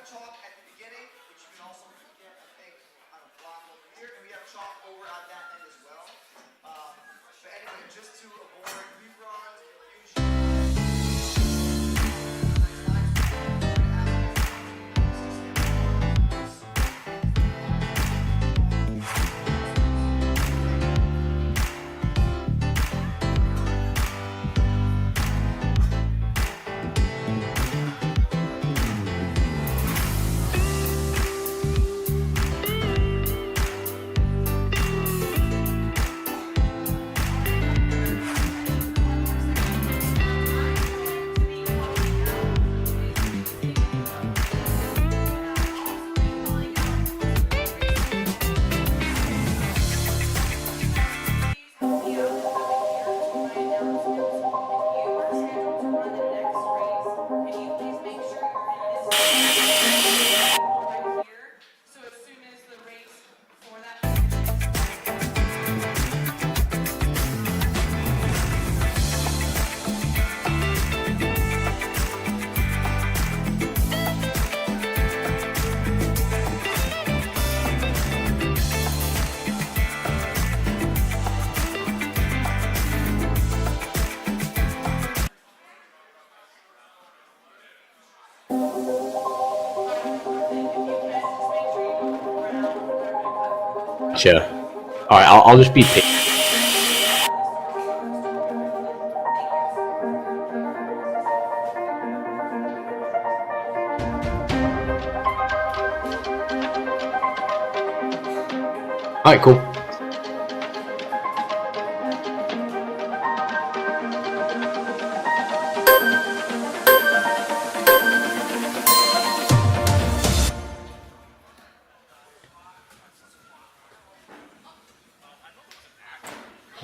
chalk at the beginning, which you can also get, I think, on a block over here, and we have chalk over on that end as well. But anyway, just to avoid reruns, confusion. Gotcha. All right, I'll just be patient. All right, cool.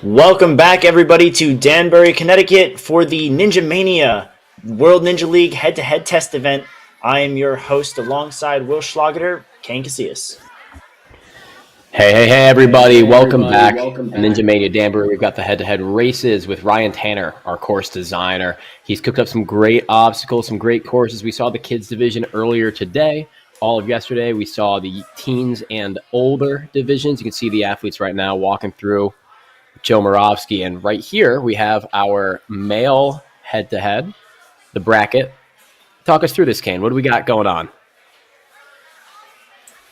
Welcome back, everybody, to Danbury, Connecticut for the Ninja Mania World Ninja League head-to-head test event. I am your host alongside Will Schlageter, Kane Casillas. Hey, everybody. Welcome back to Ninja Mania Danbury. We've got the head-to-head races with Ryan Tanner, our course designer. He's cooked up some great obstacles, some great courses. We saw the kids division earlier today. All of yesterday, we saw the teens and older divisions. You can see the athletes right now walking through. Joe Moravsky, and right here we have our male head-to-head, the bracket. Talk us through this, Kane. What do we got going on?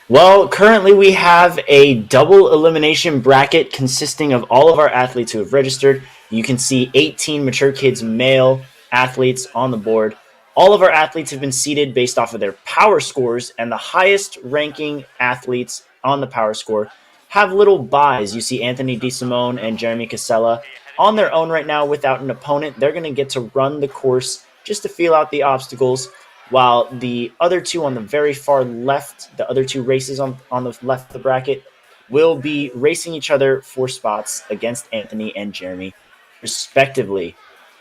Well, currently we have a double elimination bracket consisting of all of our athletes who have registered. You can see 18 Mature Kids male athletes on the board. All of our athletes have been seeded based off of their power scores, and the highest ranking athletes on the power score have little buys. You see Anthony DeSimone and Jeremy Casella on their own right now without an opponent. They're going to get to run the course just to feel out the obstacles, while the other two on the very far left, the other two races on the left of the bracket, will be racing each other for spots against Anthony and Jeremy, respectively.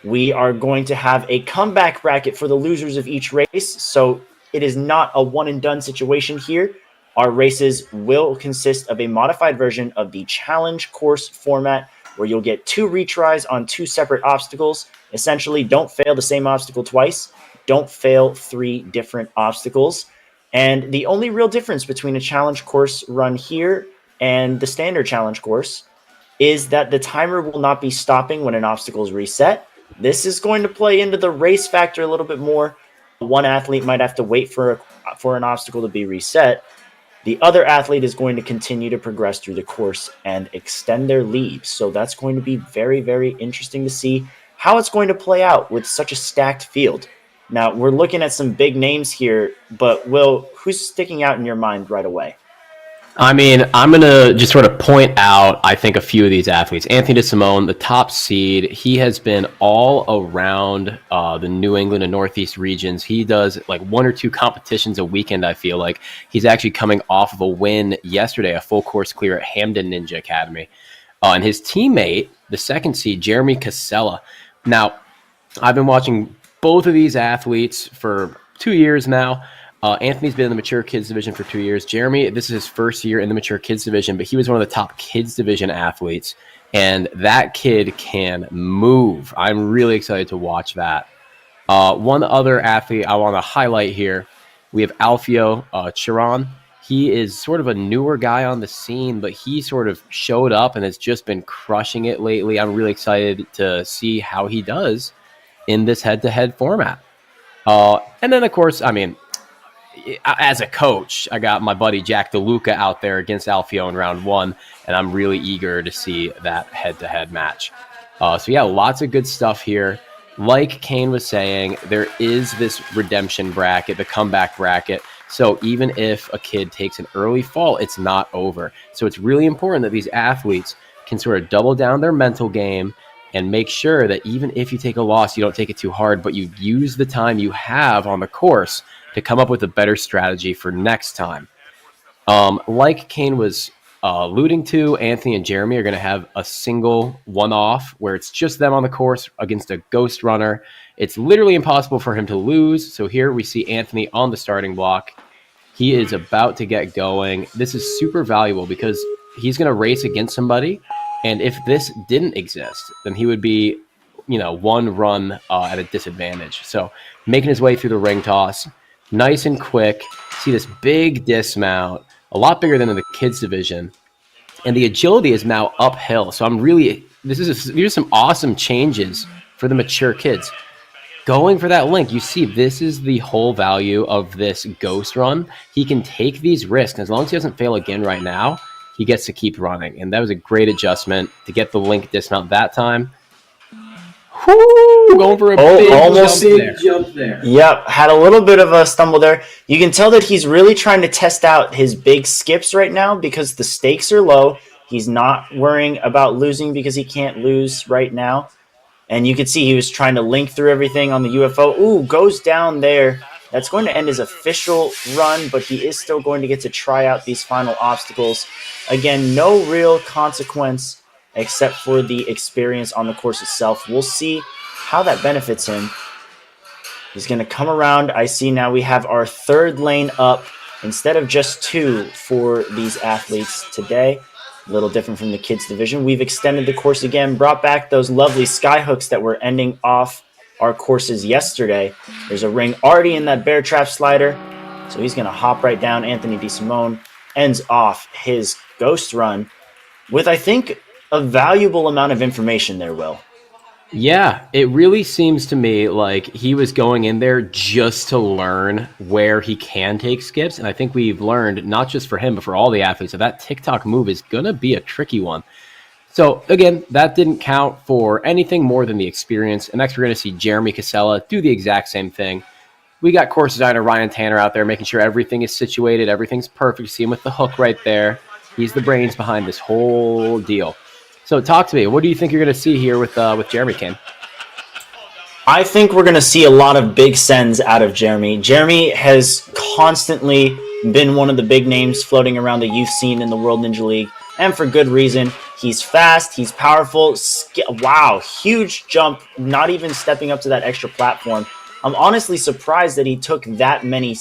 We are going to have a comeback bracket for the losers of each race, so it is not a one-and-done situation here. Our races will consist of a modified version of the challenge course format where you'll get 2 retries on 2 separate obstacles. Essentially, don't fail the same obstacle twice. Don't fail 3 different obstacles. And the only real difference between a challenge course run here and the standard challenge course is that the timer will not be stopping when an obstacle is reset. This is going to play into the race factor a little bit more. One athlete might have to wait for an obstacle to be reset. The other athlete is going to continue to progress through the course and extend their lead. So that's going to be very, very interesting to see how it's going to play out with such a stacked field. Now, we're looking at some big names here, but Will, who's sticking out in your mind right away? I mean, I'm going to just sort of point out, I think, a few of these athletes. Anthony DeSimone, the top seed, he has been all around the New England and Northeast regions. He does like 1 or 2 competitions a weekend, I feel like. He's actually coming off of a win yesterday, a full course clear at Hamden Ninja Academy. And his teammate, the second seed, Jeremy Casella. Now, I've been watching both of these athletes for 2 years now. Anthony's been in the Mature Kids division for 2 years. Jeremy, this is his first year in the Mature Kids division, but he was one of the top Kids division athletes, and that kid can move. I'm really excited to watch that. One other athlete I want to highlight here We have Alfio Chiron. He is sort of a newer guy on the scene, but he sort of showed up and has just been crushing it lately. I'm really excited to see how he does in this head-to-head format. And then, of course, I mean, as a coach, I got my buddy Jack DeLuca out there against Alfio in round one, and I'm really eager to see that head-to-head match. So yeah, lots of good stuff here. Like Kane was saying, there is this redemption bracket, the comeback bracket. So even if a kid takes an early fall, it's not over. So it's really important that these athletes can sort of double down their mental game and make sure that even if you take a loss, you don't take it too hard, but you use the time you have on the course to come up with a better strategy for next time. Like Kane was alluding to, Anthony and Jeremy are going to have a single one-off where it's just them on the course against a ghost runner. It's literally impossible for him to lose. So here we see Anthony on the starting block. He is about to get going. This is super valuable because he's going to race against somebody. And if this didn't exist, then he would be, one run at a disadvantage. So making his way through the ring toss, nice and quick. See this big dismount, a lot bigger than in the kids division. And the agility is now uphill. So these are some awesome changes for the mature kids. Going for that link, you see this is the whole value of this ghost run. He can take these risks. As long as he doesn't fail again right now, he gets to keep running. And that was a great adjustment to get the link dismount that time. Whoo, going for a big jump there. Yep, had a little bit of a stumble there. You can tell that he's really trying to test out his big skips right now because the stakes are low. He's not worrying about losing because he can't lose right now. And you can see he was trying to link through everything on the UFO. Ooh, goes down there. That's going to end his official run, but he is still going to get to try out these final obstacles. Again, no real consequence except for the experience on the course itself. We'll see how that benefits him. He's going to come around. I see now we have our third lane up instead of just two for these athletes today. A little different from the kids division. We've extended the course again, brought back those lovely sky hooks that were ending off our courses yesterday. There's a ring already in that bear trap slider, so he's going to hop right down. Anthony DeSimone ends off his ghost run with, I think, a valuable amount of information there, Will. Yeah, it really seems to me like he was going in there just to learn where he can take skips. And I think we've learned, not just for him, but for all the athletes, that TikTok move is going to be a tricky one. So, again, that didn't count for anything more than the experience. And next, we're going to see Jeremy Casella do the exact same thing. We got course designer Ryan Tanner out there making sure everything is situated, everything's perfect. See him with the hook right there. He's the brains behind this whole deal. So talk to me. What do you think you're going to see here with Jeremy, Kane? I think we're going to see a lot of big sends out of Jeremy. Jeremy has constantly been one of the big names floating around the youth scene in the World Ninja League, and for good reason. He's fast, he's powerful. Wow, huge jump, not even stepping up to that extra platform. I'm honestly surprised that he took that many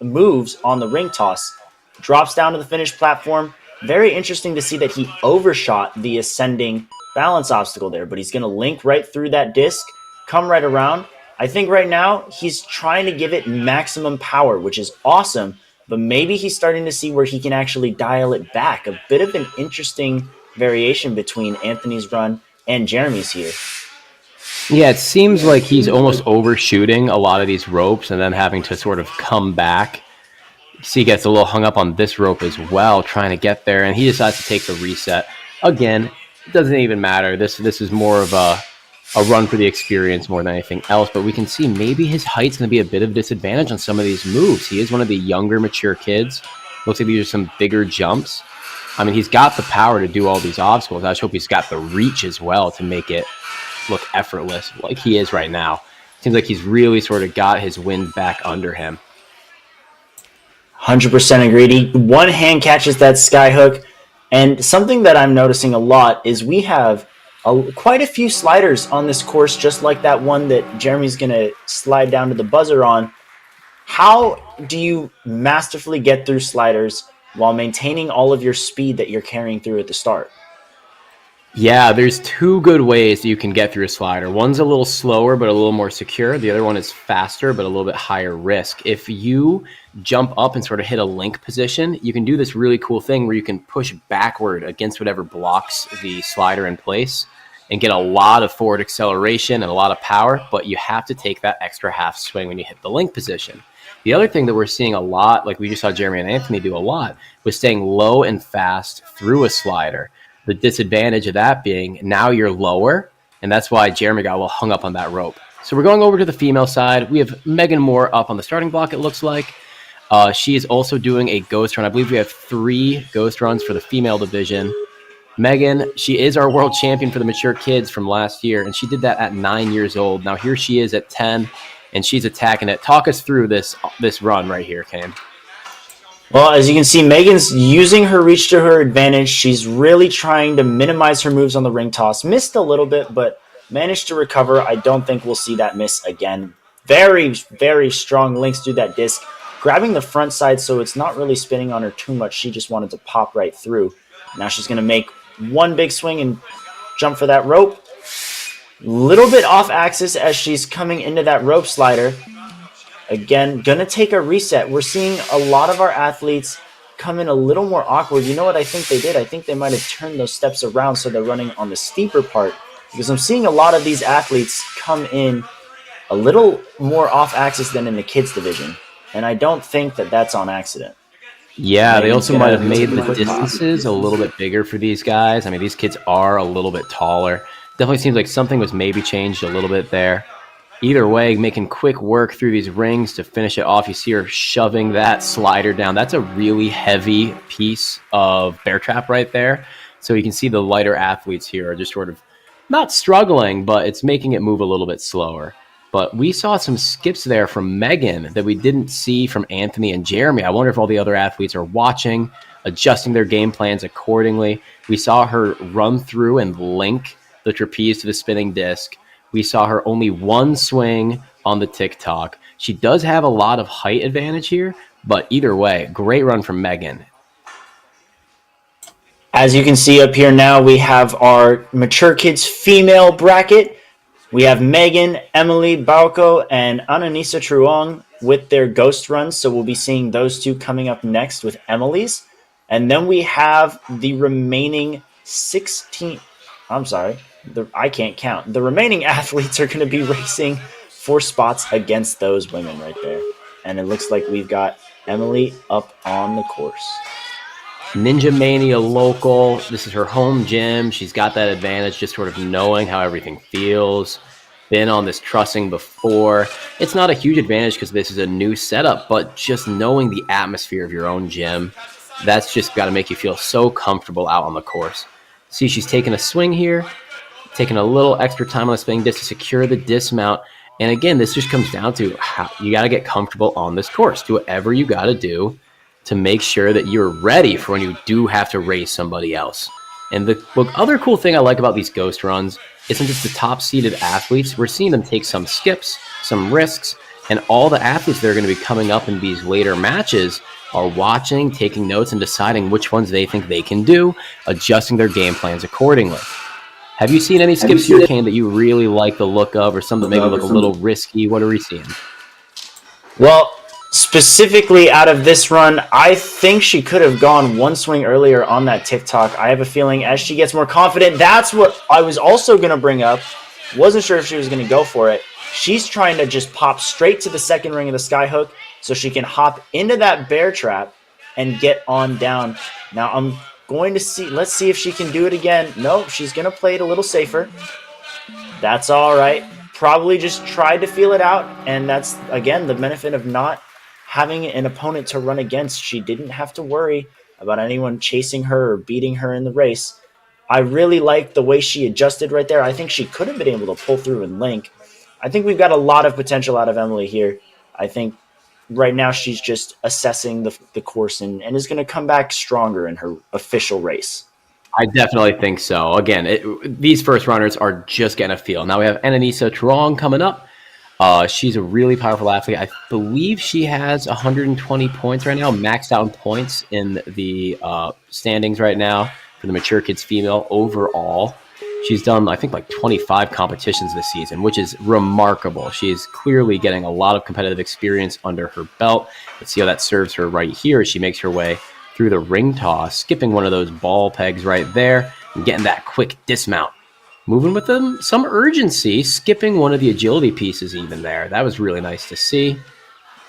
moves on the ring toss. Drops down to the finished platform. Very interesting to see that he overshot the ascending balance obstacle there, but he's going to link right through that disc, come right around. I think right now he's trying to give it maximum power, which is awesome, but maybe he's starting to see where he can actually dial it back. A bit of an interesting variation between Anthony's run and Jeremy's here. Yeah, it seems like he's almost overshooting a lot of these ropes and then having to sort of come back. See, he gets a little hung up on this rope as well, trying to get there, and he decides to take the reset. Again, it doesn't even matter. This is more of a run for the experience more than anything else, but we can see maybe his height's going to be a bit of a disadvantage on some of these moves. He is one of the younger, mature kids. Looks like these are some bigger jumps. I mean, he's got the power to do all these obstacles. I just hope he's got the reach as well to make it look effortless like he is right now. Seems like he's really sort of got his wind back under him. 100% agreed. He one hand catches that sky hook, and something that I'm noticing a lot is we have quite a few sliders on this course, just like that one that Jeremy's going to slide down to the buzzer on. How do you masterfully get through sliders while maintaining all of your speed that you're carrying through at the start? Yeah, there's two good ways that you can get through a slider. One's a little slower, but a little more secure. The other one is faster, but a little bit higher risk. If you jump up and sort of hit a link position, you can do this really cool thing where you can push backward against whatever blocks the slider in place and get a lot of forward acceleration and a lot of power, but you have to take that extra half swing when you hit the link position. The other thing that we're seeing a lot, like we just saw Jeremy and Anthony do a lot, was staying low and fast through a slider. The disadvantage of that being now you're lower, and that's why Jeremy got well hung up on that rope. So we're going over to the female side. We have Megan Moore up on the starting block, it looks like. She is also doing a ghost run. I believe we have 3 ghost runs for the female division. Megan, she is our world champion for the mature kids from last year, and she did that at 9 years old. Now here she is at 10, and she's attacking it. Talk us through this run right here, Kane. Well, as you can see, Megan's using her reach to her advantage. She's really trying to minimize her moves on the ring toss. Missed a little bit, but managed to recover. I don't think we'll see that miss again. Very, very strong links through that disc. Grabbing the front side so it's not really spinning on her too much. She just wanted to pop right through. Now she's going to make one big swing and jump for that rope. Little bit off axis as she's coming into that rope slider. Again, gonna take a reset. We're seeing a lot of our athletes come in a little more awkward. You know what I think they did? I think they might have turned those steps around so they're running on the steeper part, because I'm seeing a lot of these athletes come in a little more off axis than in the kids division, and I don't think that that's on accident. Yeah, they also might have made the distances a little bit bigger for these guys. I mean, these kids are a little bit taller. Definitely seems like something was maybe changed a little bit there. Either way, making quick work through these rings to finish it off. You see her shoving that slider down. That's a really heavy piece of bear trap right there. So you can see the lighter athletes here are just sort of not struggling, but it's making it move a little bit slower. But we saw some skips there from Megan that we didn't see from Anthony and Jeremy. I wonder if all the other athletes are watching, adjusting their game plans accordingly. We saw her run through and link the trapeze to the spinning disc. We saw her only one swing on the TikTok. She does have a lot of height advantage here, but either way, great run from Megan. As you can see up here now, we have our mature kids female bracket. We have Megan, Emily Bauco, and Ananisa Truong with their ghost runs. So we'll be seeing those two coming up next with Emily's. And then we have the remaining 16. I'm sorry. I can't count. The remaining athletes are going to be racing for spots against those women right there. And it looks like we've got Emily up on the course. Ninja Mania local. This is her home gym. She's got that advantage, just sort of knowing how everything feels. Been on this trussing before. It's not a huge advantage because this is a new setup, but just knowing the atmosphere of your own gym, that's just got to make you feel so comfortable out on the course. See, she's taking a swing here, taking a little extra time on the spinning disc to secure the dismount. And again, this just comes down to how you got to get comfortable on this course. Do whatever you got to do to make sure that you're ready for when you do have to race somebody else. And the other cool thing I like about these ghost runs isn't just the top-seeded athletes. We're seeing them take some skips, some risks, and all the athletes that are going to be coming up in these later matches are watching, taking notes, and deciding which ones they think they can do, adjusting their game plans accordingly. Have you seen any skips here, Kane, that you really like the look of, or some that maybe look a little risky? What are we seeing? Well, specifically out of this run, I think she could have gone one swing earlier on that TikTok. I have a feeling as she gets more confident, that's what I was also going to bring up. Wasn't sure if she was going to go for it. She's trying to just pop straight to the second ring of the skyhook so she can hop into that bear trap and get on down. Now I'm going to see, let's see if she can do it again. Nope, she's going to play it a little safer. That's all right. Probably just tried to feel it out, and that's, again, the benefit of not having an opponent to run against. She didn't have to worry about anyone chasing her or beating her in the race. I really like the way she adjusted right there. I think she could have been able to pull through and link. I think we've got a lot of potential out of Emily here. I think right now she's just assessing the course and is going to come back stronger in her official race. I definitely think so. Again, these first runners are just getting a feel. Now we have Ananisa Truong coming up. She's a really powerful athlete. I believe she has 120 points right now, maxed out in points in the standings right now for the mature kids female overall. She's done, I think, like 25 competitions this season, which is remarkable. She is clearly getting a lot of competitive experience under her belt. Let's see how that serves her right here as she makes her way through the ring toss, skipping one of those ball pegs right there and getting that quick dismount. Moving with some urgency, skipping one of the agility pieces even there. That was really nice to see.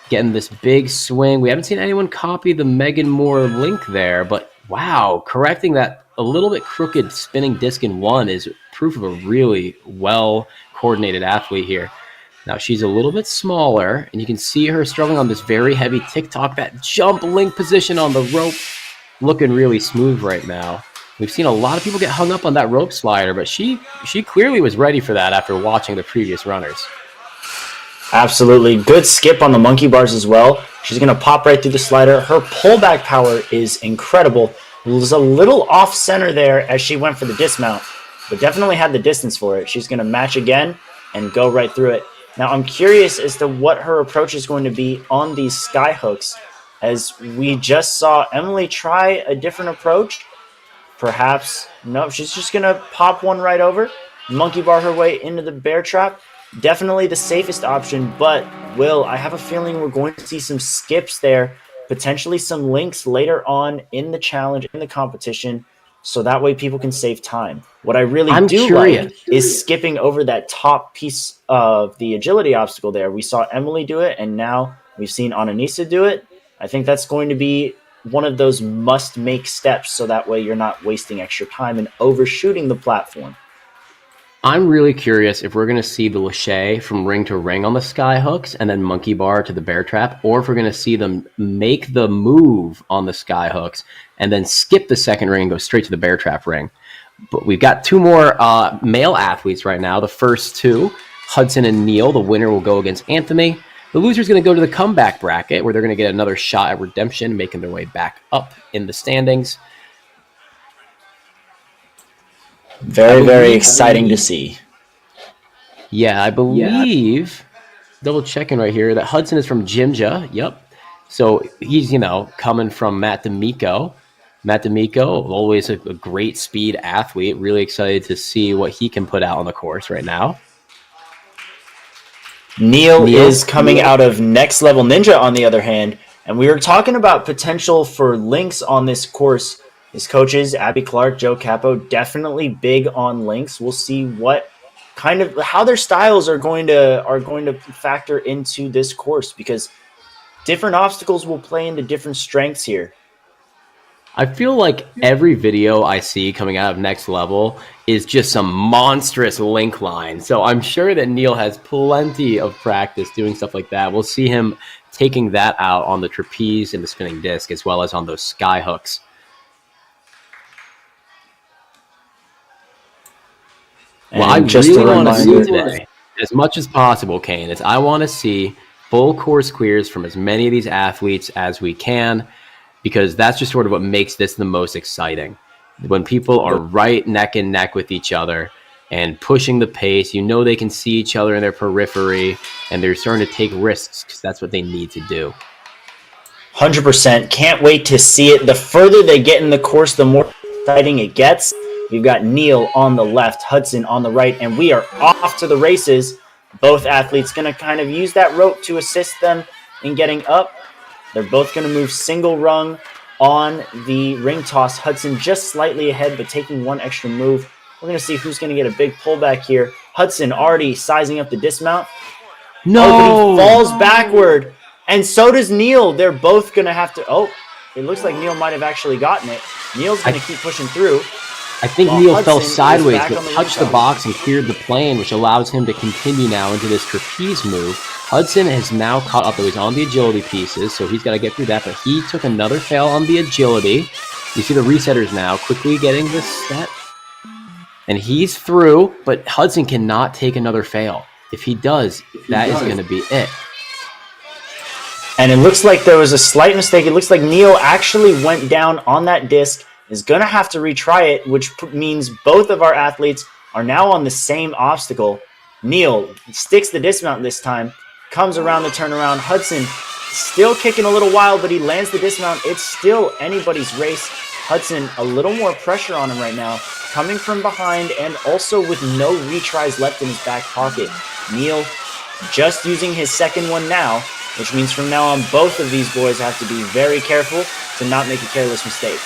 Getting this big swing. We haven't seen anyone copy the Megan Moore link there, but wow, correcting that a little bit crooked spinning disc in one is proof of a really well-coordinated athlete here. Now she's a little bit smaller, and you can see her struggling on this very heavy TikTok. That jump link position on the rope looking really smooth right now. We've seen a lot of people get hung up on that rope slider, but she clearly was ready for that after watching the previous runners. Absolutely. Good skip on the monkey bars as well. She's going to pop right through the slider. Her pullback power is incredible. It was a little off center there as she went for the dismount, but definitely had the distance for it. She's going to match again and go right through it. Now, I'm curious as to what her approach is going to be on these sky hooks, as we just saw Emily try a different approach. Perhaps, no, she's just going to pop one right over, monkey bar her way into the bear trap. Definitely the safest option, but I have a feeling we're going to see some skips there, potentially some links later on in the challenge, in the competition, so that way people can save time. What I really like is skipping over that top piece of the agility obstacle there. We saw Emily do it, and now we've seen Ananisa do it. I think that's going to be one of those must-make steps, so that way you're not wasting extra time and overshooting the platform. I'm really curious if we're going to see the lache from ring to ring on the sky hooks and then monkey bar to the bear trap, or if we're going to see them make the move on the sky hooks and then skip the second ring and go straight to the bear trap ring. But we've got two more male athletes right now. The first two, Hudson and Neil. The winner will go against Anthony. The loser's going to go to the comeback bracket, where they're going to get another shot at redemption, making their way back up in the standings. Very exciting to see. Yeah, I believe, double checking right here, that Hudson is from Jimja. Yep. So he's, coming from Matt D'Amico. Matt D'Amico, always a great speed athlete. Really excited to see what he can put out on the course right now. Neil is coming out of Next Level Ninja, on the other hand, and we were talking about potential for links on this course. His coaches, Abby Clark, Joe Capo, definitely big on links. We'll see what kind of how their styles are going to factor into this course, because different obstacles will play into different strengths here. I feel like every video I see coming out of Next Level is just some monstrous link line. So I'm sure that Neil has plenty of practice doing stuff like that. We'll see him taking that out on the trapeze and the spinning disc, as well as on those sky hooks. And well, I really want to see today, as much as possible, Kane, is I want to see full course clears from as many of these athletes as we can, because that's just sort of what makes this the most exciting. When people are right neck and neck with each other and pushing the pace, they can see each other in their periphery, and they're starting to take risks because that's what they need to do. 100%. Can't wait to see it. The further they get in the course, the more exciting it gets. We've got Neil on the left, Hudson on the right, and we are off to the races. Both athletes going to kind of use that rope to assist them in getting up. They're both going to move single rung on the ring toss. Hudson just slightly ahead, but taking one extra move. We're going to see who's going to get a big pullback here. Hudson already sizing up the dismount. No! Oh, but he falls backward, and so does Neil. They're both going to have to... Oh, it looks like Neil might have actually gotten it. Neil's going to keep pushing through. I think Neil fell sideways, but touched the box and cleared the plane, which allows him to continue now into this trapeze move. Hudson has now caught up, though he's on the agility pieces, so he's got to get through that, but he took another fail on the agility. You see the resetters now quickly getting this set, and he's through, but Hudson cannot take another fail. If he does, that is going to be it. And it looks like there was a slight mistake. It looks like Neil actually went down on that disc, is going to have to retry it, which means both of our athletes are now on the same obstacle. Neil sticks the dismount this time, comes around the turnaround. Hudson still kicking a little wild, but he lands the dismount. It's still anybody's race. Hudson, a little more pressure on him right now. coming from behind and also with no retries left in his back pocket. Neil just using his second one now, which means from now on both of these boys have to be very careful to not make a careless mistake.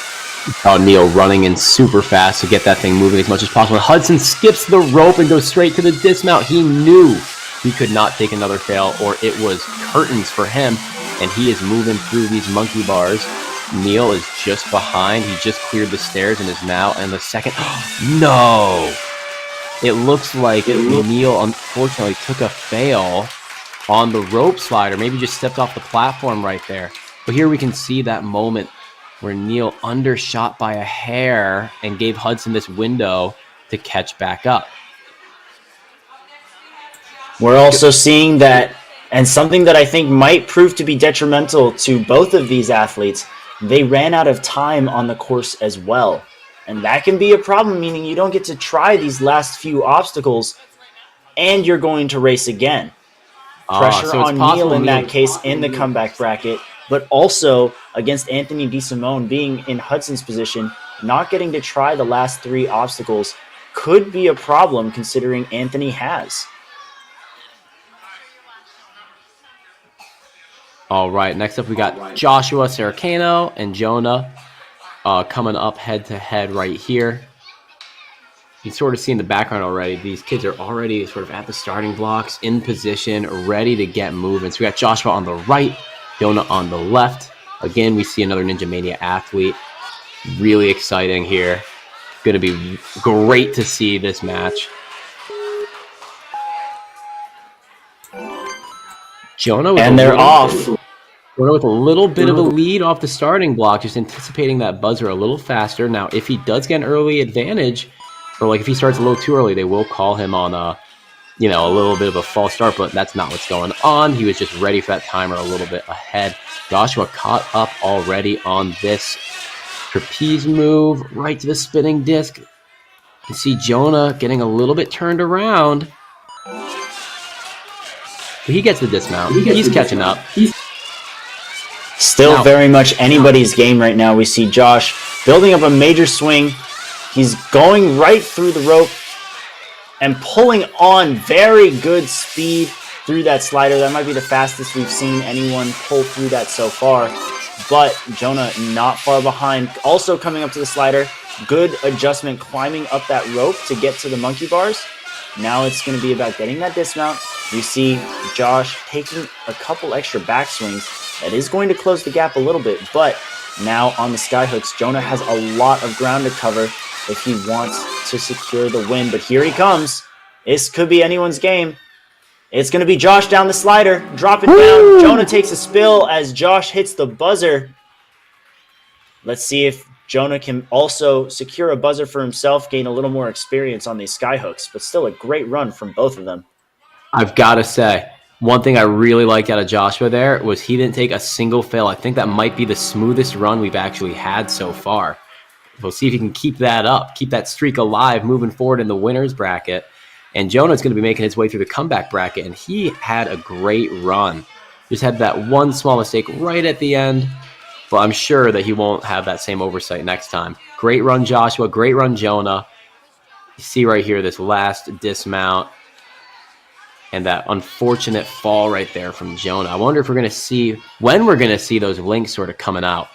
Oh, Neil running in super fast to get that thing moving as much as possible. Hudson skips the rope and goes straight to the dismount. He knew he could not take another fail or it was curtains for him, and he is moving through these monkey bars. Neil is just behind. He just cleared the stairs and is now in the second. No! It looks like Neil unfortunately took a fail on the rope slider. Maybe just stepped off the platform right there. But here we can see that moment where Neil undershot by a hair and gave Hudson this window to catch back up. We're also seeing that, and something that I think might prove to be detrimental to both of these athletes, they ran out of time on the course as well. And that can be a problem, meaning you don't get to try these last few obstacles and you're going to race again. Pressure so on Neil in that case in the comeback bracket, but also against Anthony DeSimone being in Hudson's position, not getting to try the last three obstacles could be a problem considering Anthony has. All right, next up we got Joshua Serracano and Jonah coming up head-to-head right here. You can sort of see in the background already, these kids are already sort of at the starting blocks, in position, ready to get moving. So we got Joshua on the right, Jonah on the left. Again, we see another Ninja Mania athlete. Really exciting here. Going to be great to see this match. Jonah with they're off. Jonah with a little bit of a lead off the starting block, just anticipating that buzzer a little faster. Now, if he does get an early advantage, or like if he starts a little too early, they will call him on a little bit of a false start, but that's not what's going on. He was just ready for that timer a little bit ahead. Joshua caught up already on this trapeze move, right to the spinning disc. You see Jonah getting a little bit turned around. But he gets the dismount. He's catching up. Still very much anybody's game right now. We see Josh building up a major swing. He's going right through the rope and pulling on very good speed through that slider. That might be the fastest we've seen anyone pull through that so far. But Jonah not far behind. Also coming up to the slider. Good adjustment climbing up that rope to get to the monkey bars. Now it's going to be about getting that dismount. You see Josh taking a couple extra backswings. That is going to close the gap a little bit. But now on the skyhooks, Jonah has a lot of ground to cover if he wants to secure the win. But here he comes. This could be anyone's game. It's going to be Josh down the slider. Drop it down. Jonah takes a spill as Josh hits the buzzer. Let's see if Jonah can also secure a buzzer for himself, gain a little more experience on these skyhooks. But still a great run from both of them. I've got to say, one thing I really liked out of Joshua there was he didn't take a single fail. I think that might be the smoothest run we've actually had so far. We'll see if he can keep that up, keep that streak alive moving forward in the winner's bracket. And Jonah's going to be making his way through the comeback bracket, and he had a great run. Just had that one small mistake right at the end, but I'm sure that he won't have that same oversight next time. Great run, Joshua. Great run, Jonah. You see right here this last dismount and that unfortunate fall right there from Jonah. I wonder if we're going to see, when we're going to see those links sort of coming out.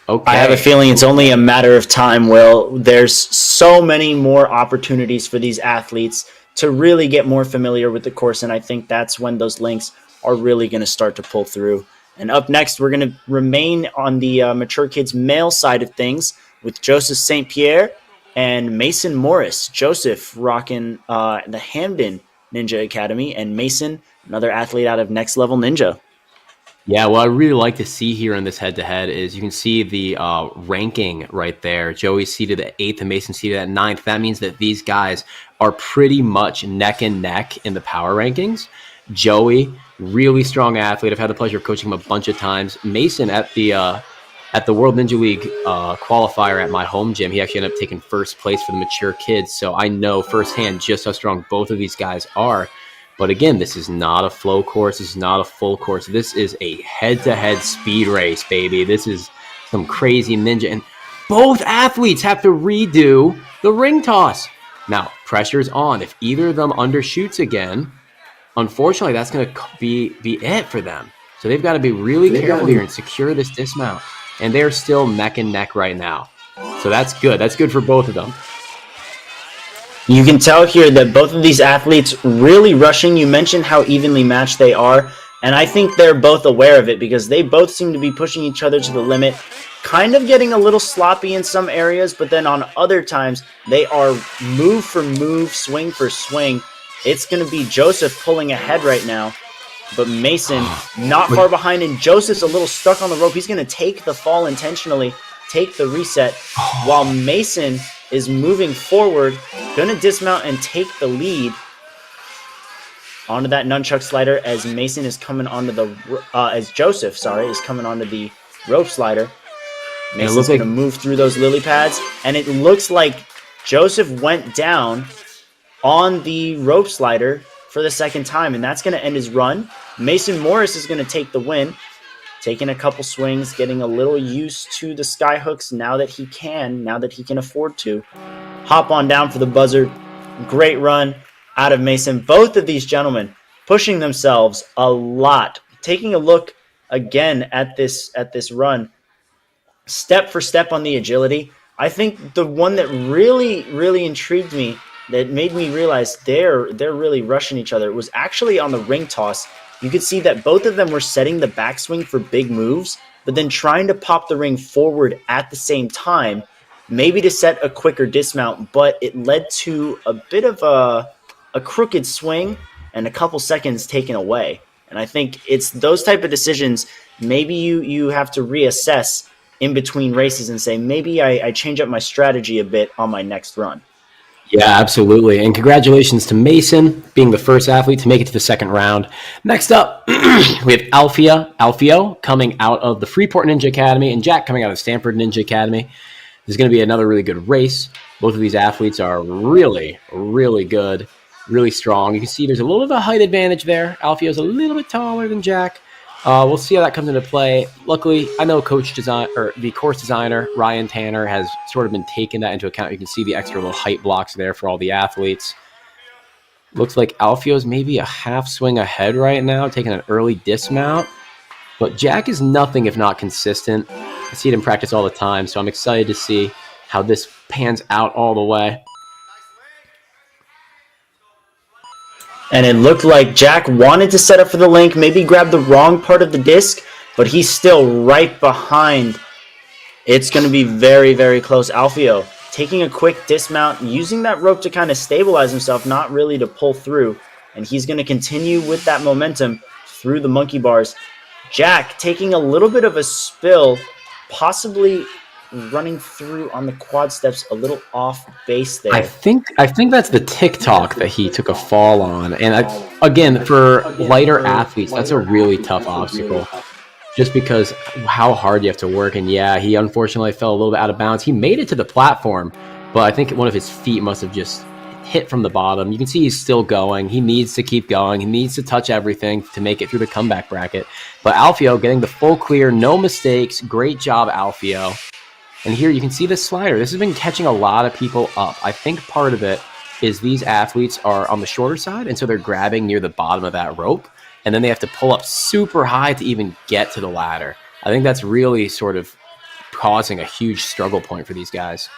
Okay. I have a feeling it's only a matter of time, Will. There's so many more opportunities for these athletes to really get more familiar with the course, and I think that's when those links are really going to start to pull through. And up next, we're going to remain on the Mature Kids male side of things with Joseph St. Pierre and Mason Morris. Joseph rocking the Hamden Ninja Academy, and Mason, another athlete out of Next Level Ninja. Yeah, what I really like to see here in this head-to-head is you can see the ranking right there. Joey's seated at 8th and Mason seated at 9th. That means that these guys are pretty much neck and neck in the power rankings. Joey, really strong athlete. I've had the pleasure of coaching him a bunch of times. Mason at the World Ninja League qualifier at my home gym, he actually ended up taking first place for the mature kids. So I know firsthand just how strong both of these guys are. But again, this is not a flow course. This is not a full course. This is a head-to-head speed race, baby. This is some crazy ninja. And both athletes have to redo the ring toss. Now, pressure's on. If either of them undershoots again, unfortunately, that's going to be it for them. So they've got to be really careful here and secure this dismount. And they're still neck and neck right now. So that's good. That's good for both of them. You can tell here that both of these athletes really rushing. You mentioned how evenly matched they are, and I think they're both aware of it because they both seem to be pushing each other to the limit, kind of getting a little sloppy in some areas, but then on other times, they are move for move, swing for swing. It's going to be Joseph pulling ahead right now, but Mason not far behind, and Joseph's a little stuck on the rope. He's going to take the fall intentionally, take the reset, while Mason is moving forward, going to dismount and take the lead onto that nunchuck slider as Mason is coming onto the, as Joseph, is coming onto the rope slider. Mason's going to move through those lily pads, and it looks like Joseph went down on the rope slider for the second time, and that's going to end his run. Mason Morris is going to take the win, taking a couple swings, getting a little used to the sky hooks now that he can afford to. Hop on down for the buzzer. Great run out of Mason. Both of these gentlemen pushing themselves a lot. Taking a look again at this run, step for step on the agility. I think the one that really intrigued me, that made me realize they're really rushing each other, was actually on the ring toss. You could see that both of them were setting the backswing for big moves, but then trying to pop the ring forward at the same time, maybe to set a quicker dismount, but it led to a bit of a crooked swing and a couple seconds taken away. And I think it's those type of decisions, maybe you have to reassess in between races and say, maybe I change up my strategy a bit on my next run. Yeah, absolutely. And congratulations to Mason being the first athlete to make it to the second round. Next up, we have Alfio coming out of the Freeport Ninja Academy and Jack coming out of Stanford Ninja Academy. This is going to be another really good race. Both of these athletes are really good, really strong. You can see there's a little bit of a height advantage there. Alfio's a little bit taller than Jack. We'll see how that comes into play. Luckily, I know the course designer, Ryan Tanner, has sort of been taking that into account. You can see the extra little height blocks there for all the athletes. Looks like Alfio's maybe a half swing ahead right now, taking an early dismount. But Jack is nothing if not consistent. I see it in practice all the time, so I'm excited to see how this pans out all the way. And it looked like Jack wanted to set up for the link, maybe grab the wrong part of the disc, but he's still right behind. It's going to be very close. Alfio taking a quick dismount, using that rope to kind of stabilize himself, not really to pull through. And he's going to continue with that momentum through the monkey bars. Jack taking a little bit of a spill, possibly running through on the quad steps a little off base there. I think that's the TikTok that he took a fall on. And again, for lighter athletes, that's a really tough obstacle just because how hard you have to work. And yeah, he unfortunately fell a little bit out of bounds. He made it to the platform, but I think one of his feet must have just hit from the bottom. You can see he's still going. He needs to keep going. He needs to touch everything to make it through the comeback bracket. But Alfio getting the full clear, no mistakes. Great job, Alfio. And here you can see this slider. This has been catching a lot of people up. I think part of it is these athletes are on the shorter side, and so they're grabbing near the bottom of that rope, and then they have to pull up super high to even get to the ladder. I think that's really sort of causing a huge struggle point for these guys.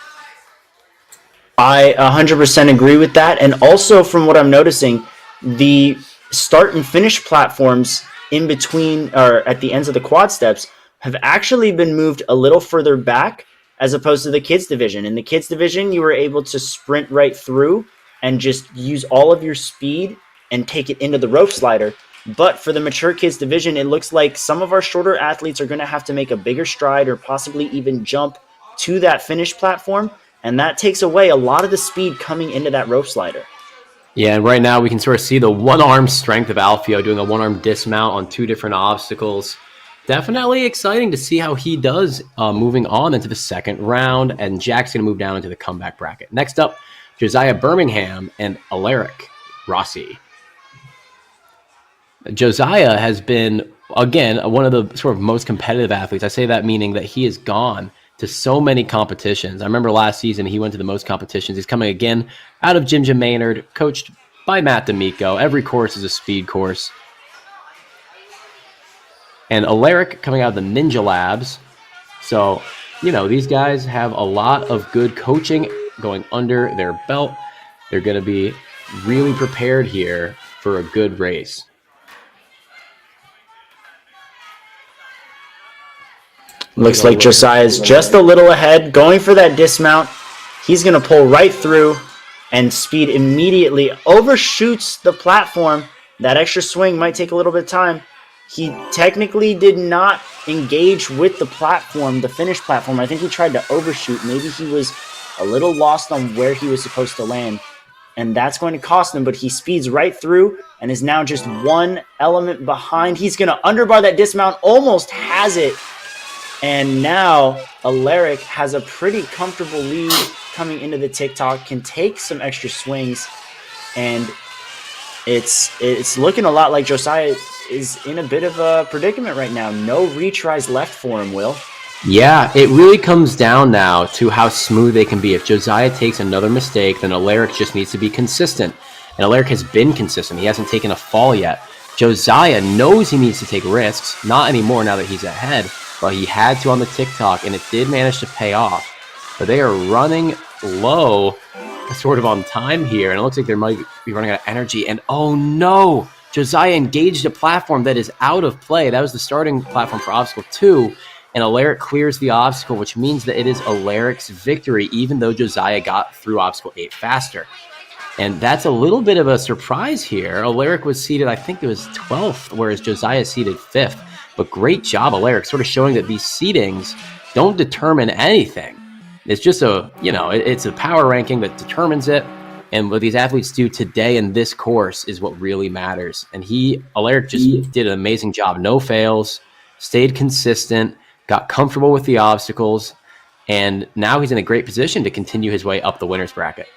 I 100% agree with that. And also from what I'm noticing, the start and finish platforms in between or at the ends of the quad steps have actually been moved a little further back as opposed to the kids division. In the kids division, you were able to sprint right through and just use all of your speed and take it into the rope slider. But for the mature kids division, it looks like some of our shorter athletes are going to have to make a bigger stride or possibly even jump to that finish platform. And that takes away a lot of the speed coming into that rope slider. Yeah, and right now we can sort of see the one-arm strength of Alfio doing a one-arm dismount on two different obstacles. Definitely exciting to see how he does moving on into the second round, and Jack's going to move down into the comeback bracket. Next up, Josiah Birmingham and Alaric Rossi. Josiah has been, again, one of the sort of most competitive athletes. I say that meaning that he has gone to so many competitions. I remember last season he went to the most competitions. He's coming again out of Jim Maynard, coached by Matt D'Amico. Every course is a speed course. And Alaric coming out of the Ninja Labs. So, these guys have a lot of good coaching going under their belt. They're going to be really prepared here for a good race. Looks like Josiah's just a little ahead, going for that dismount. He's going to pull right through, and speed immediately overshoots the platform. That extra swing might take a little bit of time. He technically did not engage with the platform, the finished platform. I think he tried to overshoot. Maybe he was a little lost on where he was supposed to land, and that's going to cost him, but he speeds right through and is now just one element behind. He's going to underbar that dismount, almost has it, and now Alaric has a pretty comfortable lead coming into the TikTok, can take some extra swings, and it's looking a lot like Josiah is in a bit of a predicament right now. No retries left for him, Will. Yeah, it really comes down now to how smooth they can be. If Josiah takes another mistake, then Alaric just needs to be consistent. And Alaric has been consistent. He hasn't taken a fall yet. Josiah knows he needs to take risks. Not anymore now that he's ahead. But he had to on the TikTok, and it did manage to pay off. But they are running low, sort of on time here. And it looks like they might be running out of energy. And oh no! Josiah engaged a platform that is out of play. That was the starting platform for Obstacle 2. And Alaric clears the obstacle, which means that it is Alaric's victory, even though Josiah got through Obstacle 8 faster. And that's a little bit of a surprise here. Alaric was seated, I think it was 12th, whereas Josiah seated 5th. But great job, Alaric, sort of showing that these seedings don't determine anything. It's just it's a power ranking that determines it. And what these athletes do today in this course is what really matters. And Alaric just did an amazing job. No fails, stayed consistent, got comfortable with the obstacles, and now he's in a great position to continue his way up the winner's bracket.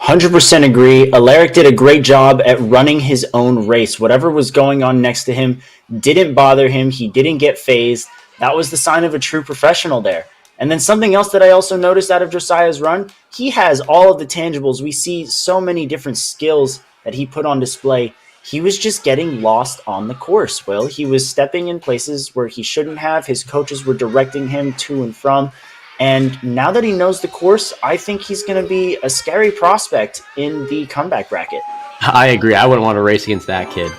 100% agree. Alaric did a great job at running his own race. Whatever was going on next to him didn't bother him. He didn't get phased. That was the sign of a true professional there. And then something else that I also noticed out of Josiah's run, he has all of the tangibles. We see so many different skills that he put on display. He was just getting lost on the course, Will. He was stepping in places where he shouldn't have. His coaches were directing him to and from. And now that he knows the course, I think he's going to be a scary prospect in the comeback bracket. I agree. I wouldn't want to race against that kid.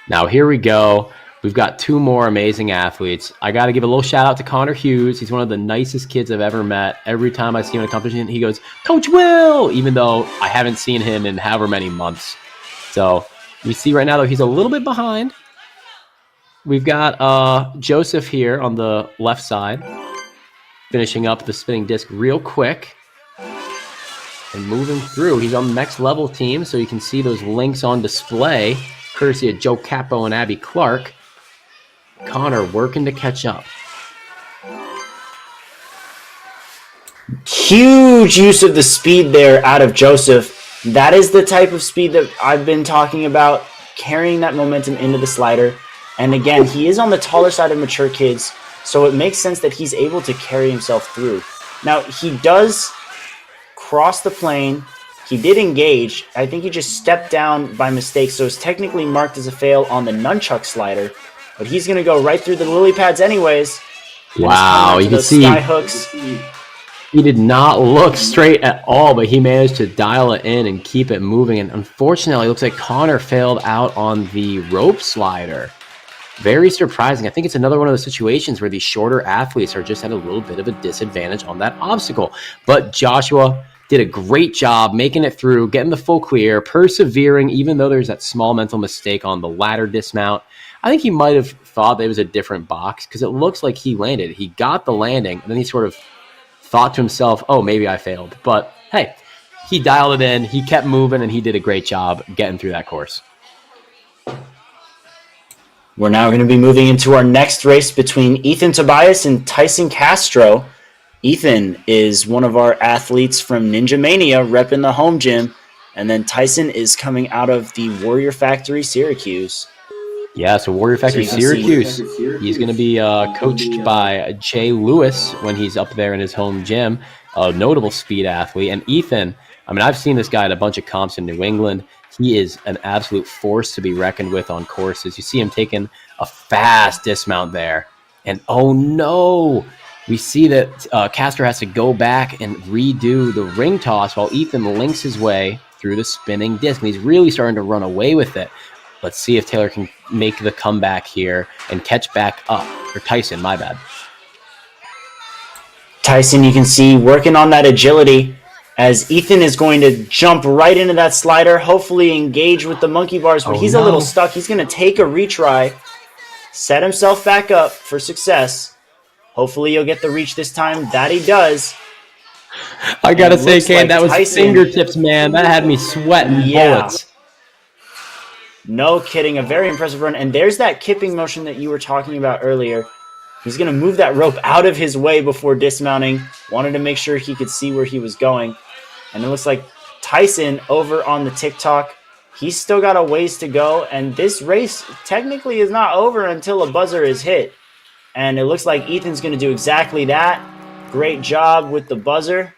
Now, here we go. We've got two more amazing athletes. I got to give a little shout out to Connor Hughes. He's one of the nicest kids I've ever met. Every time I see him in a competition, he goes, "Coach Will," even though I haven't seen him in however many months. So we see right now, though, he's a little bit behind. We've got Joseph here on the left side, finishing up the spinning disc real quick and moving through. He's on the next level team, so you can see those links on display, courtesy of Joe Capo and Abby Clark. Connor working to catch up. Huge use of the speed there out of Joseph. That is the type of speed that I've been talking about, carrying that momentum into the slider. And again, he is on the taller side of mature kids, so it makes sense that he's able to carry himself through. Now, he does cross the plane. He did engage. I think he just stepped down by mistake, so it's technically marked as a fail on the nunchuck slider. But he's going to go right through the lily pads anyways. Wow, you can see sky hooks. He did not look straight at all, but he managed to dial it in and keep it moving. And unfortunately, it looks like Connor failed out on the rope slider. Very surprising. I think it's another one of those situations where these shorter athletes are just at a little bit of a disadvantage on that obstacle. But Joshua did a great job making it through, getting the full clear, persevering, even though there's that small mental mistake on the ladder dismount. I think he might have thought that it was a different box because it looks like he landed. He got the landing, and then he sort of thought to himself, oh, maybe I failed. But hey, he dialed it in, he kept moving, and he did a great job getting through that course. We're now going to be moving into our next race between Ethan Tobias and Tyson Castro. Ethan is one of our athletes from Ninja Mania, repping the home gym. And then Tyson is coming out of the Warrior Factory, Syracuse. Yeah, so Warrior So Factory you can see Syracuse, he's going to be coached by Jay Lewis when he's up there in his home gym, a notable speed athlete. And Ethan, I mean, I've seen this guy at a bunch of comps in New England. He is an absolute force to be reckoned with on courses. You see him taking a fast dismount there. And oh no, we see that Castor has to go back and redo the ring toss while Ethan links his way through the spinning disc. And he's really starting to run away with it. Let's see if Taylor can make the comeback here and catch back up. Or Tyson, my bad. Tyson, you can see working on that agility as Ethan is going to jump right into that slider, hopefully engage with the monkey bars, but he's a little stuck. He's going to take a retry, set himself back up for success. Hopefully he'll get the reach this time. That he does. I got to say, Kane, that was Tyson, fingertips, man. That had me sweating bullets. No kidding. A very impressive run. And there's that kipping motion that you were talking about earlier. He's going to move that rope out of his way before dismounting. Wanted to make sure he could see where he was going. And it looks like Tyson over on the TikTok, he's still got a ways to go. And this race technically is not over until a buzzer is hit. And it looks like Ethan's going to do exactly that. Great job with the buzzer.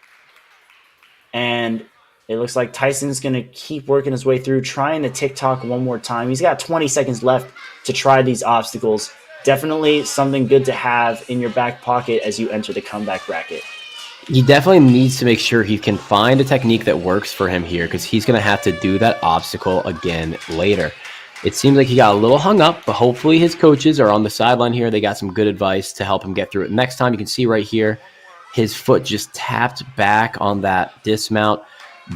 And it looks like Tyson's going to keep working his way through, trying to TikTok one more time. He's got 20 seconds left to try these obstacles. Definitely something good to have in your back pocket as you enter the comeback bracket. He definitely needs to make sure he can find a technique that works for him here, because he's going to have to do that obstacle again later. It seems like he got a little hung up, but hopefully his coaches are on the sideline here. They got some good advice to help him get through it. Next time, you can see right here, his foot just tapped back on that dismount.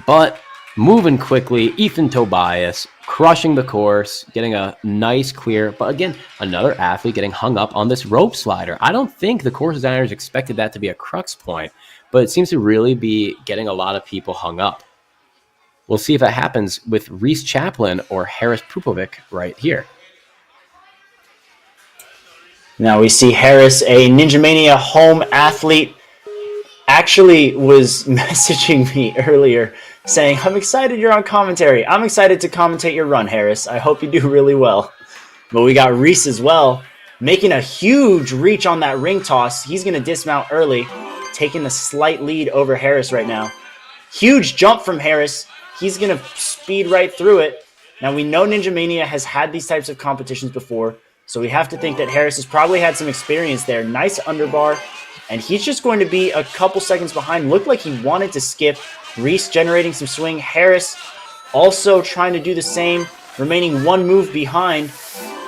But moving quickly, Ethan Tobias crushing the course, getting a nice clear. But again, another athlete getting hung up on this rope slider. I don't think the course designers expected that to be a crux point, but it seems to really be getting a lot of people hung up. We'll see if that happens with Reese Chaplin or Harris Pupovic right here. Now we see Harris, a Ninja Mania home athlete, actually was messaging me earlier saying, I'm excited you're on commentary. I'm excited to commentate your run, Harris. I hope you do really well. But we got Reese as well, making a huge reach on that ring toss. He's going to dismount early, taking the slight lead over Harris right now. Huge jump from Harris. He's going to speed right through it. Now, we know Ninja Mania has had these types of competitions before, so we have to think that Harris has probably had some experience there. Nice underbar, and he's just going to be a couple seconds behind. Looked like he wanted to skip. Reese generating some swing. Harris also trying to do the same, remaining one move behind.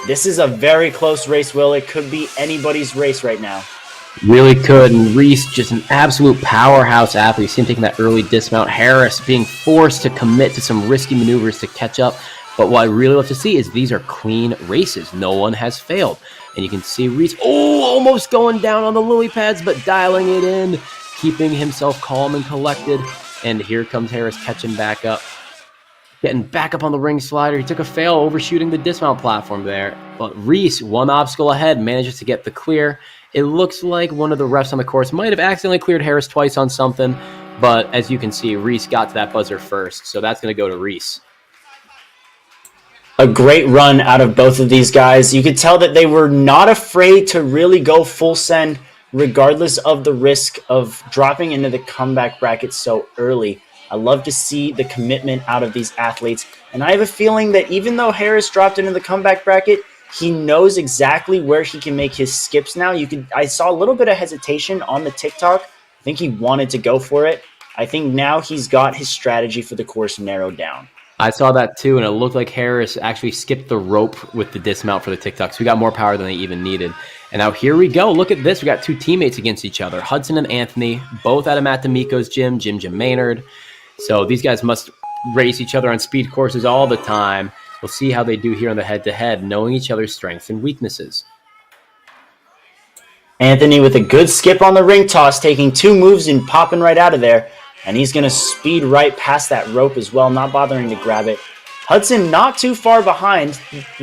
This is a very close race, Will. It could be anybody's race right now. Really could, and Reese just an absolute powerhouse athlete. You see him taking that early dismount. Harris being forced to commit to some risky maneuvers to catch up. But what I really love to see is these are clean races. No one has failed. And you can see Reese, almost going down on the lily pads, but dialing it in, keeping himself calm and collected. And here comes Harris catching back up. Getting back up on the ring slider. He took a fail overshooting the dismount platform there. But Reese, one obstacle ahead, manages to get the clear. It looks like one of the refs on the course might have accidentally cleared Harris twice on something. But as you can see, Reese got to that buzzer first. So that's going to go to Reese. A great run out of both of these guys. You could tell that they were not afraid to really go full send, regardless of the risk of dropping into the comeback bracket so early. I love to see the commitment out of these athletes. And I have a feeling that even though Harris dropped into the comeback bracket, he knows exactly where he can make his skips now. I saw a little bit of hesitation on the TikTok. I think he wanted to go for it. I think now he's got his strategy for the course narrowed down. I saw that too, and it looked like Harris actually skipped the rope with the dismount for the TikTok, so we got more power than they even needed. And now here we go. Look at this. We got two teammates against each other, Hudson and Anthony, both out of Matt D'Amico's gym, Jim Maynard. So these guys must race each other on speed courses all the time. We'll see how they do here on the head-to-head, knowing each other's strengths and weaknesses. Anthony with a good skip on the ring toss, taking two moves and popping right out of there. And he's going to speed right past that rope as well, not bothering to grab it. Hudson not too far behind.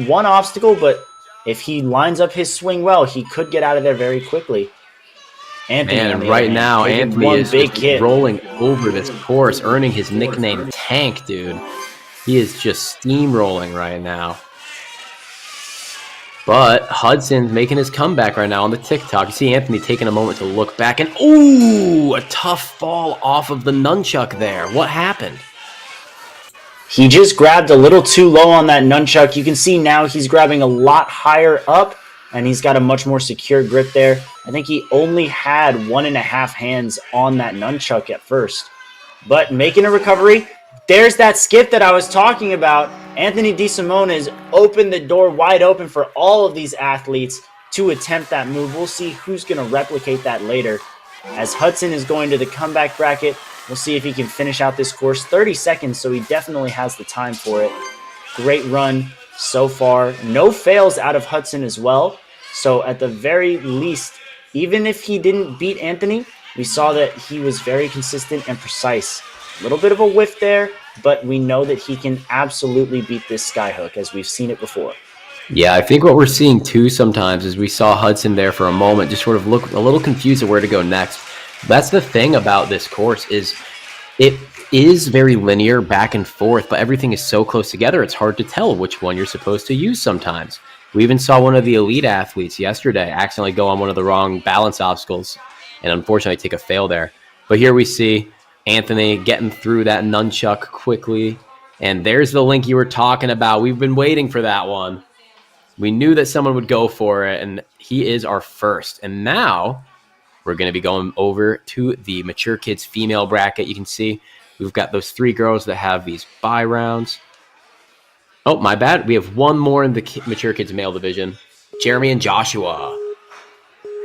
One obstacle, but if he lines up his swing well, he could get out of there very quickly. Anthony, man, right now, Anthony is rolling over this course, earning his nickname Tank, dude. He is just steamrolling right now. But Hudson's making his comeback right now on the TikTok. You see Anthony taking a moment to look back, and ooh, a tough fall off of the nunchuck there. What happened? He just grabbed a little too low on that nunchuck. You can see now he's grabbing a lot higher up, and he's got a much more secure grip there. I think he only had 1.5 hands on that nunchuck at first. But making a recovery. There's that skip that I was talking about. Anthony DeSimone has opened the door wide open for all of these athletes to attempt that move. We'll see who's going to replicate that later. As Hudson is going to the comeback bracket, we'll see if he can finish out this course. 30 seconds, so he definitely has the time for it. Great run so far. No fails out of Hudson as well. So at the very least, even if he didn't beat Anthony, we saw that he was very consistent and precise. A little bit of a whiff there, but we know that he can absolutely beat this skyhook as we've seen it before. Yeah, I think what we're seeing too sometimes is we saw Hudson there for a moment just sort of look a little confused at where to go next. That's the thing about this course is it is very linear back and forth, but everything is so close together it's hard to tell which one you're supposed to use sometimes. We even saw one of the elite athletes yesterday accidentally go on one of the wrong balance obstacles and unfortunately take a fail there. But here we see Anthony getting through that nunchuck quickly. And there's the link you were talking about. We've been waiting for that one. We knew that someone would go for it, and he is our first. And now we're going to be going over to the Mature Kids female bracket. You can see we've got those 3 girls that have these bye rounds. Oh, my bad. We have one more in the Mature Kids male division. Jeremy and Joshua.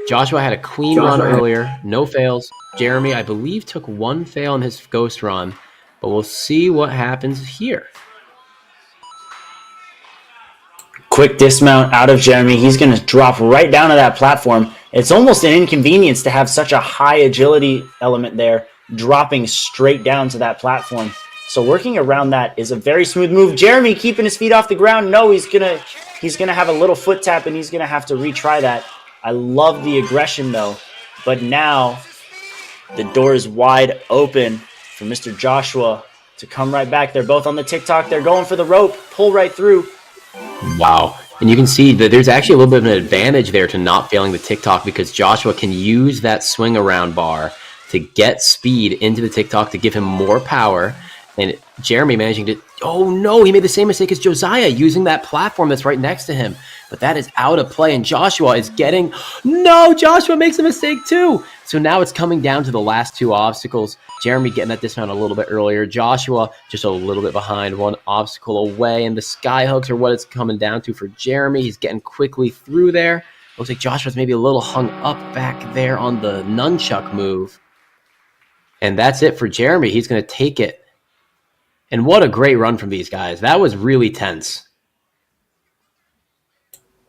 Joshua had a clean run earlier. No fails. Jeremy, I believe, took 1 fail in his ghost run. But we'll see what happens here. Quick dismount out of Jeremy. He's going to drop right down to that platform. It's almost an inconvenience to have such a high agility element there, dropping straight down to that platform. So working around that is a very smooth move. Jeremy keeping his feet off the ground. No, he's gonna have a little foot tap, and he's gonna have to retry that. I love the aggression though, but now the door is wide open for Mr. Joshua to come right back. They're both on the TikTok. They're going for the rope. Pull right through. Wow. And you can see that there's actually a little bit of an advantage there to not failing the TikTok because Joshua can use that swing around bar to get speed into the TikTok to give him more power. And Jeremy managing to, oh no, he made the same mistake as Josiah using that platform that's right next to him. But that is out of play, and Joshua is getting, no, Joshua makes a mistake too. So now it's coming down to the last 2 obstacles. Jeremy getting that dismount a little bit earlier. Joshua just a little bit behind, 1 obstacle away, and the sky hooks are what it's coming down to for Jeremy. He's getting quickly through there. Looks like Joshua's maybe a little hung up back there on the nunchuck move. And that's it for Jeremy. He's going to take it. And what a great run from these guys. That was really tense.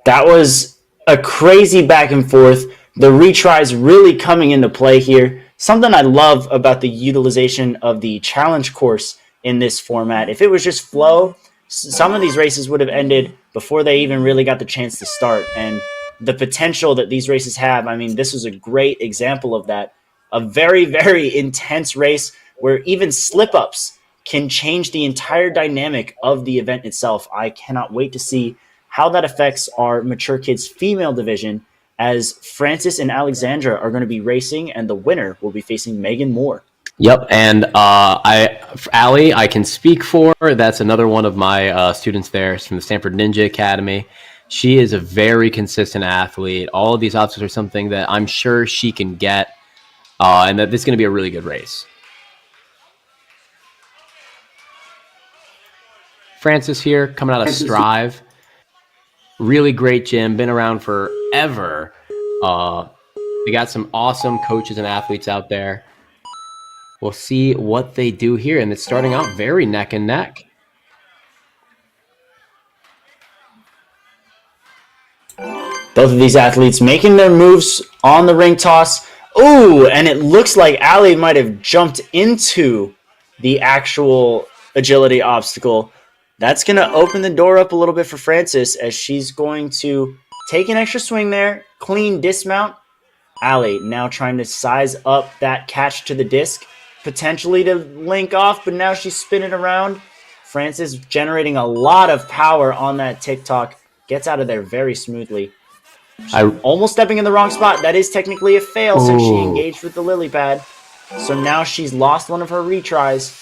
That was a crazy back and forth. The retries really coming into play here. Something I love about the utilization of the challenge course in this format. If it was just flow, some of these races would have ended before they even really got the chance to start. And the potential that these races have, I mean, this was a great example of that. A very, very intense race where even slip-ups can change the entire dynamic of the event itself. I cannot wait to see how that affects our Mature Kids female division as Francis and Alexandra are going to be racing, and the winner will be facing Megan Moore. Yep, and Allie, I can speak for. That's another one of my students there. She's from the Stanford Ninja Academy. She is a very consistent athlete. All of these obstacles are something that I'm sure she can get, and that this is going to be a really good race. Francis here, coming out of Strive. Really great gym, been around forever. We got some awesome coaches and athletes out there. We'll see what they do here, and it's starting out very neck and neck. Both of these athletes making their moves on the ring toss. Ooh, and it looks like Allie might have jumped into the actual agility obstacle. That's going to open the door up a little bit for Francis as she's going to take an extra swing there, clean dismount. Allie now trying to size up that catch to the disc, potentially to link off, but now she's spinning around. Francis generating a lot of power on that TikTok. gets out of there very smoothly. I Almost stepping in the wrong spot. That is technically a fail since she Ooh. engaged with the lily pad. So now she's lost one of her retries.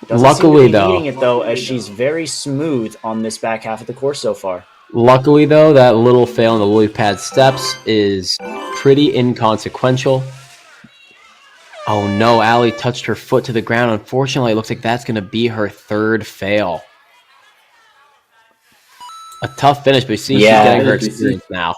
Doesn't seem to Luckily, be needing though, it, though, as she's very smooth on this back half of the course so far. that little fail in the lily pad steps is pretty inconsequential. Oh no, Allie touched her foot to the ground. Unfortunately, it looks like that's going to be her third fail. A tough finish, but you see she's getting her experience now.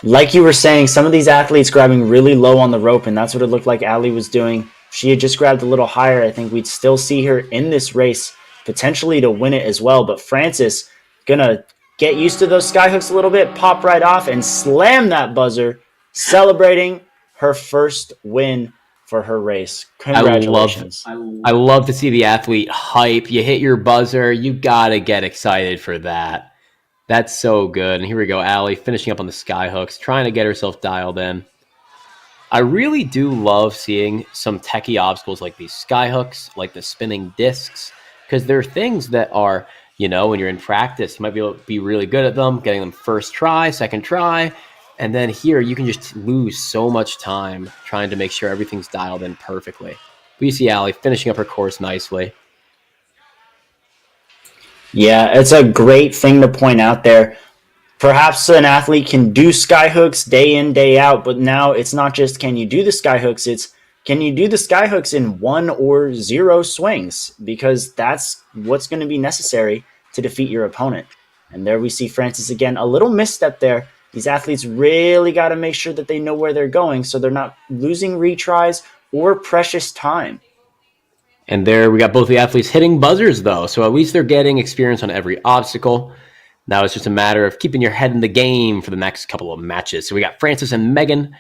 Like you were saying, some of these athletes grabbing really low on the rope, and that's what it looked like Allie was doing. If she had just grabbed a little higher, I think we'd still see her in this race, potentially to win it as well. But Francis gonna get used to those skyhooks a little bit, pop right off, and slam that buzzer, celebrating her first win for her race. Congratulations. I love to see the athlete hype. You hit your buzzer, you gotta get excited for that. That's so good. And here we go, Allie finishing up on the skyhooks, trying to get herself dialed in. I really do love seeing some techie obstacles like these skyhooks, like the spinning discs, because they're things that are, when you're in practice, you might be able to be really good at them, getting them first try, second try. And then here, you can just lose so much time trying to make sure everything's dialed in perfectly. We see Allie finishing up her course nicely. Yeah, it's a great thing to point out there. Perhaps an athlete can do skyhooks day in, day out, but now it's not just can you do the skyhooks, it's can you do the skyhooks in 1 or 0 swings, because that's what's going to be necessary to defeat your opponent. And there we see Francis again, a little misstep there. These athletes really got to make sure that they know where they're going so they're not losing retries or precious time. And there we got both the athletes hitting buzzers, though, so at least they're getting experience on every obstacle. Now it's just a matter of keeping your head in the game for the next couple of matches. So we got Francis and Megan.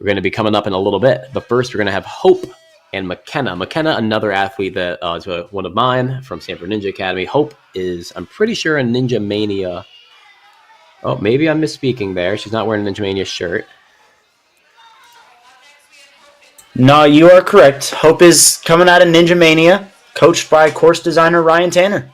We're going to be coming up in a little bit. But first, we're going to have Hope and McKenna. McKenna, another athlete that is one of mine from Stanford Ninja Academy. Hope is, I'm pretty sure, a Ninja Mania. Oh, maybe I'm misspeaking there. She's not wearing a Ninja Mania shirt. No, you are correct. Hope is coming out of Ninja Mania, coached by course designer Ryan Tanner.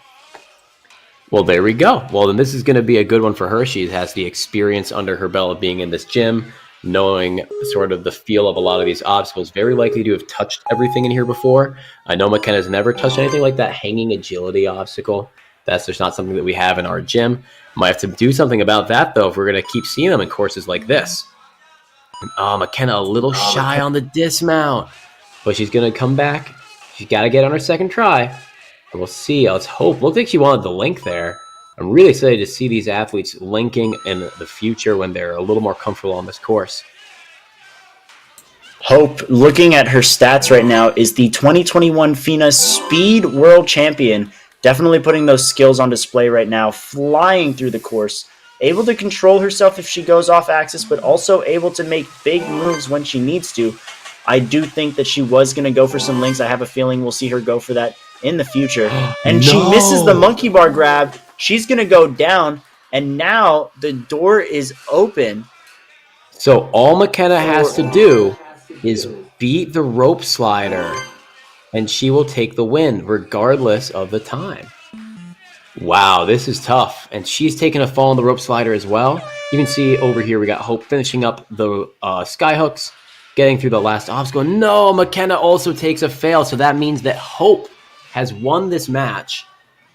Well, there we go. Well, then this is going to be a good one for her. She has the experience under her belt of being in this gym, knowing sort of the feel of a lot of these obstacles. Very likely to have touched everything in here before. I know McKenna's never touched anything like that hanging agility obstacle. That's just not something that we have in our gym. Might have to do something about that, though, if we're going to keep seeing them in courses like this. McKenna a little shy on the dismount, but she's going to come back. She's got to get on her second try. And we'll see. Let's hope. Looked like she wanted the link there. I'm really excited to see these athletes linking in the future when they're a little more comfortable on this course. Hope, looking at her stats right now, is the 2021 FINA Speed World Champion. Definitely putting those skills on display right now, flying through the course. Able to control herself if she goes off axis, but also able to make big moves when she needs to. I do think that she was going to go for some links. I have a feeling we'll see her go for that in the future. And she misses the monkey bar grab. She's going to go down, and now the door is open. So all McKenna has to do is beat the rope slider, and she will take the win regardless of the time. Wow, this is tough. And she's taking a fall on the rope slider as well. You can see over here we got Hope finishing up the skyhooks, getting through the last obstacle. No, McKenna also takes a fail, so that means that Hope has won this match,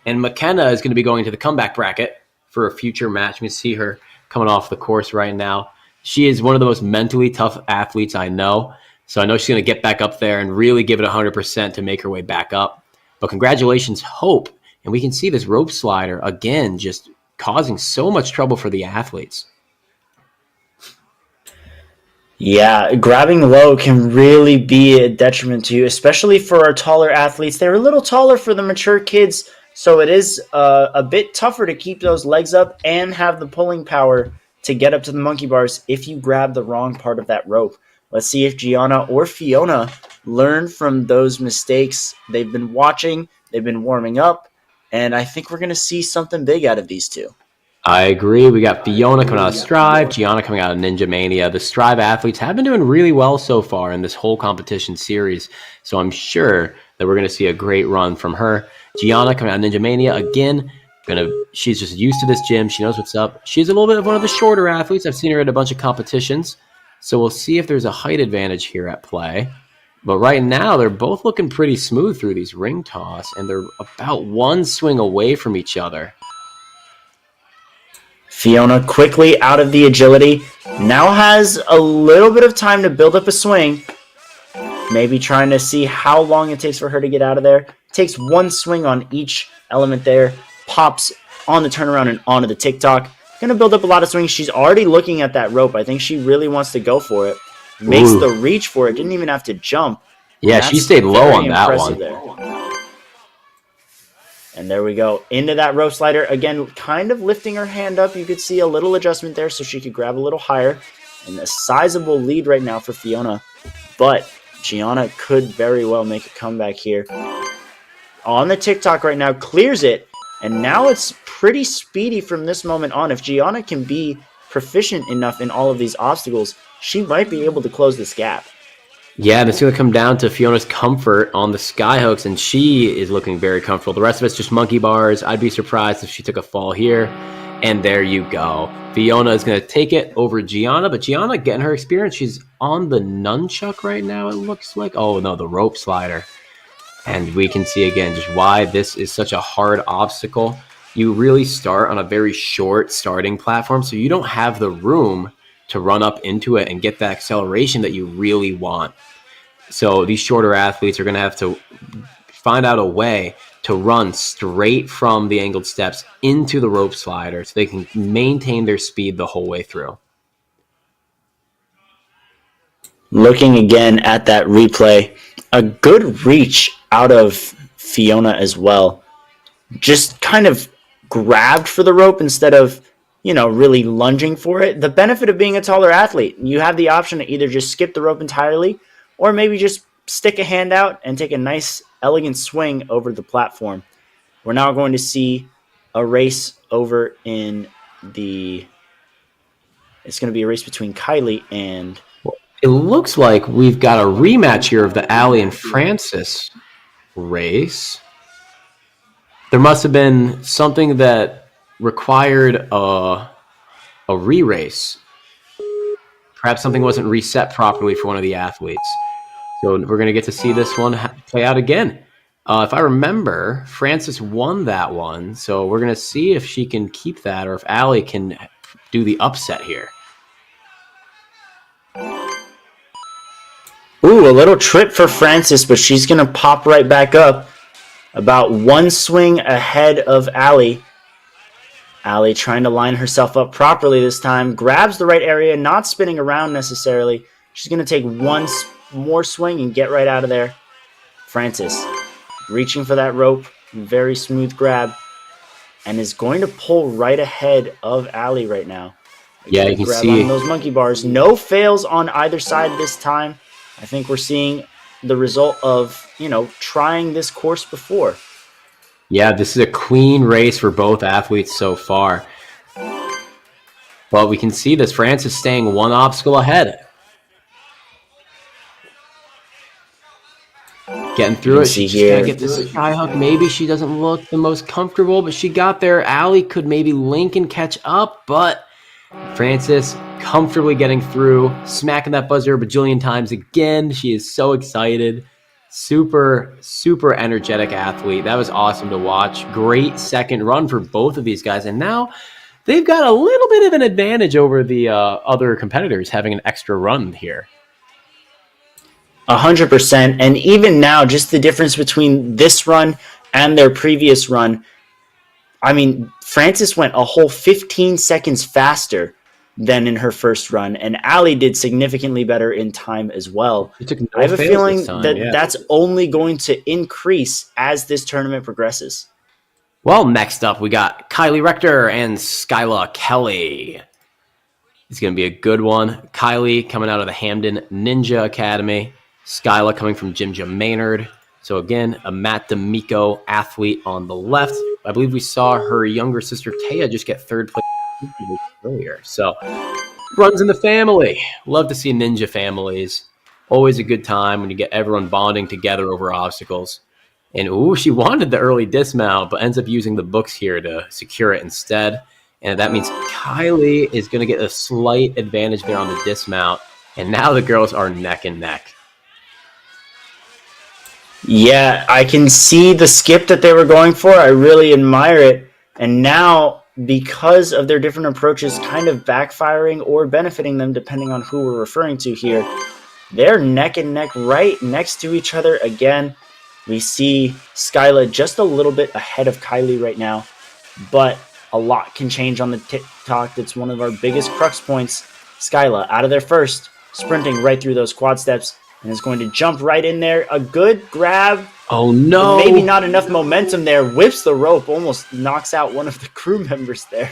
and McKenna is going to be going to the comeback bracket for a future match. You can see her coming off the course right now. She is one of the most mentally tough athletes I know, so I know she's going to get back up there and really give it 100% to make her way back up. But congratulations, Hope. And we can see this rope slider, again, just causing so much trouble for the athletes. Yeah, grabbing low can really be a detriment to you, especially for our taller athletes. They're a little taller for the mature kids, so it is a bit tougher to keep those legs up and have the pulling power to get up to the monkey bars if you grab the wrong part of that rope. Let's see if Gianna or Fiona learn from those mistakes. They've been watching, they've been warming up, and I think we're going to see something big out of these two. I agree. We got Fiona coming out of Strive, Gianna coming out of Ninja Mania. The Strive athletes have been doing really well so far in this whole competition series, so I'm sure that we're going to see a great run from her. Gianna coming out of Ninja Mania, again, She's just used to this gym. She knows what's up. She's a little bit of one of the shorter athletes. I've seen her at a bunch of competitions. So we'll see if there's a height advantage here at play. But right now, they're both looking pretty smooth through these ring toss, and they're about one swing away from each other. Fiona quickly out of the agility. Now has a little bit of time to build up a swing. Maybe trying to see how long it takes for her to get out of there. Takes one swing on each element there. Pops on the turnaround and onto the TikTok. Going to build up a lot of swings. She's already looking at that rope. I think she really wants to go for it. Makes the reach for it. Didn't even have to jump. Yeah, she stayed low on that one. There. And there we go. Into that rope slider. Again, kind of lifting her hand up. You could see a little adjustment there so she could grab a little higher. And a sizable lead right now for Fiona. But Gianna could very well make a comeback here. On the TikTok right now, clears it. And now it's pretty speedy from this moment on. If Gianna can be proficient enough in all of these obstacles, she might be able to close this gap. Yeah, and it's going to come down to Fiona's comfort on the skyhooks, and she is looking very comfortable. The rest of it's just monkey bars. I'd be surprised if she took a fall here. And there you go. Fiona is going to take it over Gianna, but Gianna getting her experience. She's on the nunchuck right now, it looks like. Oh, no, the rope slider. And we can see again just why this is such a hard obstacle. You really start on a very short starting platform, so you don't have the room to run up into it and get that acceleration that you really want. So these shorter athletes are going to have to find out a way to run straight from the angled steps into the rope slider so they can maintain their speed the whole way through. Looking again at that replay, a good reach out of Fiona as well. Just kind of grabbed for the rope instead of, really lunging for it. The benefit of being a taller athlete, you have the option to either just skip the rope entirely or maybe just stick a hand out and take a nice, elegant swing over the platform. We're now going to see a race over in the... It's going to be a race between Kylie and... It looks like we've got a rematch here of the Allie and Francis race. There must have been something that required a re-race. Perhaps something wasn't reset properly for one of the athletes. So we're going to get to see this one play out again. If I remember, Francis won that one. So we're going to see if she can keep that or if Allie can do the upset here. Ooh, a little trip for Francis, but she's going to pop right back up. About one swing ahead of Allie. Allie trying to line herself up properly this time. Grabs the right area, not spinning around necessarily. She's going to take one more swing and get right out of there. Francis reaching for that rope. Very smooth grab. And is going to pull right ahead of Allie right now. Yeah, you can grab see on those monkey bars. No fails on either side this time. I think we're seeing the result of, trying this course before. Yeah, this is a clean race for both athletes so far. But we can see this. Francis staying one obstacle ahead. Getting through it. She just can't get this skyhook. Maybe she doesn't look the most comfortable, but she got there. Allie could maybe link and catch up, but Francis comfortably getting through, smacking that buzzer a bajillion times again. She is so excited. Super, super energetic athlete. That was awesome to watch. Great second run for both of these guys. And now they've got a little bit of an advantage over the other competitors having an extra run here. 100%. And even now, just the difference between this run and their previous run, I mean, Francis went a whole 15 seconds faster than in her first run, and Allie did significantly better in time as well. I have a feeling that that's only going to increase as this tournament progresses. Well, next up, we got Kylie Rector and Skyla Kelly. It's going to be a good one. Kylie coming out of the Hamden Ninja Academy. Skyla coming from Jim Maynard. So again, a Matt D'Amico athlete on the left. I believe we saw her younger sister Taya just get third place earlier. So runs in the family. Love to see ninja families. Always a good time when you get everyone bonding together over obstacles. And ooh, she wanted the early dismount, but ends up using the books here to secure it instead. And that means Kylie is going to get a slight advantage there on the dismount. And now the girls are neck and neck. Yeah, I can see the skip that they were going for. I really admire it. And now, because of their different approaches kind of backfiring or benefiting them, depending on who we're referring to here, they're neck and neck right next to each other again. We see Skyla just a little bit ahead of Kylie right now, but a lot can change on the TikTok. That's one of our biggest crux points. Skyla out of there first, sprinting right through those quad steps, and is going to jump right in there. A good grab. Oh, no. Maybe not enough momentum there. Whips the rope, almost knocks out one of the crew members there.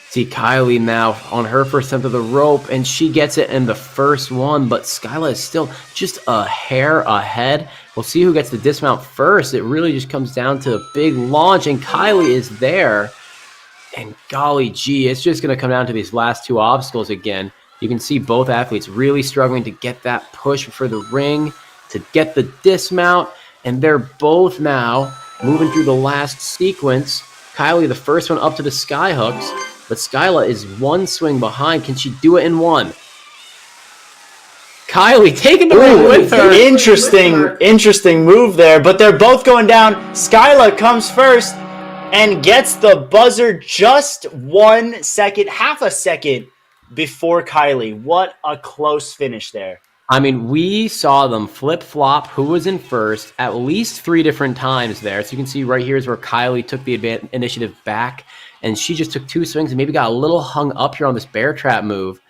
See Kylie now on her first attempt of the rope, and she gets it in the first one, but Skyla is still just a hair ahead. We'll see who gets the dismount first. It really just comes down to a big launch, and Kylie is there. And golly gee, it's just going to come down to these last two obstacles again. You can see both athletes really struggling to get that push for the ring, to get the dismount, and they're both now moving through the last sequence. Kylie, the first one up to the sky hooks, but Skyla is one swing behind. Can she do it in one? Kylie taking the ring with her. Interesting move there, but they're both going down. Skyla comes first and gets the buzzer just 1 second, half a second before Kylie. What a close finish there. I mean, we saw them flip-flop who was in first at least 3 different times there. So you can see right here is where Kylie took the initiative back, and she just took 2 swings and maybe got a little hung up here on this bear trap move.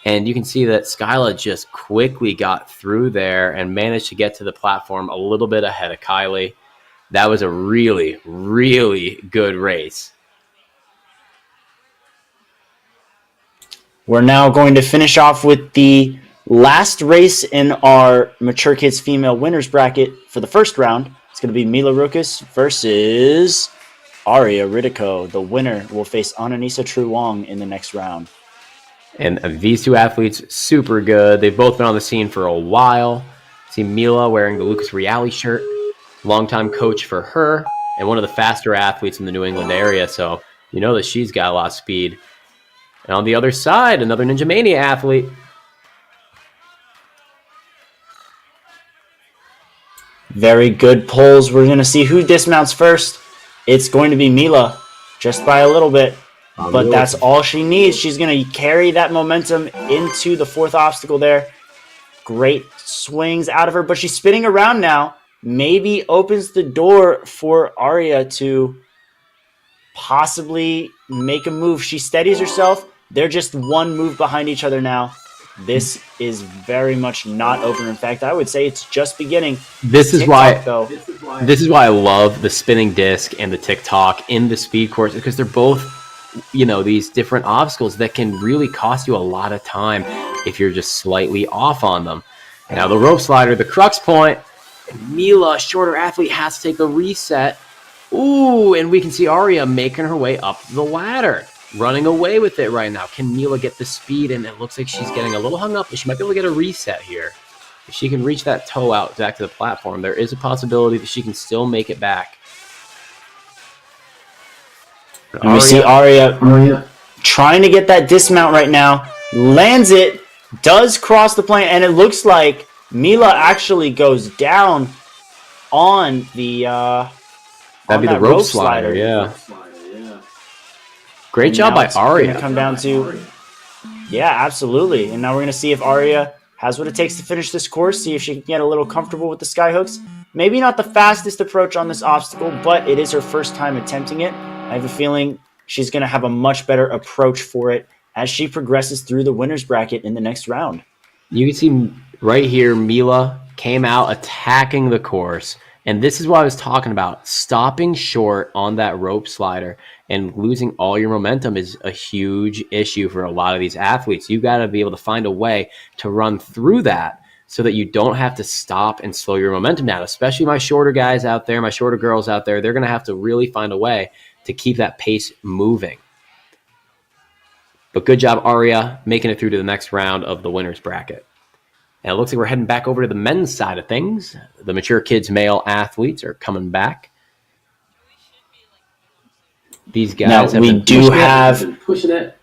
And you can see that Skyla just quickly got through there and managed to get to the platform a little bit ahead of Kylie. That was a really, really good race. We're now going to finish off with the last race in our Mature Kids Female Winners Bracket for the first round. It's going to be Mila Rukas versus Aria Riddico. The winner will face Ananisa Truong in the next round. And these two athletes, super good. They've both been on the scene for a while. See Mila wearing the Lucas Reale shirt. Longtime coach for her, and one of the faster athletes in the New England area, so you know that she's got a lot of speed. And on the other side, another Ninja Mania athlete. Very good pulls. We're going to see who dismounts first. It's going to be Mila, just by a little bit. But that's all she needs. She's going to carry that momentum into the 4th obstacle there. Great swings out of her, but she's spinning around now. Maybe opens the door for Aria to possibly make a move. She steadies herself. They're just one move behind each other now. This is very much not over. In fact, I would say it's just beginning. This is why I love the spinning disc and the TikTok in the speed course, because they're both, you know, these different obstacles that can really cost you a lot of time if you're just slightly off on them. Now the rope slider, the crux point. Mila, shorter athlete, has to take the reset. Ooh, and we can see Aria making her way up the ladder, running away with it right now. Can Mila get the speed? And it looks like she's getting a little hung up, but she might be able to get a reset here. If she can reach that toe out back to the platform, there is a possibility that she can still make it back. And we see Aria trying to get that dismount right now. Lands it, does cross the plane, and it looks like Mila actually goes down on the that'd be the rope slider, yeah. Great job by Aria. Come down to, yeah, absolutely. And now we're going to see if Aria has what it takes to finish this course, see if she can get a little comfortable with the sky hooks. Maybe not the fastest approach on this obstacle, but it is her first time attempting it. I have a feeling she's going to have a much better approach for it as she progresses through the winner's bracket in the next round. You can see right here, Mila came out attacking the course. And this is what I was talking about. Stopping short on that rope slider and losing all your momentum is a huge issue for a lot of these athletes. You got to be able to find a way to run through that so that you don't have to stop and slow your momentum down, especially my shorter guys out there, my shorter girls out there. They're going to have to really find a way to keep that pace moving. But good job, Aria, making it through to the next round of the winner's bracket. And it looks like we're heading back over to the men's side of things. The mature kids male athletes are coming back. These Now guys have we been do pushing it.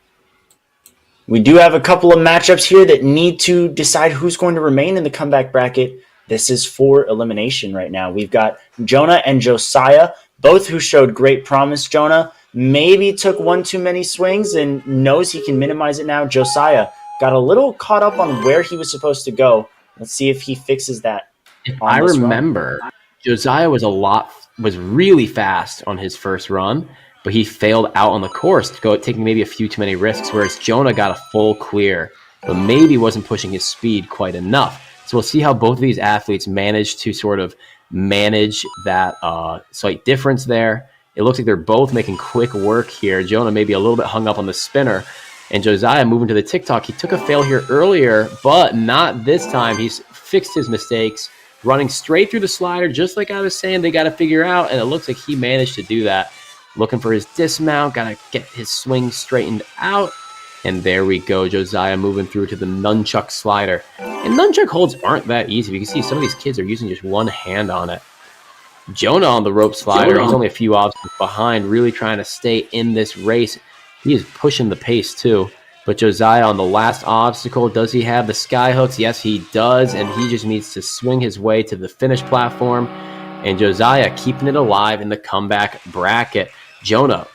We do have a couple of matchups here that need to decide who's going to remain in the comeback bracket. This is for elimination right now. We've got Jonah and Josiah, both who showed great promise. Jonah maybe took one too many swings and knows he can minimize it now. Josiah got a little caught up on where he was supposed to go. Let's see if he fixes that. If I remember, Josiah was really fast on his first run, but he failed out on the course, taking maybe a few too many risks, whereas Jonah got a full clear, but maybe wasn't pushing his speed quite enough. So we'll see how both of these athletes manage to sort of manage that slight difference there. It looks like they're both making quick work here. Jonah maybe a little bit hung up on the spinner, and Josiah moving to the TikTok. He took a fail here earlier, but not this time. He's fixed his mistakes, running straight through the slider, just like I was saying they got to figure out, and it looks like he managed to do that. Looking for his dismount, got to get his swing straightened out, and there we go. Josiah moving through to the nunchuck slider. And nunchuck holds aren't that easy. You can see some of these kids are using just one hand on it. Jonah on the rope slider. He's only a few obstacles behind, really trying to stay in this race. He is pushing the pace too. But Josiah on the last obstacle, does he have the sky hooks? Yes, he does, and he just needs to swing his way to the finish platform. And Josiah keeping it alive in the comeback bracket. Jonah,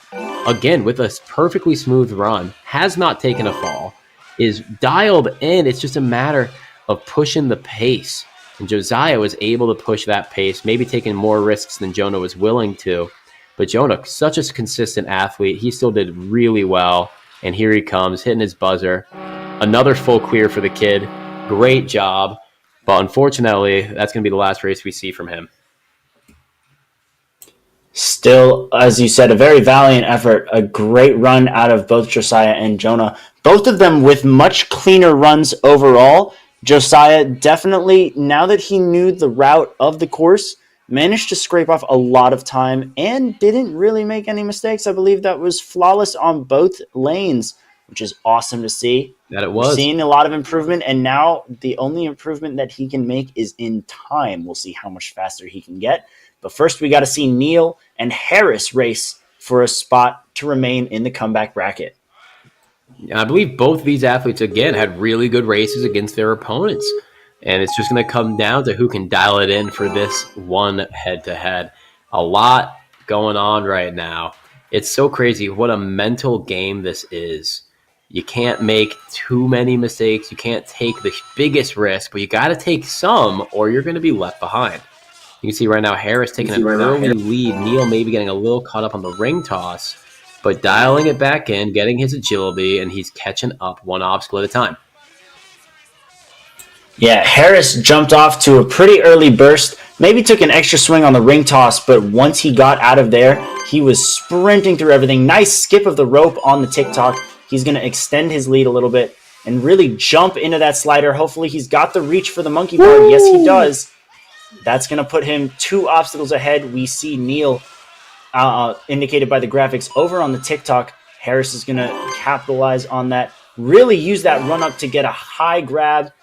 again, with a perfectly smooth run, has not taken a fall, is dialed in. It's just a matter of pushing the pace. And Josiah was able to push that pace, maybe taking more risks than Jonah was willing to. But Jonah, such a consistent athlete, he still did really well. And here he comes, hitting his buzzer. Another full clear for the kid. Great job. But unfortunately, that's going to be the last race we see from him. Still, as you said, a very valiant effort, a great run out of both Josiah and Jonah. Both of them with much cleaner runs overall. Josiah definitely, now that he knew the route of the course, managed to scrape off a lot of time and didn't really make any mistakes. I believe that was flawless on both lanes, which is awesome to see. That it was. We're seeing a lot of improvement, and now the only improvement that he can make is in time. We'll see how much faster he can get. But first, we got to see Neil and Harris race for a spot to remain in the comeback bracket. I believe both of these athletes, again, had really good races against their opponents. And it's just going to come down to who can dial it in for this one head-to-head. A lot going on right now. It's so crazy what a mental game this is. You can't make too many mistakes. You can't take the biggest risk, but you got to take some or you're going to be left behind. You can see right now Harris taking an early lead. Neil maybe getting a little caught up on the ring toss, but dialing it back in, getting his agility, and he's catching up one obstacle at a time. Yeah, Harris jumped off to a pretty early burst, maybe took an extra swing on the ring toss, but once he got out of there, he was sprinting through everything. Nice skip of the rope on the TikTok. He's going to extend his lead a little bit and really jump into that slider. Hopefully he's got the reach for the monkey bar. Woo! Yes, he does. That's going to put him 2 obstacles ahead. We see Neil, indicated by the graphics, over on the TikTok. Harris is going to capitalize on that, really use that run up to get a high grab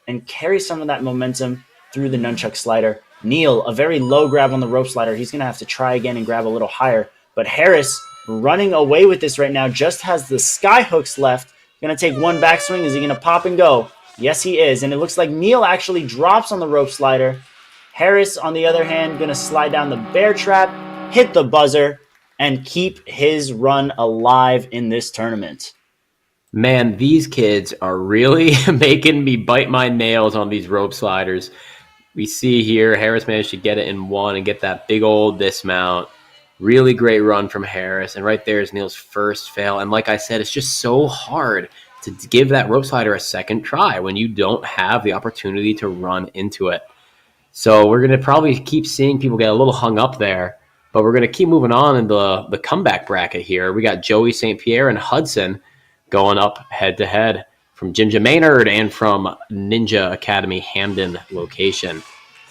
and carry some of that momentum through the nunchuck slider. Neil, a very low grab on the rope slider. He's going to have to try again and grab a little higher. But Harris, running away with this right now, just has the sky hooks left. Going to take one backswing. Is he going to pop and go? Yes, he is. And it looks like Neil actually drops on the rope slider. Harris, on the other hand, going to slide down the bear trap, hit the buzzer, and keep his run alive in this tournament. Man, these kids are really making me bite my nails on these rope sliders. We see here Harris managed to get it in one and get that big old dismount. Really great run from Harris. And right there is Neil's first fail. And like I said, it's just so hard to give that rope slider a second try when you don't have the opportunity to run into it. So we're going to probably keep seeing people get a little hung up there. But we're going to keep moving on in the comeback bracket here. We got Joey St. Pierre and Hudson going up head-to-head from Ginger Maynard and from Ninja Academy Hamden location.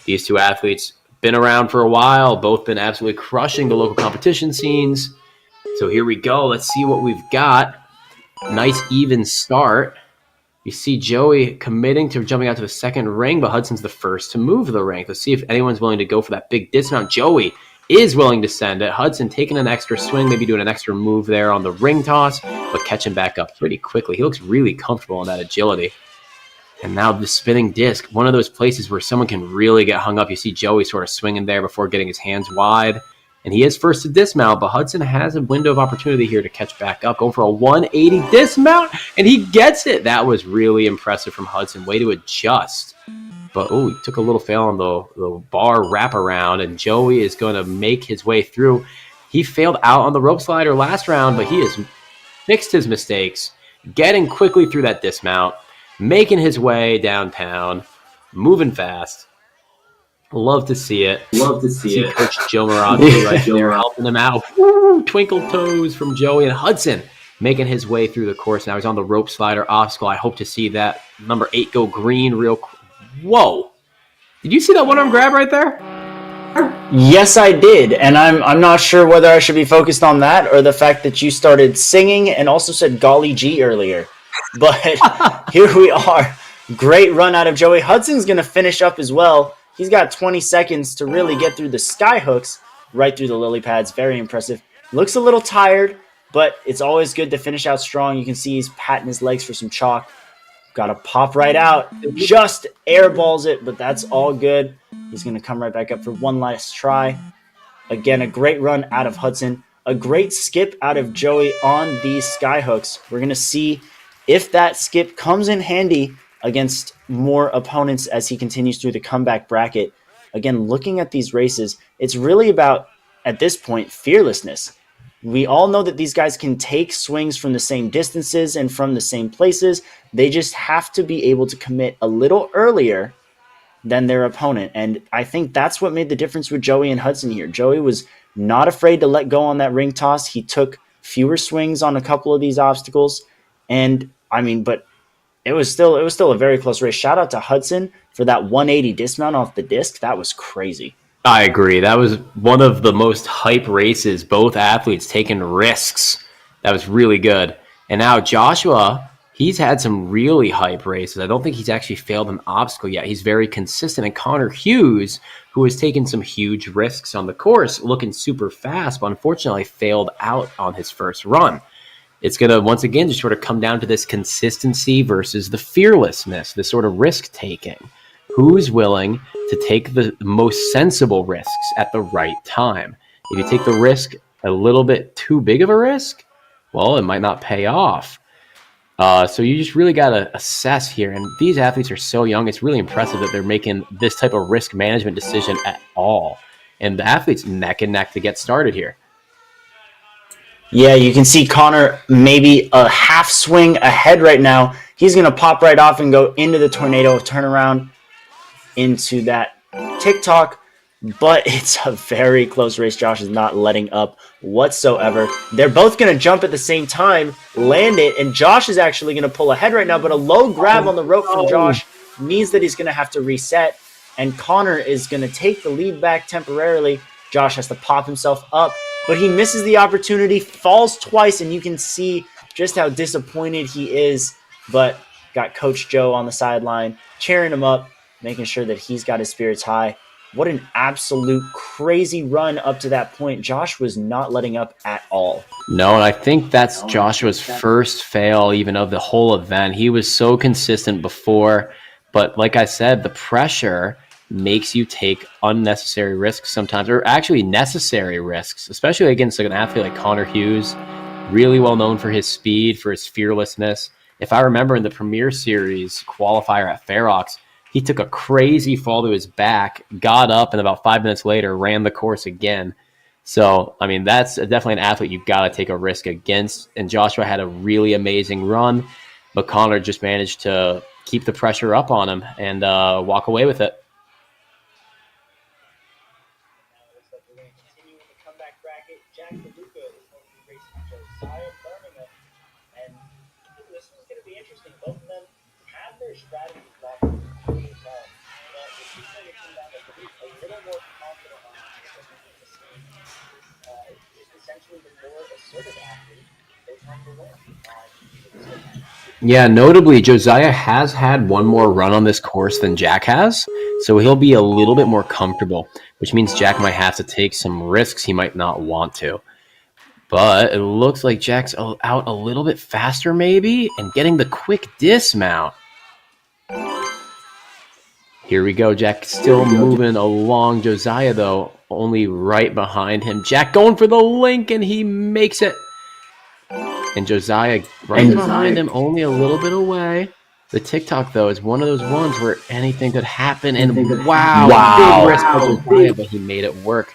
These two athletes been around for a while, both been absolutely crushing the local competition scenes. So here we go. Let's see what we've got. Nice even start. You see Joey committing to jumping out to the second ring, but Hudson's the first to move the ring. Let's see if anyone's willing to go for that big dismount. Joey is willing to send it. Hudson taking an extra swing, maybe doing an extra move there on the ring toss, but catching back up pretty quickly. He looks really comfortable in that agility. And now the spinning disc, one of those places where someone can really get hung up. You see Joey sort of swinging there before getting his hands wide. And he is first to dismount, but Hudson has a window of opportunity here to catch back up, going for a 180 dismount, and he gets it. That was really impressive from Hudson. Way to adjust. But, he took a little fail on the bar wraparound, and Joey is going to make his way through. He failed out on the rope slider last round, but he has fixed his mistakes, getting quickly through that dismount, making his way downtown, moving fast. Love to see it. See Coach Joe Marazzi right there helping him out. Woo, twinkle toes from Joey, and Hudson making his way through the course. Now he's on the rope slider obstacle. I hope to see that number 8 go green real quick. Whoa. Did you see that one-arm grab right there? Yes, I did, and I'm not sure whether I should be focused on that or the fact that you started singing and also said golly gee earlier. But here we are. Great run out of Joey. Hudson's going to finish up as well. He's got 20 seconds to really get through the sky hooks right through the lily pads. Very impressive. Looks a little tired, but it's always good to finish out strong. You can see he's patting his legs for some chalk. Got to pop right out. Just airballs it, but that's all good. He's going to come right back up for one last try. Again, a great run out of Hudson. A great skip out of Joey on these sky hooks. We're going to see if that skip comes in handy against more opponents as he continues through the comeback bracket. Again, looking at these races, it's really about, at this point, fearlessness. We all know that these guys can take swings from the same distances and from the same places. They just have to be able to commit a little earlier than their opponent. And I think that's what made the difference with Joey and Hudson here. Joey was not afraid to let go on that ring toss. He took fewer swings on a couple of these obstacles. And but it was still a very close race. Shout out to Hudson for that 180 dismount off the disc. That was crazy. I agree. That was one of the most hype races. Both athletes taking risks. That was really good. And now Joshua, he's had some really hype races. I don't think he's actually failed an obstacle yet. He's very consistent. And Connor Hughes, who has taken some huge risks on the course, looking super fast, but unfortunately failed out on his first run. It's going to, once again, just sort of come down to this consistency versus the fearlessness, this sort of risk-taking. Who's willing to take the most sensible risks at the right time? If you take the risk a little bit too big of a risk, well, it might not pay off. So you just really got to assess here. And these athletes are so young. It's really impressive that they're making this type of risk management decision at all. And the athletes neck and neck to get started here. Yeah, you can see Connor maybe a half swing ahead right now. He's going to pop right off and go into the tornado turnaround into that TikTok. But it's a very close race. Josh is not letting up whatsoever. They're both going to jump at the same time, land it, and Josh is actually going to pull ahead right now. But a low grab on the rope from Josh means that he's going to have to reset, and Connor is going to take the lead back temporarily. Josh has to pop himself up, but he misses the opportunity, falls twice, and you can see just how disappointed he is. But got Coach Joe on the sideline, cheering him up, making sure that he's got his spirits high. What an absolute crazy run up to that point. Josh was not letting up at all. No, and I think that's Joshua's first fail even of the whole event. He was so consistent before, but like I said, the pressure makes you take unnecessary risks sometimes, or actually necessary risks, especially against an athlete like Connor Hughes, really well known for his speed, for his fearlessness. If I remember in the Premier Series qualifier at Fair Oaks, he took a crazy fall to his back, got up, and about 5 minutes later ran the course again. So, I mean, that's definitely an athlete you've got to take a risk against. And Joshua had a really amazing run, but Connor just managed to keep the pressure up on him and walk away with it. Yeah, notably, Josiah has had one more run on this course than Jack has, so he'll be a little bit more comfortable, which means Jack might have to take some risks he might not want to. But it looks like Jack's out a little bit faster, maybe, and getting the quick dismount. Here we go. Jack still moving along. Josiah, though, only right behind him. Jack going for the link, and he makes it. And Josiah right behind him, only a little bit away. The TikTok, though, is one of those ones where anything could happen. And wow, big risk for Josiah, but he made it work.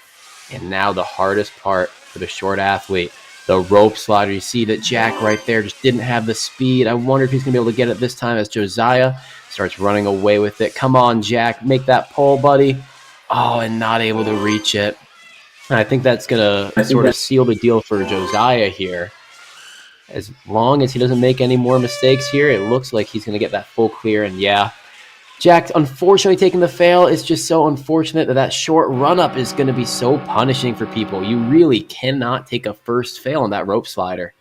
And now the hardest part for the short athlete, the rope slider. You see that Jack right there just didn't have the speed. I wonder if he's going to be able to get it this time as Josiah starts running away with it. Come on, Jack. Make that pull, buddy. Oh, and not able to reach it. And I think that's going to sort of seal the deal for Josiah here. As long as he doesn't make any more mistakes here, it looks like he's going to get that full clear. And yeah, Jack, unfortunately, taking the fail is just so unfortunate that short run-up is going to be so punishing for people. You really cannot take a first fail on that rope slider.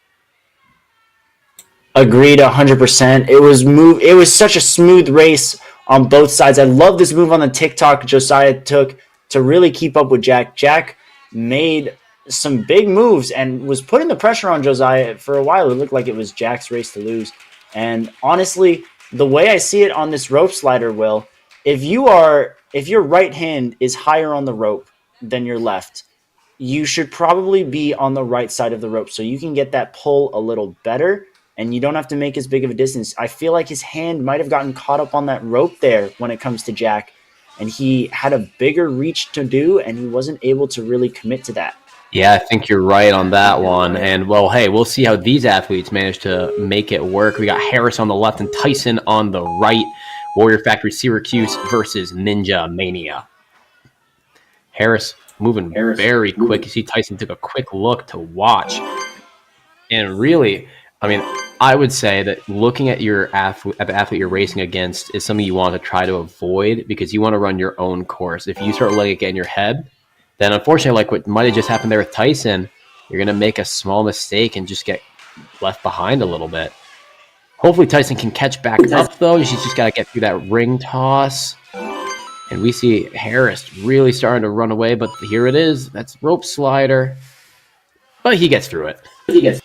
Agreed 100%. It was such a smooth race on both sides. I love this move on the TikTok Josiah took to really keep up with Jack. Jack made some big moves and was putting the pressure on Josiah for a while. It looked like it was Jack's race to lose. And honestly, the way I see it on this rope slider, Will, if your right hand is higher on the rope than your left, you should probably be on the right side of the rope so you can get that pull a little better and you don't have to make as big of a distance. I feel like his hand might have gotten caught up on that rope there when it comes to Jack, and he had a bigger reach to do, and he wasn't able to really commit to that. Yeah, I think you're right on that one. And, well, hey, we'll see how these athletes manage to make it work. We got Harris on the left and Tyson on the right. Warrior Factory Syracuse versus Ninja Mania. Harris moving very quick. You see Tyson took a quick look to watch. And really, I mean, I would say that looking at the athlete you're racing against is something you want to try to avoid because you want to run your own course. If you start letting it get in your head, then unfortunately, like what might have just happened there with Tyson, you're going to make a small mistake and just get left behind a little bit. Hopefully Tyson can catch back up, though. She's just got to get through that ring toss. And we see Harris really starting to run away, but here it is. That's rope slider. But he gets through it.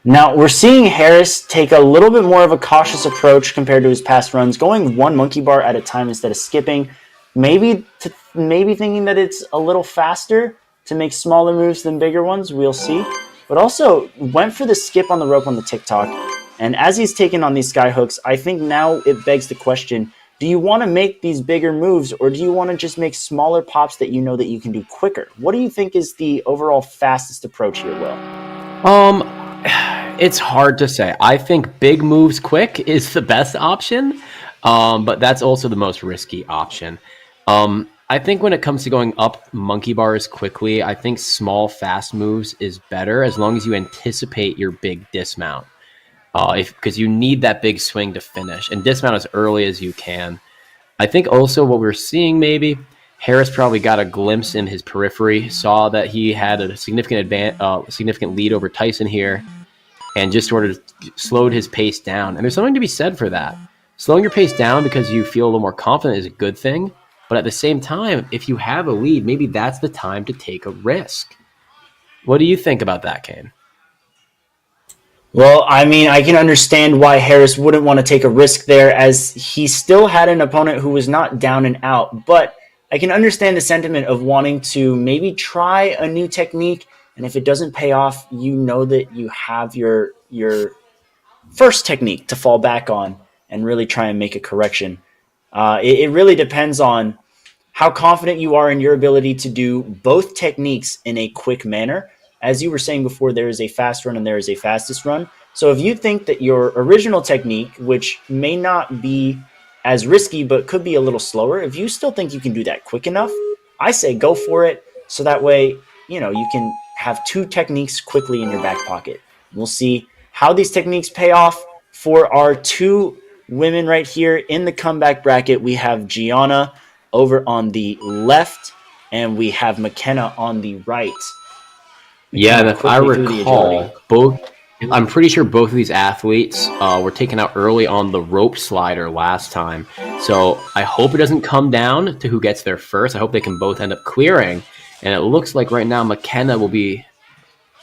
Now, we're seeing Harris take a little bit more of a cautious approach compared to his past runs, going one monkey bar at a time instead of skipping. Maybe thinking that it's a little faster to make smaller moves than bigger ones. We'll see. But also went for the skip on the rope on the TikTok. And as he's taken on these sky hooks, I think now it begs the question, do you want to make these bigger moves or do you want to just make smaller pops that you know that you can do quicker? What do you think is the overall fastest approach here, Will? It's hard to say. I think big moves quick is the best option, but that's also the most risky option. I think when it comes to going up monkey bars quickly, I think small, fast moves is better as long as you anticipate your big dismount. Because you need that big swing to finish and dismount as early as you can. I think also what we're seeing maybe, Harris probably got a glimpse in his periphery, saw that he had a significant lead over Tyson here, and just sort of slowed his pace down. And there's something to be said for that. Slowing your pace down because you feel a little more confident is a good thing. But at the same time, if you have a lead, maybe that's the time to take a risk. What do you think about that, Kane? Well, I mean, I can understand why Harris wouldn't want to take a risk there as he still had an opponent who was not down and out. But I can understand the sentiment of wanting to maybe try a new technique. And if it doesn't pay off, you know that you have your first technique to fall back on and really try and make a correction. It really depends on how confident you are in your ability to do both techniques in a quick manner. As you were saying before, there is a fast run and there is a fastest run. So if you think that your original technique, which may not be as risky but could be a little slower, if you still think you can do that quick enough, I say go for it. So that way, you can have two techniques quickly in your back pocket. We'll see how these techniques pay off for our two women right here in the comeback bracket. We have Gianna over on the left, and we have McKenna on the right. Yeah, and if I recall, I'm pretty sure both of these athletes were taken out early on the rope slider last time. So I hope it doesn't come down to who gets there first. I hope they can both end up clearing. And it looks like right now McKenna will be,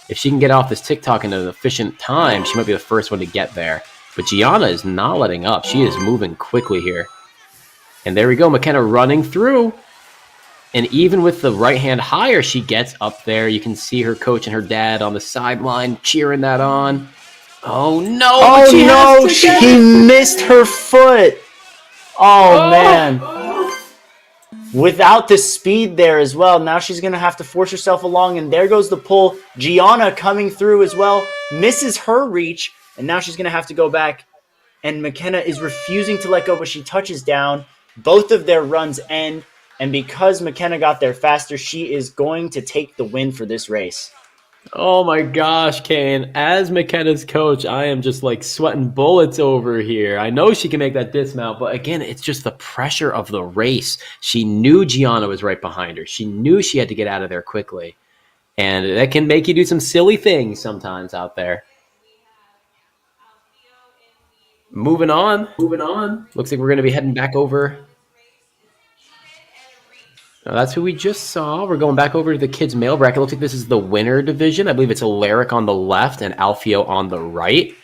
if she can get off this TikTok in an efficient time, she might be the first one to get there. But Gianna is not letting up. She is moving quickly here. And there we go, McKenna running through. And even with the right hand higher, she gets up there. You can see her coach and her dad on the sideline cheering that on. Oh no! Oh she no, has to she get it! missed her foot. Oh man. Without the speed there as well, now she's going to have to force herself along, and there goes the pull. Gianna coming through as well, misses her reach, and now she's going to have to go back, and McKenna is refusing to let go, but she touches down. Both of their runs end, and because McKenna got there faster, she is going to take the win for this race. Oh my gosh, Kane. As McKenna's coach, I am just like sweating bullets over here. I know she can make that dismount, but again, it's just the pressure of the race. She knew Gianna was right behind her. She knew she had to get out of there quickly. And that can make you do some silly things sometimes out there. Moving on. Looks like we're going to be heading back over. Now, that's who we just saw. We're going back over to the kids' male bracket. Looks like this is the winner division. I believe it's Alaric on the left and Alfio on the right.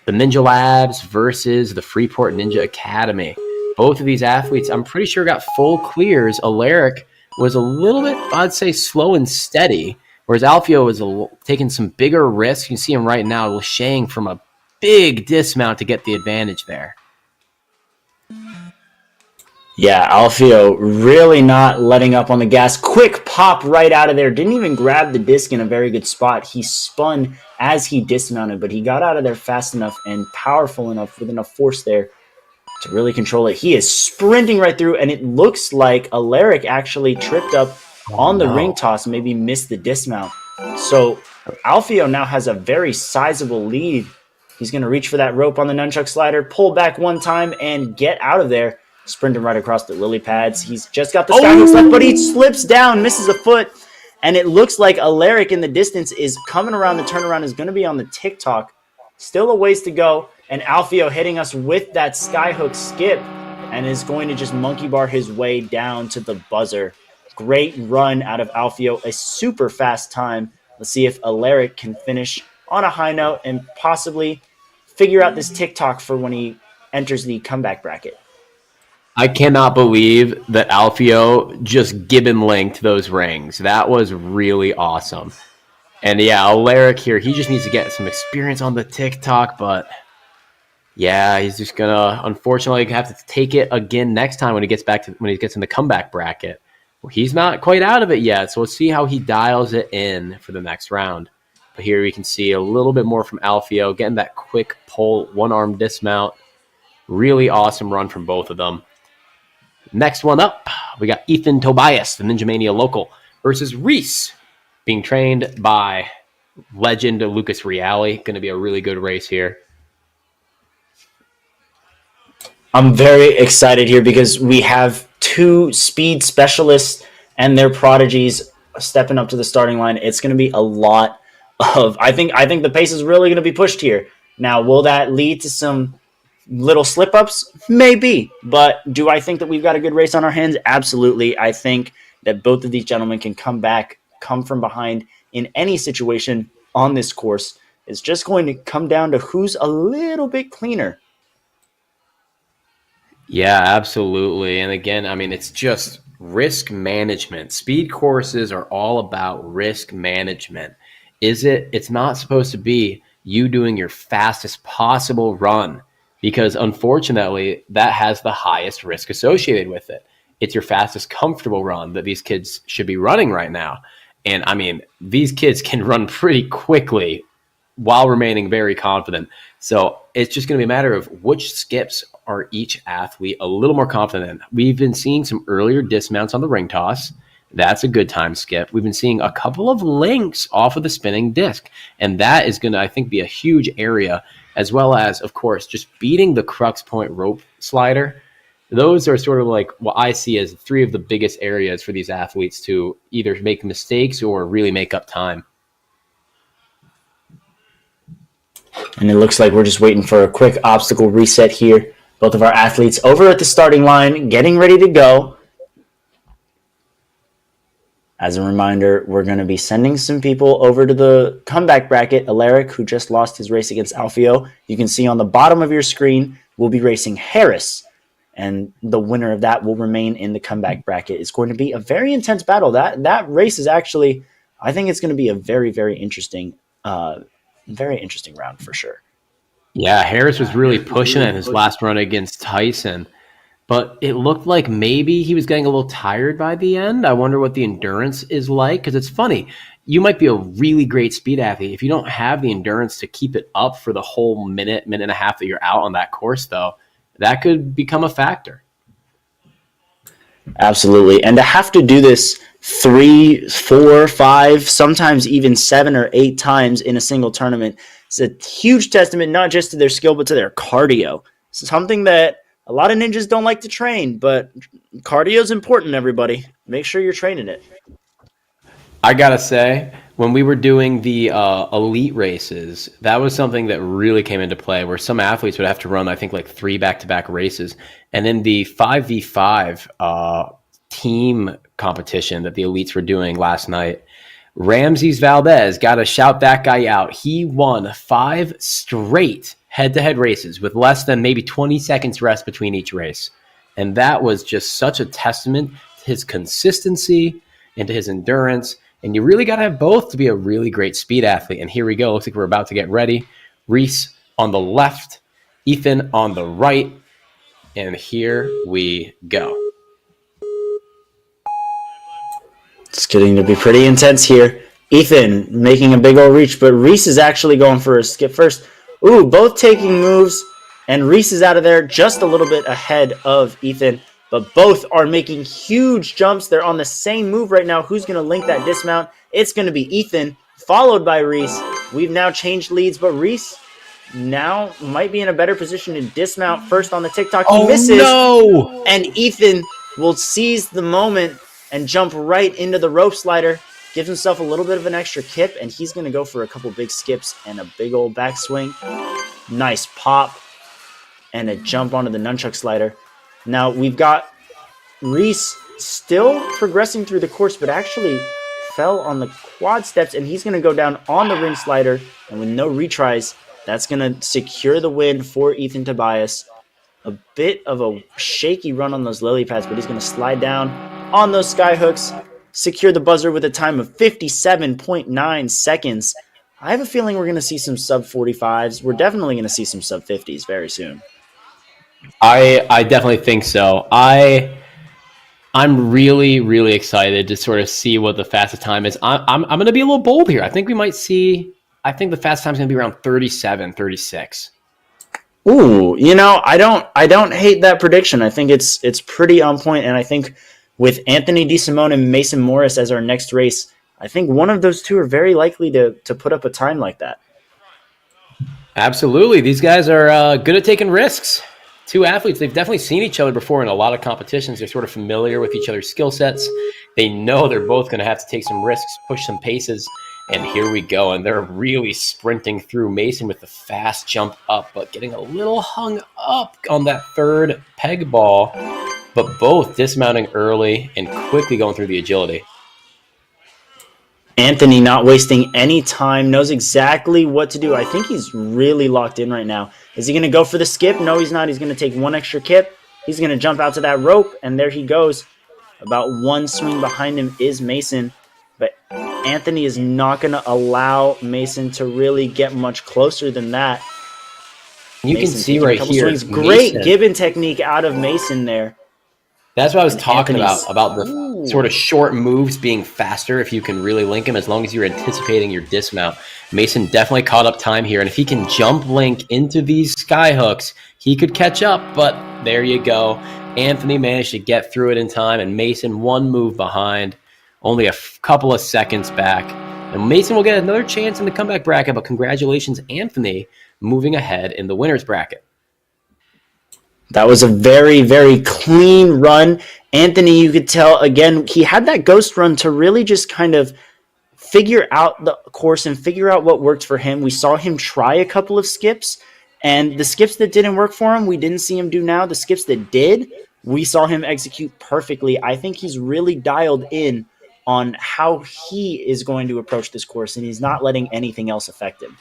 The Ninja Labs versus the Freeport Ninja Academy. Both of these athletes, I'm pretty sure, got full clears. Alaric was a little bit, I'd say, slow and steady, whereas Alfio was taking some bigger risks. You can see him right now lashaying from a big dismount to get the advantage there. Yeah, Alfio really not letting up on the gas. Quick pop right out of there. Didn't even grab the disc in a very good spot. He spun as he dismounted, but he got out of there fast enough and powerful enough with enough force there to really control it. He is sprinting right through, and it looks like Alaric actually tripped up on the ring toss, maybe missed the dismount. So Alfio now has a very sizable lead. He's going to reach for that rope on the nunchuck slider, pull back one time, and get out of there. Sprinting right across the lily pads. He's just got the skyhooks left, but he slips down, misses a foot, and it looks like Alaric in the distance is coming around the turnaround, is going to be on the TikTok. Still a ways to go, and Alfio hitting us with that skyhook skip and is going to just monkey bar his way down to the buzzer. Great run out of Alfio, a super fast time. Let's see if Alaric can finish on a high note and possibly figure out this TikTok for when he enters the comeback bracket. I cannot believe that Alfio just Gibbon linked those rings. That was really awesome. And yeah, Alaric here, he just needs to get some experience on the TikTok, but yeah, he's just gonna unfortunately have to take it again next time when he gets in the comeback bracket. Well, he's not quite out of it yet, so we'll see how he dials it in for the next round. But here we can see a little bit more from Alfio, getting that quick pull, one-arm dismount. Really awesome run from both of them. Next one up, we got Ethan Tobias, the Ninja Mania local, versus Reese, being trained by legend Lucas Reale. Going to be a really good race here. I'm very excited here because we have two speed specialists and their prodigies stepping up to the starting line. It's going to be a lot of. I think the pace is really going to be pushed here. Now, will that lead to some little slip-ups? Maybe. But do I think that we've got a good race on our hands? Absolutely. I think that both of these gentlemen can come back, come from behind in any situation on this course. It's just going to come down to who's a little bit cleaner. Yeah, absolutely. And again, I mean, it's just risk management. Speed courses are all about risk management. It's not supposed to be you doing your fastest possible run, because unfortunately that has the highest risk associated with it. It's your fastest comfortable run that these kids should be running right now. And I mean, these kids can run pretty quickly while remaining very confident. So it's just going to be a matter of which skips are each athlete a little more confident in. We've been seeing some earlier dismounts on the ring toss. That's a good time skip. We've been seeing a couple of links off of the spinning disc, and that is going to, I think, be a huge area, as well as, of course, just beating the crux point rope slider. Those are sort of like what I see as three of the biggest areas for these athletes to either make mistakes or really make up time. And it looks like we're just waiting for a quick obstacle reset here. Both of our athletes over at the starting line, getting ready to go. As a reminder, we're going to be sending some people over to the comeback bracket. Alaric, who just lost his race against Alfio, you can see on the bottom of your screen, will be racing Harris. And the winner of that will remain in the comeback bracket. It's going to be a very intense battle. That race is actually, I think it's going to be a very, very interesting round for sure. Yeah, Harris was really pushing it in his last run against Tyson, but it looked like maybe he was getting a little tired by the end. I wonder what the endurance is like, because it's funny. You might be a really great speed athlete. If you don't have the endurance to keep it up for the whole minute and a half that you're out on that course, though, that could become a factor. Absolutely. And to have to do this 3, 4, 5, sometimes even 7 or 8 times in a single tournament is a huge testament, not just to their skill, but to their cardio. It's something that a lot of ninjas don't like to train, but cardio is important, everybody. Make sure you're training it. I gotta say, when we were doing the elite races, that was something that really came into play, where some athletes would have to run, I think, like 3 back-to-back races. And then the 5v5 team competition that the elites were doing last night, Ramses Valdez, got to shout that guy out. He won 5 straight head-to-head races with less than maybe 20 seconds rest between each race. And that was just such a testament to his consistency and to his endurance. And you really got to have both to be a really great speed athlete. And here we go. Looks like we're about to get ready. Reese on the left, Ethan on the right. And here we go. It's getting to be pretty intense here. Ethan making a big old reach, but Reese is actually going for a skip first. Ooh, both taking moves, and Reese is out of there just a little bit ahead of Ethan, but both are making huge jumps. They're on the same move right now. Who's going to link that dismount? It's going to be Ethan, followed by Reese. We've now changed leads, but Reese now might be in a better position to dismount first on the TikTok. He misses, no! And Ethan will seize the moment and jump right into the rope slider. Gives himself a little bit of an extra kip, and he's going to go for a couple big skips and a big old backswing. Nice pop and a jump onto the nunchuck slider. Now we've got Reese still progressing through the course, but actually fell on the quad steps, and he's going to go down on the ring slider, and with no retries, that's going to secure the win for Ethan Tobias. A bit of a shaky run on those lily pads, but he's going to slide down on those sky hooks, secure the buzzer with a time of 57.9 seconds. I have a feeling we're going to see some sub 45s. We're definitely going to see some sub 50s very soon. I definitely think so. I'm really, really excited to sort of see what the fastest time is. I'm going to be a little bold here. I think the fastest time is going to be around 37, 36. Ooh, I don't hate that prediction. I think it's pretty on point, and I think with Anthony DeSimone and Mason Morris as our next race, I think one of those two are very likely to put up a time like that. Absolutely. These guys are good at taking risks. 2 athletes, they've definitely seen each other before in a lot of competitions. They're sort of familiar with each other's skill sets. They know they're both going to have to take some risks, push some paces, and here we go. And they're really sprinting through. Mason with the fast jump up, but getting a little hung up on that third peg ball. But both dismounting early and quickly going through the agility. Anthony not wasting any time, knows exactly what to do. I think he's really locked in right now. Is he going to go for the skip? No, he's not. He's going to take one extra kip. He's going to jump out to that rope, and there he goes. About one swing behind him is Mason, but Anthony is not going to allow Mason to really get much closer than that. You Mason can see right here. Swings. Great gibbon technique out of Mason there. That's what I was talking about the sort of short moves being faster if you can really link them, as long as you're anticipating your dismount. Mason definitely caught up time here, and if he can jump link into these sky hooks, he could catch up, but there you go. Anthony managed to get through it in time, and Mason one move behind, only a couple of seconds back. And Mason will get another chance in the comeback bracket, but congratulations, Anthony, moving ahead in the winner's bracket. That was a very, very clean run. Anthony, you could tell, again, he had that ghost run to really just kind of figure out the course and figure out what worked for him. We saw him try a couple of skips, and the skips that didn't work for him, we didn't see him do now. The skips that did, we saw him execute perfectly. I think he's really dialed in on how he is going to approach this course, and he's not letting anything else affect him.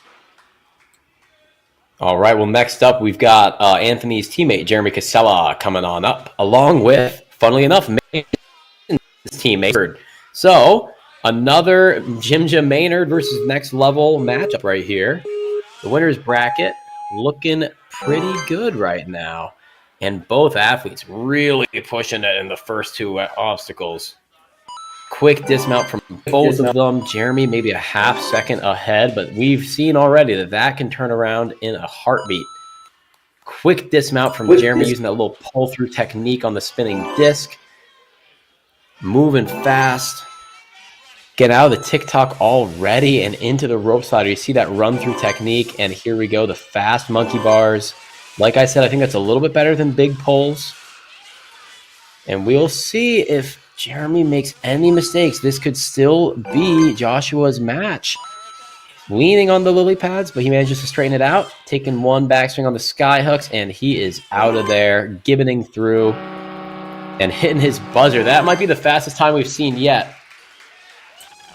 All right, well, next up, we've got Anthony's teammate, Jeremy Casella, coming on up, along with, funnily enough, his teammate. So, another Jim Maynard versus Next Level matchup right here. The winner's bracket looking pretty good right now. And both athletes really pushing it in the first two obstacles. Quick dismount from both of them. Jeremy maybe a half second ahead, but we've seen already that can turn around in a heartbeat. Quick dismount from Jeremy using that little pull-through technique on the spinning disc. Moving fast. Get out of the TikTok already and into the rope slider. You see that run-through technique, and here we go, the fast monkey bars. Like I said, I think that's a little bit better than big pulls. And we'll see if Jeremy makes any mistakes. This could still be Joshua's match. Leaning on the lily pads, but he manages to straighten it out. Taking one backswing on the sky hooks, and he is out of there, gibboning through and hitting his buzzer. That might be the fastest time we've seen yet.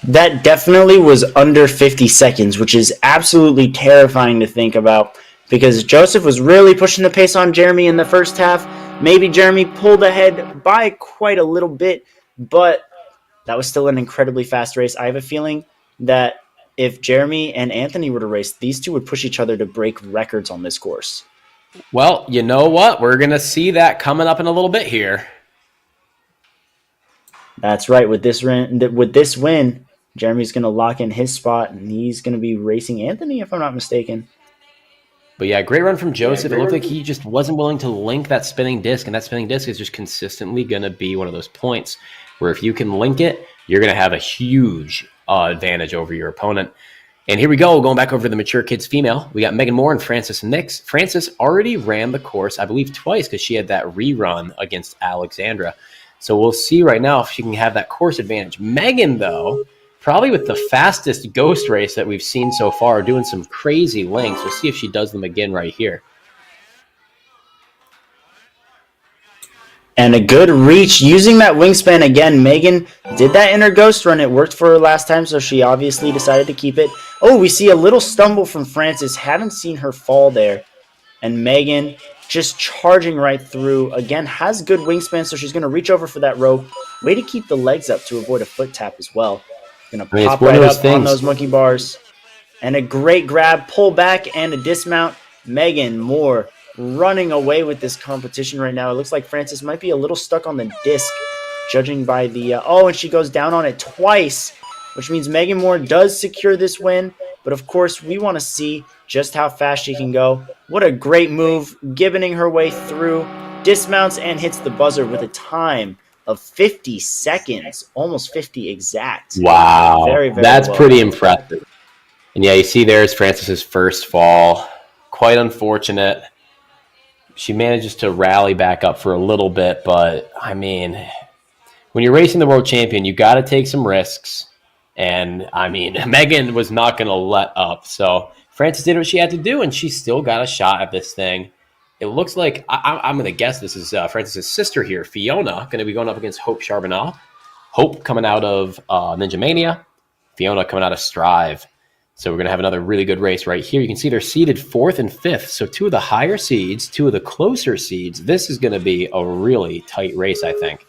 That definitely was under 50 seconds, which is absolutely terrifying to think about because Joseph was really pushing the pace on Jeremy in the first half. Maybe Jeremy pulled ahead by quite a little bit, but that was still an incredibly fast race. I have a feeling that if Jeremy and Anthony were to race, these two would push each other to break records on this course. Well, you know what? We're going to see that coming up in a little bit here. That's right. With this win, Jeremy's going to lock in his spot, and he's going to be racing Anthony, if I'm not mistaken. But yeah, great run from Joseph. It looked like he just wasn't willing to link that spinning disc, and that spinning disc is just consistently going to be one of those points where if you can link it, you're going to have a huge advantage over your opponent. And here we go, going back over to the mature kids female. We got Megan Moore and Frances Nix. Frances already ran the course, I believe, twice because she had that rerun against Alexandra. So we'll see right now if she can have that course advantage. Megan, though, probably with the fastest ghost race that we've seen so far, doing some crazy links. We'll see if she does them again right here. And a good reach using that wingspan again. Megan did that in her ghost run. It worked for her last time, so she obviously decided to keep it. Oh, we see a little stumble from Frances. Haven't seen her fall there. And Megan just charging right through. Again, has good wingspan, so she's going to reach over for that rope. Way to keep the legs up to avoid a foot tap as well. Going to pop right up on those monkey bars. And a great grab, pull back, and a dismount. Megan Moore running away with this competition right now. It looks like Frances might be a little stuck on the disc, judging by the... and she goes down on it twice, which means Megan Moore does secure this win. But, of course, we want to see just how fast she can go. What a great move, gibboning her way through, dismounts, and hits the buzzer with a time of 50 seconds, almost 50 exact. Wow, very, very that's well. Pretty impressive. And yeah, you see there's Frances's first fall. Quite unfortunate. She manages to rally back up for a little bit, but I mean, when you're racing the world champion, you got to take some risks. And I mean, Megan was not going to let up. So Frances did what she had to do, and she still got a shot at this thing. It looks like, I'm going to guess this is Frances's sister here, Fiona, going to be going up against Hope Charbonneau. Hope coming out of Ninja Mania, Fiona coming out of Strive. So we're going to have another really good race right here. You can see they're seeded 4th and 5th. So 2 of the higher seeds, 2 of the closer seeds. This is going to be a really tight race, I think.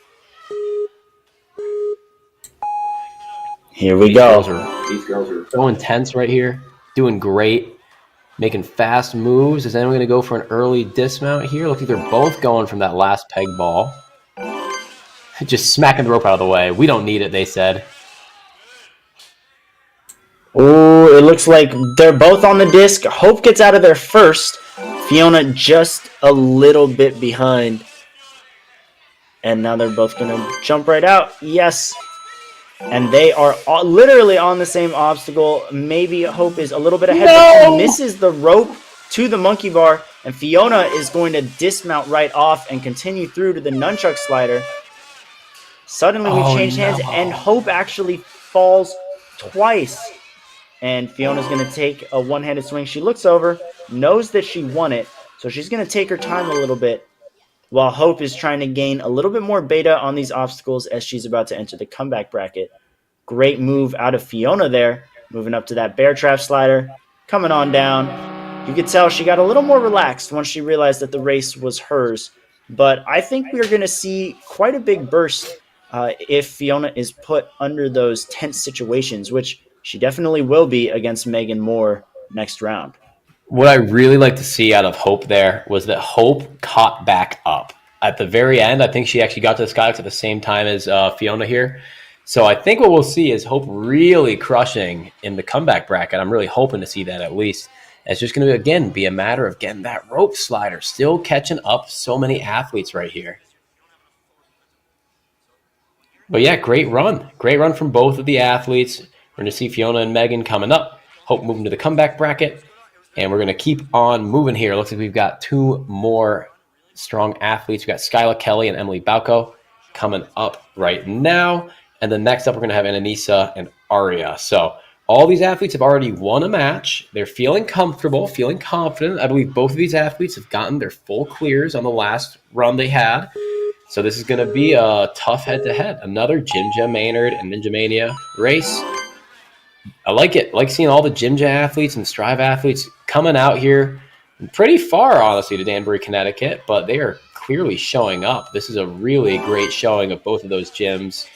Here we go. These girls are so intense right here. Doing great. Making fast moves. Is anyone going to go for an early dismount here? Looks like they're both going from that last peg ball. Just smacking the rope out of the way. We don't need it, they said. Oh, it looks like they're both on the disc. Hope gets out of there first. Fiona just a little bit behind. And now they're both going to jump right out. Yes. And they are literally on the same obstacle. Maybe Hope is a little bit ahead, but she misses the rope to the monkey bar. And Fiona is going to dismount right off and continue through to the nunchuck slider. Suddenly we changed hands, and Hope actually falls twice. And Fiona's going to take a one-handed swing. She looks over, knows that she won it, so she's going to take her time a little bit, while Hope is trying to gain a little bit more beta on these obstacles as she's about to enter the comeback bracket. Great move out of Fiona there, moving up to that bear trap slider, coming on down. You could tell she got a little more relaxed once she realized that the race was hers. But I think we're going to see quite a big burst if Fiona is put under those tense situations, which she definitely will be against Megan Moore next round. What I really like to see out of Hope there was that Hope caught back up. At the very end, I think she actually got to the Skyhooks at the same time as Fiona here. So I think what we'll see is Hope really crushing in the comeback bracket. I'm really hoping to see that at least. It's just going to, again, be a matter of getting that rope slider, still catching up so many athletes right here. But yeah, great run. Great run from both of the athletes. We're going to see Fiona and Megan coming up. Hope moving to the comeback bracket. And we're going to keep on moving here. Looks like we've got two more strong athletes. We've got Skyla Kelly and Emily Bauco coming up right now. And then next up, we're going to have Ananisa and Aria. So all these athletes have already won a match. They're feeling comfortable, feeling confident. I believe both of these athletes have gotten their full clears on the last run they had. So this is going to be a tough head-to-head. Another Jim Jam Maynard and Ninja Mania race. I like it. I like seeing all the Jim Jam athletes and Strive athletes coming out here pretty far, honestly, to Danbury, Connecticut, but they are clearly showing up. This is a really great showing of both of those gyms.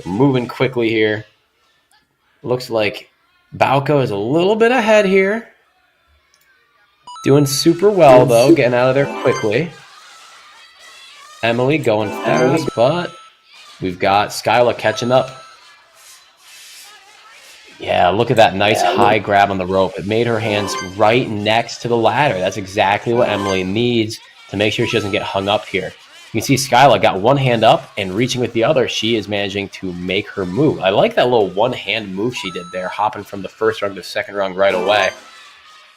They're moving quickly here. Looks like Bauco is a little bit ahead here. Doing super well, though, getting out of there quickly. Emily going fast, but we've got Skyla catching up. Yeah, look at that nice high grab on the rope. It made her hands right next to the ladder. That's exactly what Emily needs to make sure she doesn't get hung up here. You can see Skyla got one hand up and reaching with the other. She is managing to make her move. I like that little one-hand move she did there, hopping from the first rung to the second rung right away.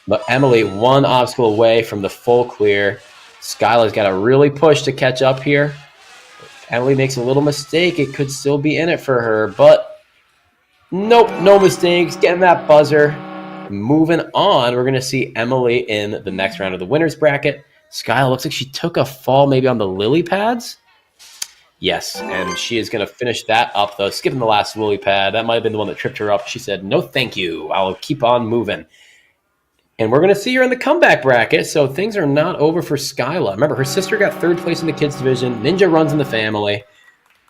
But Emily, one obstacle away from the full clear. Skyla's got to really push to catch up here. If Emily makes a little mistake, it could still be in it for her, but nope, no mistakes. Getting that buzzer. Moving on, we're going to see Emily in the next round of the winner's bracket. Skyla looks like she took a fall maybe on the lily pads. Yes, and she is going to finish that up, though, skipping the last lily pad. That might have been the one that tripped her up. She said, no, thank you. I'll keep on moving. And we're going to see her in the comeback bracket, so things are not over for Skyla. Remember, her sister got third place in the kids division. Ninja runs in the family.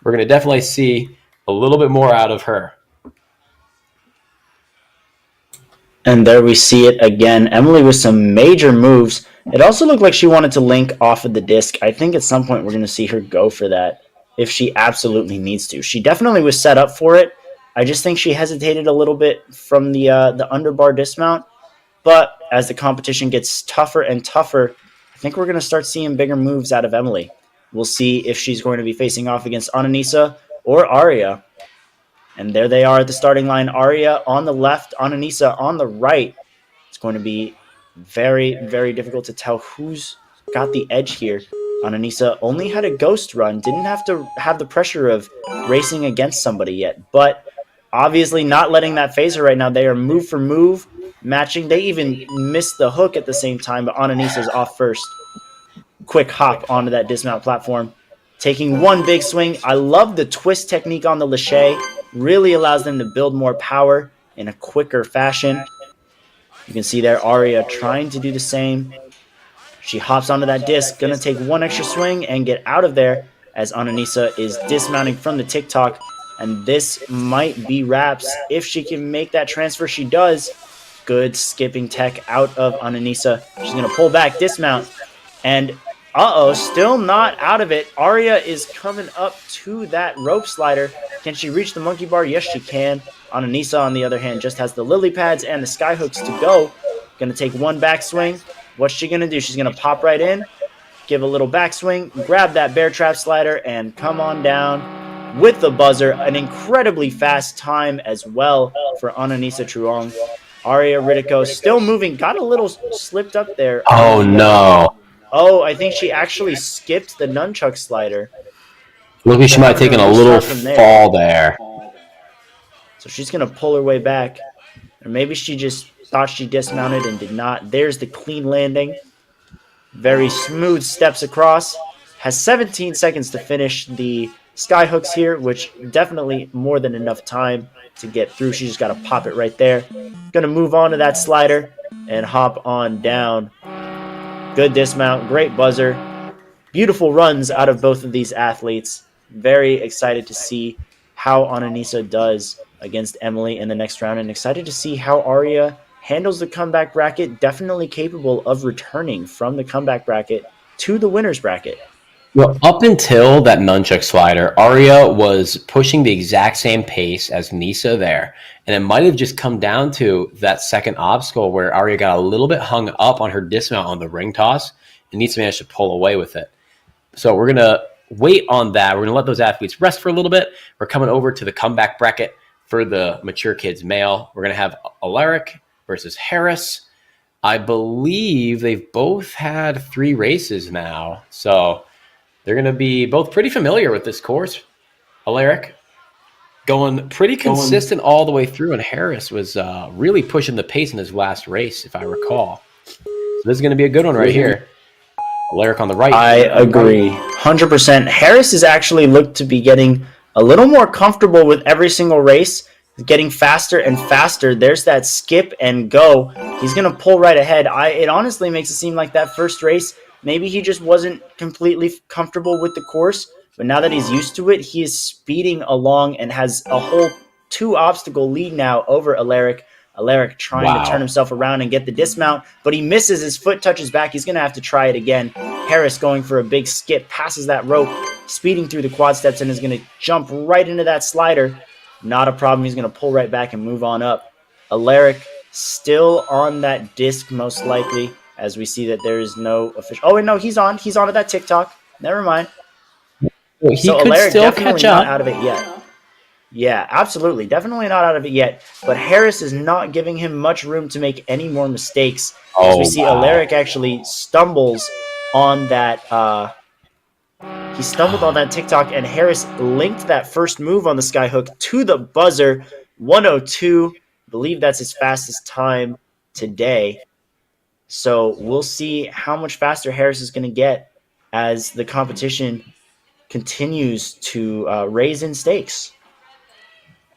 We're going to definitely see a little bit more out of her. And there we see it again. Emily with some major moves. It also looked like she wanted to link off of the disc. I think at some point we're going to see her go for that if she absolutely needs to. She definitely was set up for it. I just think she hesitated a little bit from the underbar dismount. But as the competition gets tougher and tougher, I think we're going to start seeing bigger moves out of Emily. We'll see if she's going to be facing off against Ananisa or Aria. And there they are at the starting line. Aria on the left, Ananisa on the right. It's going to be very, very difficult to tell who's got the edge here. Ananisa only had a ghost run, didn't have to have the pressure of racing against somebody yet. But obviously not letting that phase her right now. They are move for move, matching. They even missed the hook at the same time, but Ananisa's off first. Quick hop onto that dismount platform. Taking one big swing. I love the twist technique on the lache. Really allows them to build more power in a quicker fashion. You can see there Aria trying to do the same. She hops onto that disc, going to take one extra swing and get out of there as Ananisa is dismounting from the TikTok. And this might be wraps if she can make that transfer. She does. Good skipping tech out of Ananisa. She's going to pull back, dismount, and still not out of it. Aria is coming up to that rope slider. Can she reach the monkey bar? Yes, she can. Ananisa, on the other hand, just has the lily pads and the sky hooks to go. Going to take one backswing. What's she going to do? She's going to pop right in, give a little backswing, grab that bear trap slider, and come on down with the buzzer. An incredibly fast time as well for Ananisa Truong. Aria Riddico still moving. Got a little slipped up there. Oh, no. Oh, I think she actually skipped the nunchuck slider. Look like she might have taken a little fall there. So she's going to pull her way back. Or maybe she just thought she dismounted and did not. There's the clean landing. Very smooth steps across. Has 17 seconds to finish the sky hooks here, which definitely more than enough time to get through. She just got to pop it right there. Going to move on to that slider and hop on down. Good dismount. Great buzzer. Beautiful runs out of both of these athletes. Very excited to see how Ananisa does against Emily in the next round, and excited to see how Arya handles the comeback bracket. Definitely capable of returning from the comeback bracket to the winner's bracket. Well, up until that nunchuck slider, Arya was pushing the exact same pace as Nisa there. And it might have just come down to that second obstacle where Arya got a little bit hung up on her dismount on the ring toss, and Nisa managed to pull away with it. So we're going to wait on that. We're going to let those athletes rest for a little bit. We're coming over to the comeback bracket for the mature kids male. We're going to have Alaric versus Harris. I believe they've both had 3 races now. So they're going to be both pretty familiar with this course. Alaric going pretty consistent all the way through, and Harris was really pushing the pace in his last race, if I recall. So this is going to be a good one right here. Alaric on the right. I agree. 100%. Harris has actually looked to be getting a little more comfortable with every single race, getting faster and faster. There's that skip and go. He's going to pull right ahead. It honestly makes it seem like that first race, maybe he just wasn't completely comfortable with the course, but now that he's used to it, he is speeding along and has a whole 2 obstacle lead now over Alaric. Alaric trying to turn himself around and get the dismount, but he misses. His foot touches back. He's going to have to try it again. Harris going for a big skip, passes that rope, speeding through the quad steps, and is going to jump right into that slider. Not a problem. He's going to pull right back and move on up. Alaric still on that disc, most likely, as we see that there is no official. Oh, wait, no, he's on. He's on to that TikTok. Never mind. Well, he so could Alaric still definitely catch not up. out of it yet. Yeah, absolutely. Definitely not out of it yet. But Harris is not giving him much room to make any more mistakes. As we see Alaric actually stumbles on that he stumbled on that TikTok, and Harris linked that first move on the skyhook to the buzzer. 102. I believe that's his fastest time today. So we'll see how much faster Harris is going to get as the competition continues to raise in stakes.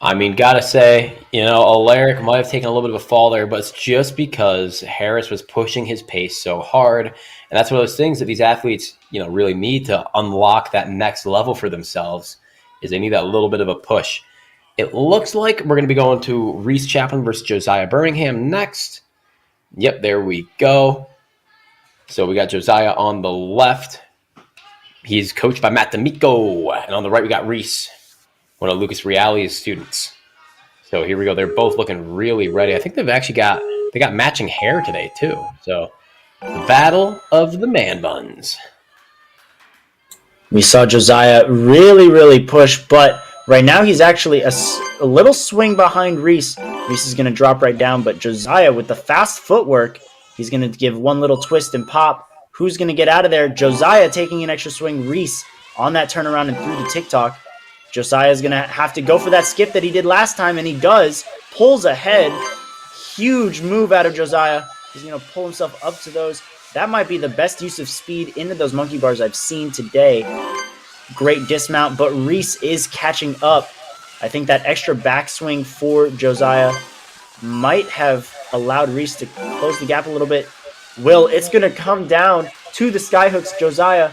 I mean, gotta say, Alaric might have taken a little bit of a fall there, but it's just because Harris was pushing his pace so hard. And that's one of those things that these athletes, really need to unlock that next level for themselves, is they need that little bit of a push. It looks like we're going to be going to Reese Chaplin versus Josiah Birmingham next. Yep, there we go. So we got Josiah on the left. He's coached by Matt D'Amico. And on the right, we got Reese, one of Lucas Reality's students. So here we go. They're both looking really ready. I think they've actually got matching hair today too. So the battle of the man buns. We saw Josiah really, really push, but right now he's actually a little swing behind Reese. Reese is going to drop right down, but Josiah with the fast footwork, he's going to give one little twist and pop. Who's going to get out of there? Josiah taking an extra swing. Reese on that turnaround and through the TikTok. Josiah's going to have to go for that skip that he did last time, and he does. Pulls ahead. Huge move out of Josiah. He's going to pull himself up to those. That might be the best use of speed into those monkey bars I've seen today. Great dismount, but Reese is catching up. I think that extra backswing for Josiah might have allowed Reese to close the gap a little bit. It's going to come down to the skyhooks. Josiah,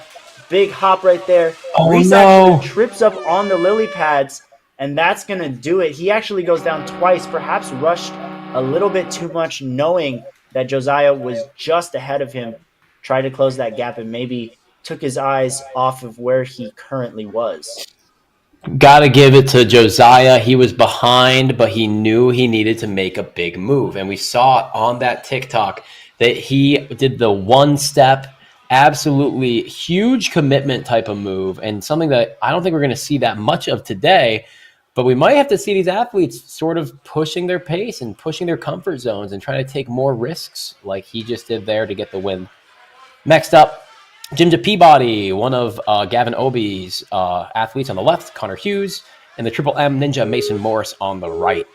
big hop right there. Oh, Reese no. actually trips up on the lily pads, and that's going to do it. He actually goes down twice, perhaps rushed a little bit too much, knowing that Josiah was just ahead of him, tried to close that gap, and maybe took his eyes off of where he currently was. Gotta give it to Josiah. He was behind, but he knew he needed to make a big move. And we saw it on that TikTok that he did the one step, absolutely huge commitment type of move, and something that I don't think we're going to see that much of today. But we might have to see these athletes sort of pushing their pace and pushing their comfort zones and trying to take more risks like he just did there to get the win. Next up, Jim Peabody, one of Gavin Obi's athletes on the left, Connor Hughes. and the Triple M Ninja Mason Morris on the right.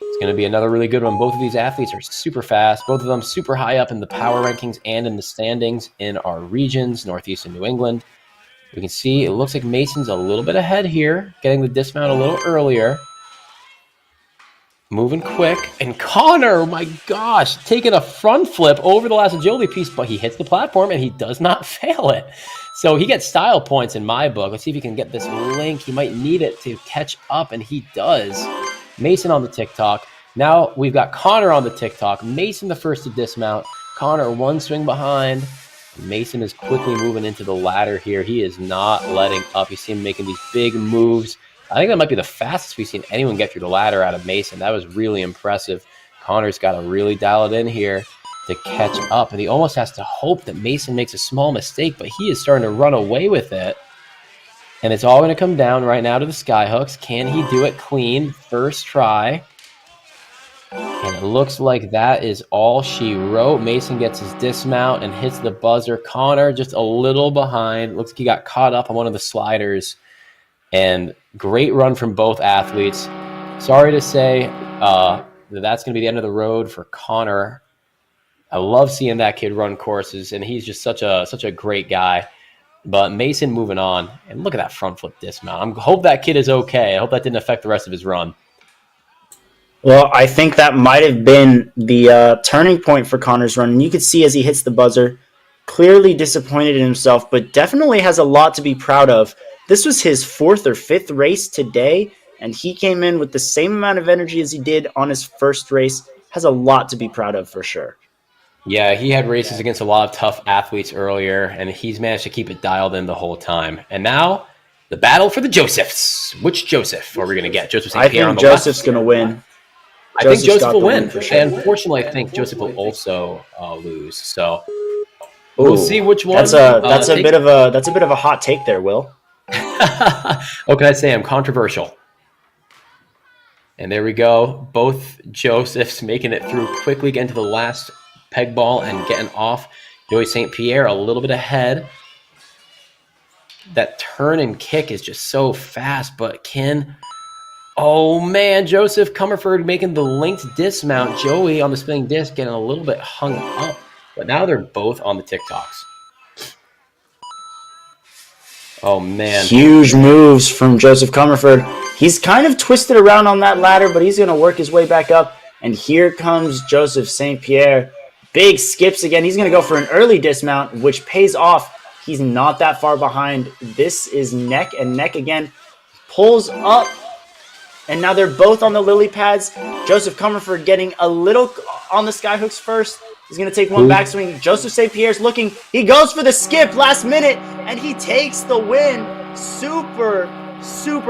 It's going to be another really good one. Both of these athletes are super fast. Both of them super high up in the power rankings and in the standings in our regions, Northeast and New England. We can see it looks like Mason's a little bit ahead here, getting the dismount a little earlier. Moving quick. And Connor, oh my gosh, taking a front flip over the last agility piece, but he hits the platform and he does not fail it. So he gets style points in my book. Let's see if he can get this link. He might need it to catch up, and he does. Mason on the TikTok. Now we've got Connor on the TikTok. Mason the first to dismount. Connor one swing behind. Mason is quickly moving into the ladder here. He is not letting up. You see him making these big moves. I think that might be the fastest we've seen anyone get through the ladder out of Mason. That was really impressive. Connor's got to really dial it in here to catch up, and he almost has to hope that Mason makes a small mistake, but he is starting to run away with it. And it's all going to come down right now to the sky hooks. Can he do it clean? First try. And it looks like that is all she wrote. Mason gets his dismount and hits the buzzer. Connor just a little behind. Looks like he got caught up on one of the sliders. And great run from both athletes. Sorry to say that's going to be the end of the road for Connor. I love seeing that kid run courses, and he's just such a great guy. But Mason moving on. And look at that front flip dismount. I hope that kid is okay. I hope that didn't affect the rest of his run. Well, I think that might have been the turning point for Connor's run. And you could see as he hits the buzzer, clearly disappointed in himself, but definitely has a lot to be proud of. This was his 4th or 5th race today, and he came in with the same amount of energy as he did on his first race. Has a lot to be proud of for sure. Yeah, he had races against a lot of tough athletes earlier, and he's managed to keep it dialed in the whole time. And now, the battle for the Josephs. Which Joseph are we going to get? Joseph St. Pierre on the left? Joseph's going to win. I think Joseph will win. For sure. And unfortunately, I think Joseph will also lose. So we'll see which one. That's a bit of a hot take there, Will. What can I say? I'm controversial. And there we go. Both Josephs making it through quickly, getting to the last peg ball and getting off. Joey St. Pierre a little bit ahead. That turn and kick is just so fast, but oh man, Joseph Comerford making the linked dismount. Joey on the spinning disc getting a little bit hung up, but now they're both on the TikToks. Oh man. Huge moves from Joseph Comerford. He's kind of twisted around on that ladder, but he's going to work his way back up. And here comes Joseph St. Pierre. Big skips again. He's going to go for an early dismount, which pays off. He's not that far behind. This is neck and neck again. Pulls up. And now they're both on the lily pads. Joseph Comerford getting a little on the skyhooks first. He's going to take one backswing. Joseph St. Pierre's looking. He goes for the skip last minute, and he takes the win. Super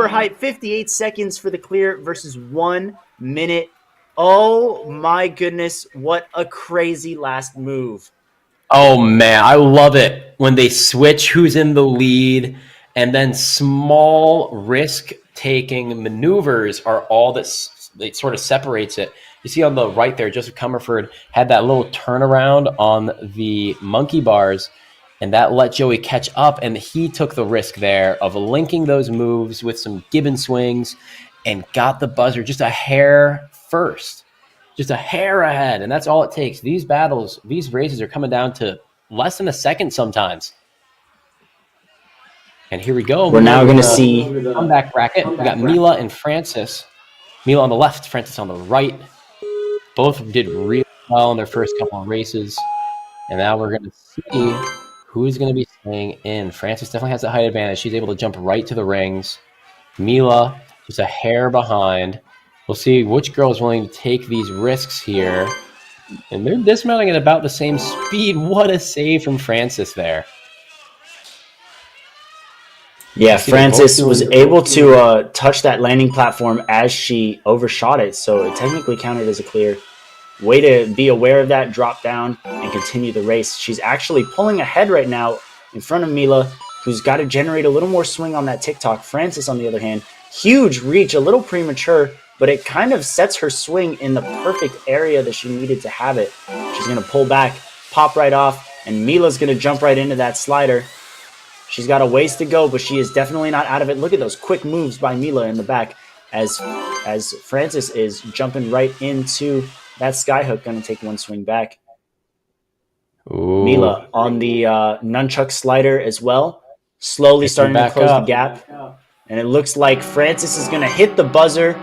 hype. 58 seconds for the clear versus 1 minute. Oh my goodness, what a crazy last move. Oh man, I love it when they switch who's in the lead, and then small risk-taking maneuvers are all that sort of separates it. You see on the right there, Joseph Comerford had that little turnaround on the monkey bars, and that let Joey catch up, and he took the risk there of linking those moves with some Gibbon swings and got the buzzer just a hair first, just a hair ahead, and that's all it takes. These battles, these races are coming down to less than a second sometimes. And here we go. We're now going to see comeback bracket. We got Mila and Francis. Mila on the left, Francis on the right. Both did really well in their first couple of races. And now we're going to see who's going to be staying in. Francis definitely has that height advantage. She's able to jump right to the rings. Mila just a hair behind. We'll see which girl is willing to take these risks here. And they're dismounting at about the same speed. What a save from Francis there. Yeah, Francis was able to touch that landing platform as she overshot it, so it technically counted as a clear. Way to be aware of that, drop down, and continue the race. She's actually pulling ahead right now in front of Mila, who's got to generate a little more swing on that TikTok. Francis, on the other hand, huge reach, a little premature, but it kind of sets her swing in the perfect area that she needed to have it. She's going to pull back, pop right off, and Mila's going to jump right into that slider. She's got a ways to go, but she is definitely not out of it. Look at those quick moves by Mila in the back as Francis is jumping right into that skyhook. Going to take one swing back. Ooh. Mila on the nunchuck slider as well, slowly starting to close the gap. And it looks like Francis is going to hit the buzzer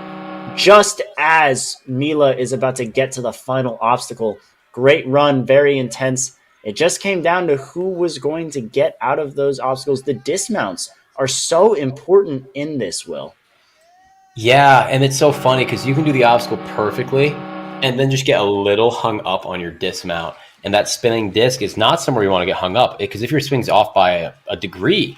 just as Mila is about to get to the final obstacle. Great run, very intense. It just came down to who was going to get out of those obstacles. The dismounts are so important in this, Will. Yeah, and it's so funny because you can do the obstacle perfectly and then just get a little hung up on your dismount. And that spinning disc is not somewhere you want to get hung up, because if your swing's off by a degree,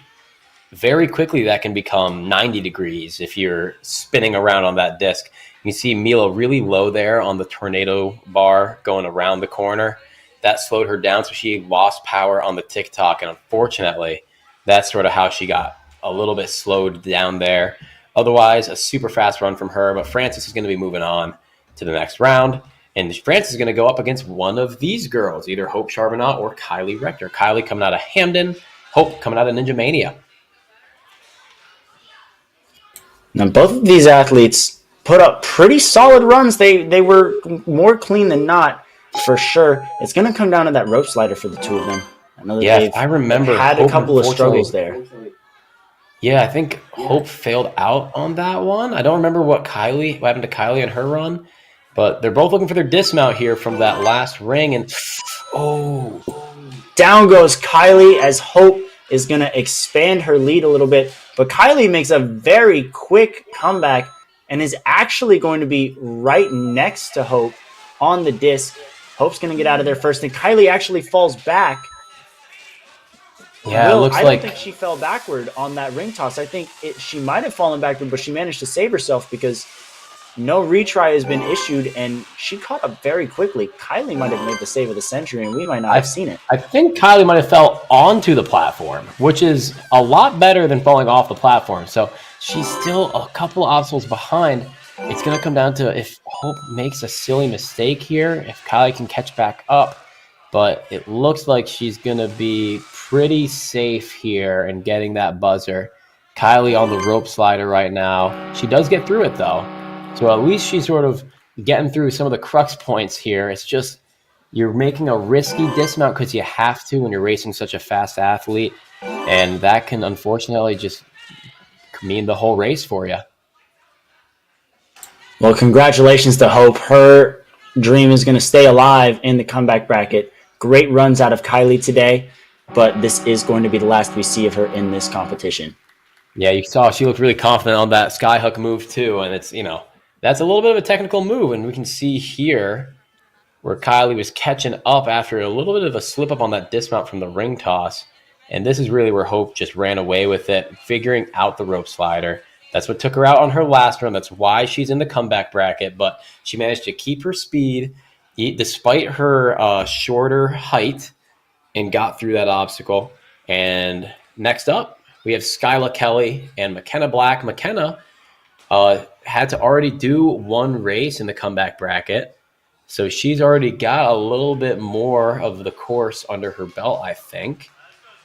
very quickly that can become 90 degrees if you're spinning around on that disc. You see Mila really low there on the tornado bar going around the corner. That slowed her down, so she lost power on the tick-tock, and unfortunately, that's sort of how she got a little bit slowed down there. Otherwise, a super fast run from her, but Francis is going to be moving on to the next round. And Francis is going to go up against one of these girls, either Hope Charbonnet or Kylie Rector. Kylie coming out of Hamden, Hope coming out of Ninja Mania. Now, both of these athletes put up pretty solid runs. They were more clean than not, for sure. It's going to come down to that rope slider for the two of them. I know that I remember had Hope, a couple of struggles there. Yeah, I think Hope failed out on that one. I don't remember what happened to Kylie and her run, but they're both looking for their dismount here from that last ring. And down goes Kylie as Hope is going to expand her lead a little bit. But Kylie makes a very quick comeback and is actually going to be right next to Hope on the disc. Hope's going to get out of there first, and Kylie actually falls back. Yeah, Will, it looks I like... don't think she fell backward on that ring toss. I think she might have fallen backward, but she managed to save herself because no retry has been issued, and she caught up very quickly. Kylie might have made the save of the century, and we might not have seen it. I think Kylie might have fell onto the platform, which is a lot better than falling off the platform. So she's still a couple of obstacles behind. It's going to come down to if Hope makes a silly mistake here, if Kylie can catch back up. But it looks like she's going to be pretty safe here in getting that buzzer. Kylie on the rope slider right now. She does get through it, though. So at least she's sort of getting through some of the crux points here. It's just you're making a risky dismount because you have to when you're racing such a fast athlete. And that can unfortunately just mean the whole race for you. Well, congratulations to Hope. Her dream is going to stay alive in the comeback bracket. Great runs out of Kylie today, but this is going to be the last we see of her in this competition. Yeah, you saw she looked really confident on that skyhook move too, and it's, that's a little bit of a technical move, and we can see here where Kylie was catching up after a little bit of a slip up on that dismount from the ring toss, and this is really where Hope just ran away with it, figuring out the rope slider. That's what took her out on her last run. That's why she's in the comeback bracket, but she managed to keep her speed despite her shorter height and got through that obstacle. And next up, we have Skyla Kelly and McKenna Black. McKenna had to already do one race in the comeback bracket, so she's already got a little bit more of the course under her belt, I think.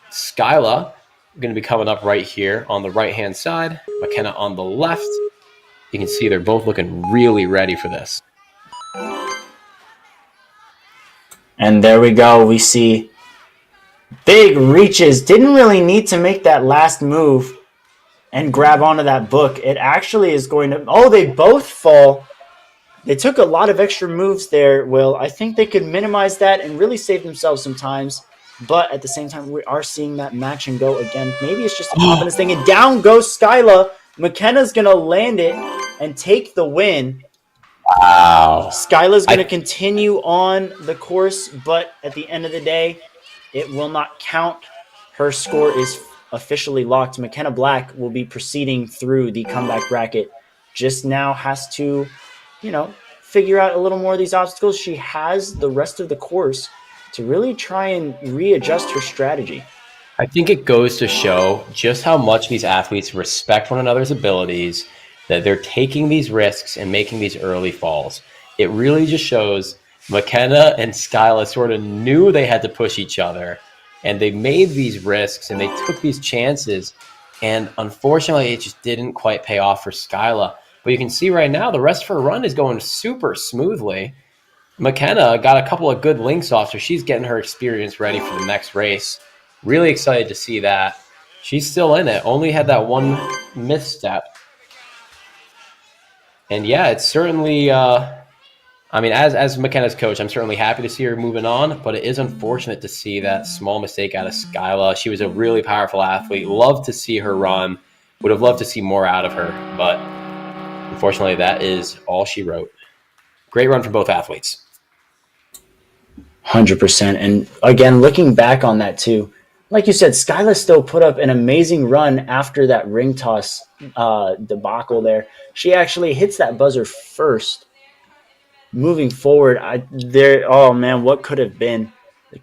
Skyla going to be coming up right here on the right-hand side. McKenna on the left. You can see they're both looking really ready for this. And there we go. We see big reaches. Didn't really need to make that last move and grab onto that book. It actually is going to... Oh, they both fall. They took a lot of extra moves there, Will. I think they could minimize that and really save themselves some times. But at the same time, we are seeing that match and go again. Maybe it's just a confidence thing. And down goes Skyla. McKenna's going to land it and take the win. Wow. Skyla's going to continue on the course, but at the end of the day, it will not count. Her score is officially locked. McKenna Black will be proceeding through the comeback bracket. Just now has to, figure out a little more of these obstacles. She has the rest of the course to really try and readjust her strategy. I think it goes to show just how much these athletes respect one another's abilities, that they're taking these risks and making these early falls. It really just shows McKenna and Skyla sort of knew they had to push each other, and they made these risks and they took these chances. And unfortunately, it just didn't quite pay off for Skyla. But you can see right now the rest of her run is going super smoothly. McKenna got a couple of good links off, so she's getting her experience ready for the next race. Really excited to see that. She's still in it, only had that one misstep. And yeah, it's certainly, as McKenna's coach, I'm certainly happy to see her moving on, but it is unfortunate to see that small mistake out of Skyla. She was a really powerful athlete. Love to see her run. Would have loved to see more out of her, but unfortunately, that is all she wrote. Great run from both athletes. 100%. And again, looking back on that too, like you said, Skyla still put up an amazing run after that ring toss debacle there. She actually hits that buzzer first. Moving forward, oh man, what could have been?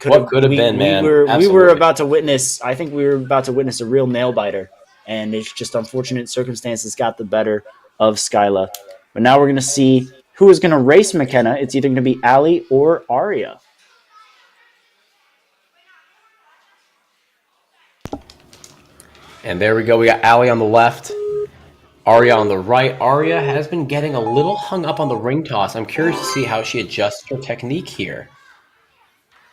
What could have been, man? We were about to witness, I think we were about to witness a real nail biter. And it's just unfortunate circumstances got the better of Skyla. But now we're going to see who is going to race McKenna. It's either going to be Allie or Aria. And there we go. We got Allie on the left, Aria on the right. Aria has been getting a little hung up on the ring toss. I'm curious to see how she adjusts her technique here.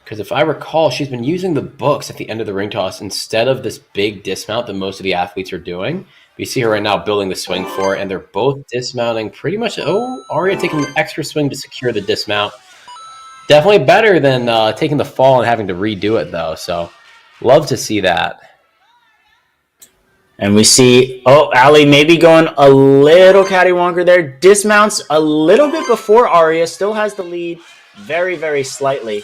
Because if I recall, she's been using the books at the end of the ring toss instead of this big dismount that most of the athletes are doing. You see her right now building the swing for it, and they're both dismounting pretty much. Oh, Aria taking an extra swing to secure the dismount. Definitely better than taking the fall and having to redo it, though. So love to see that. And we see, Allie maybe going a little catty-wonker there. Dismounts a little bit before Aria. Still has the lead very, very slightly.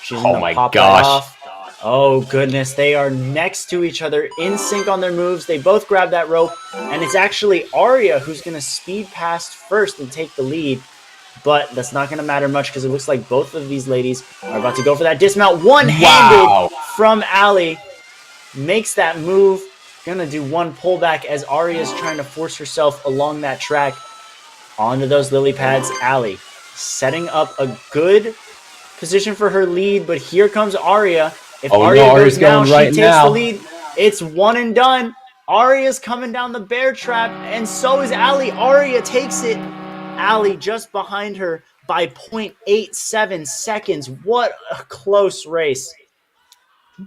She's going to pop that off. Oh, goodness. They are next to each other, in sync on their moves. They both grab that rope. And it's actually Aria who's going to speed past first and take the lead. But that's not going to matter much because it looks like both of these ladies are about to go for that dismount. One-handed from Allie. Makes that move. Gonna do one pullback as Aria is trying to force herself along that track onto those lily pads. Allie setting up a good position for her lead, but here comes Aria. If Aria goes now, she takes the lead. It's one and done. Aria's coming down the bear trap, and so is Allie. Aria takes it. Allie just behind her by 0.87 seconds. What a close race.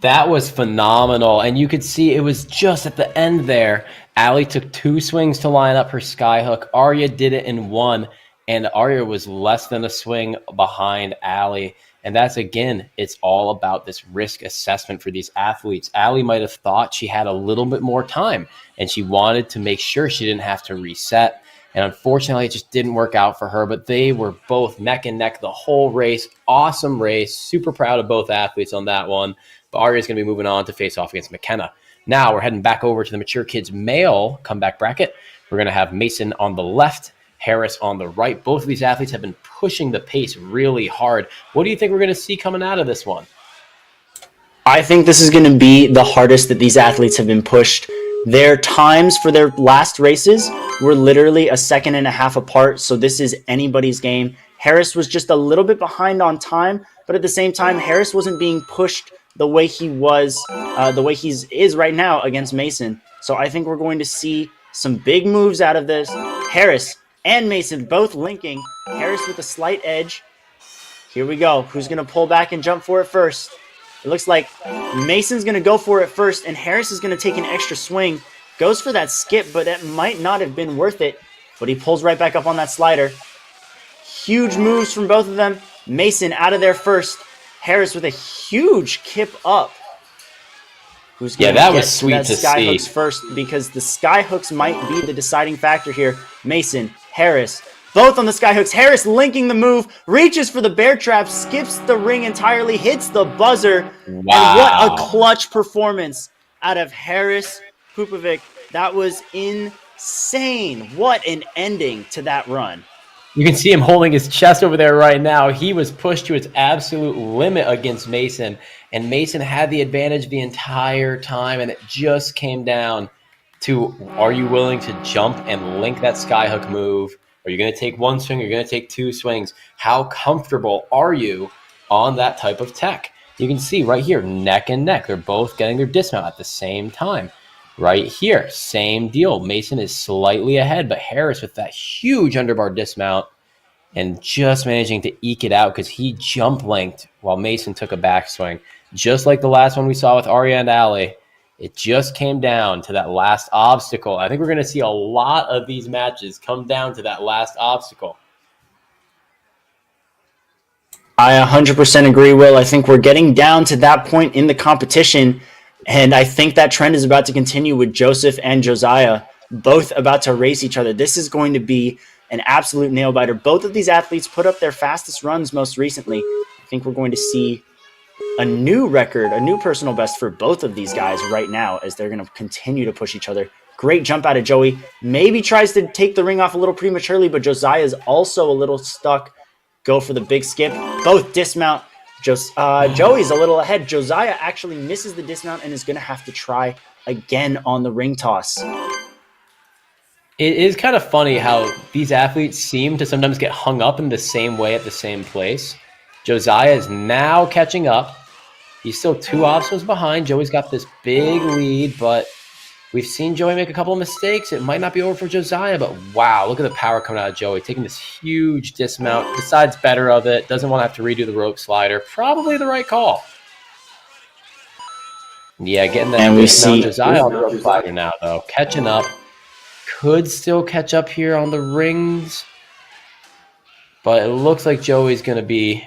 That was phenomenal, and you could see it was just at the end there. Allie took 2 swings to line up her skyhook. Aria did it in 1, and Aria was less than a swing behind Allie. And that's, again, it's all about this risk assessment for these athletes. Allie might have thought she had a little bit more time, and she wanted to make sure she didn't have to reset. And unfortunately, it just didn't work out for her, but they were both neck and neck the whole race. Awesome race. Super proud of both athletes on that one. But Aria's going to be moving on to face off against McKenna. Now we're heading back over to the Mature Kids male comeback bracket. We're going to have Mason on the left, Harris on the right. Both of these athletes have been pushing the pace really hard. What do you think we're going to see coming out of this one? I think this is going to be the hardest that these athletes have been pushed. Their times for their last races were literally a second and a half apart, so this is anybody's game. Harris was just a little bit behind on time, but at the same time, Harris wasn't being pushed the way he was, the way he is right now against Mason. So I think we're going to see some big moves out of this. Harris and Mason both linking. Harris with a slight edge. Here we go. Who's going to pull back and jump for it first? It looks like Mason's going to go for it first, and Harris is going to take an extra swing. Goes for that skip, but that might not have been worth it. But he pulls right back up on that slider. Huge moves from both of them. Mason out of there first. Harris with a huge kip up. Who's going that was sweet to see. Skyhooks first, because the skyhooks might be the deciding factor here. Mason, Harris, both on the skyhooks. Harris linking the move, reaches for the bear trap, skips the ring entirely, hits the buzzer. Wow. And what a clutch performance out of Harris Pupovic. That was insane. What an ending to that run. You can see him holding his chest over there right now. He was pushed to its absolute limit against Mason, and Mason had the advantage the entire time, and it just came down to, are you willing to jump and link that skyhook move? Are you going to take 1 swing? Are you going to take 2 swings? How comfortable are you on that type of tech? You can see right here, neck and neck. They're both getting their dismount at the same time. Right here, same deal. Mason is slightly ahead, but Harris with that huge underbar dismount and just managing to eke it out because he jump linked while Mason took a backswing. Just like the last one we saw with Arya and Ali, it just came down to that last obstacle. I think we're going to see a lot of these matches come down to that last obstacle. I 100% agree, Will. I think we're getting down to that point in the competition, and I think that trend is about to continue with Joseph and Josiah both about to race each other. This is going to be an absolute nail biter. Both of these athletes put up their fastest runs most recently. I think we're going to see a new record, a new personal best for both of these guys right now as they're going to continue to push each other. Great jump out of Joey. Maybe tries to take the ring off a little prematurely, but Josiah is also a little stuck. Go for the big skip. Both dismount. Joey's a little ahead. Josiah actually misses the dismount and is going to have to try again on the ring toss. It is kind of funny how these athletes seem to sometimes get hung up in the same way at the same place. Josiah is now catching up. He's still 2 obstacles behind. Joey's got this big lead, but we've seen Joey make a couple of mistakes. It might not be over for Josiah, but wow, look at the power coming out of Joey, taking this huge dismount, decides better of it, doesn't want to have to redo the rope slider. Probably the right call. Yeah, getting that and we see Josiah on the rope slider now, though. Catching up. Could still catch up here on the rings, but it looks like Joey's going to be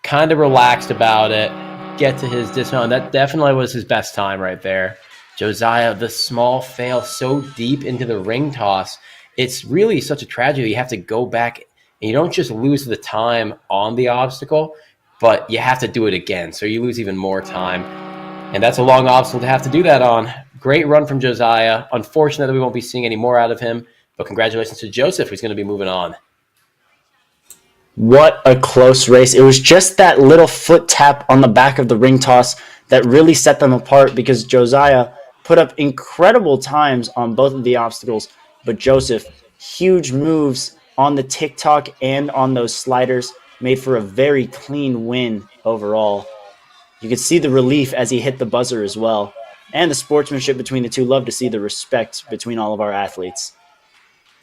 kind of relaxed about it, get to his dismount. And that definitely was his best time right there. Josiah, the small fail so deep into the ring toss. It's really such a tragedy. You have to go back, and you don't just lose the time on the obstacle, but you have to do it again. So you lose even more time. And that's a long obstacle to have to do that on. Great run from Josiah. Unfortunate that we won't be seeing any more out of him, but congratulations to Joseph, who's going to be moving on. What a close race. It was just that little foot tap on the back of the ring toss that really set them apart because Josiah put up incredible times on both of the obstacles, but Joseph, huge moves on the TikTok and on those sliders, made for a very clean win overall. You could see the relief as he hit the buzzer as well. And the sportsmanship between the two. Love to see the respect between all of our athletes.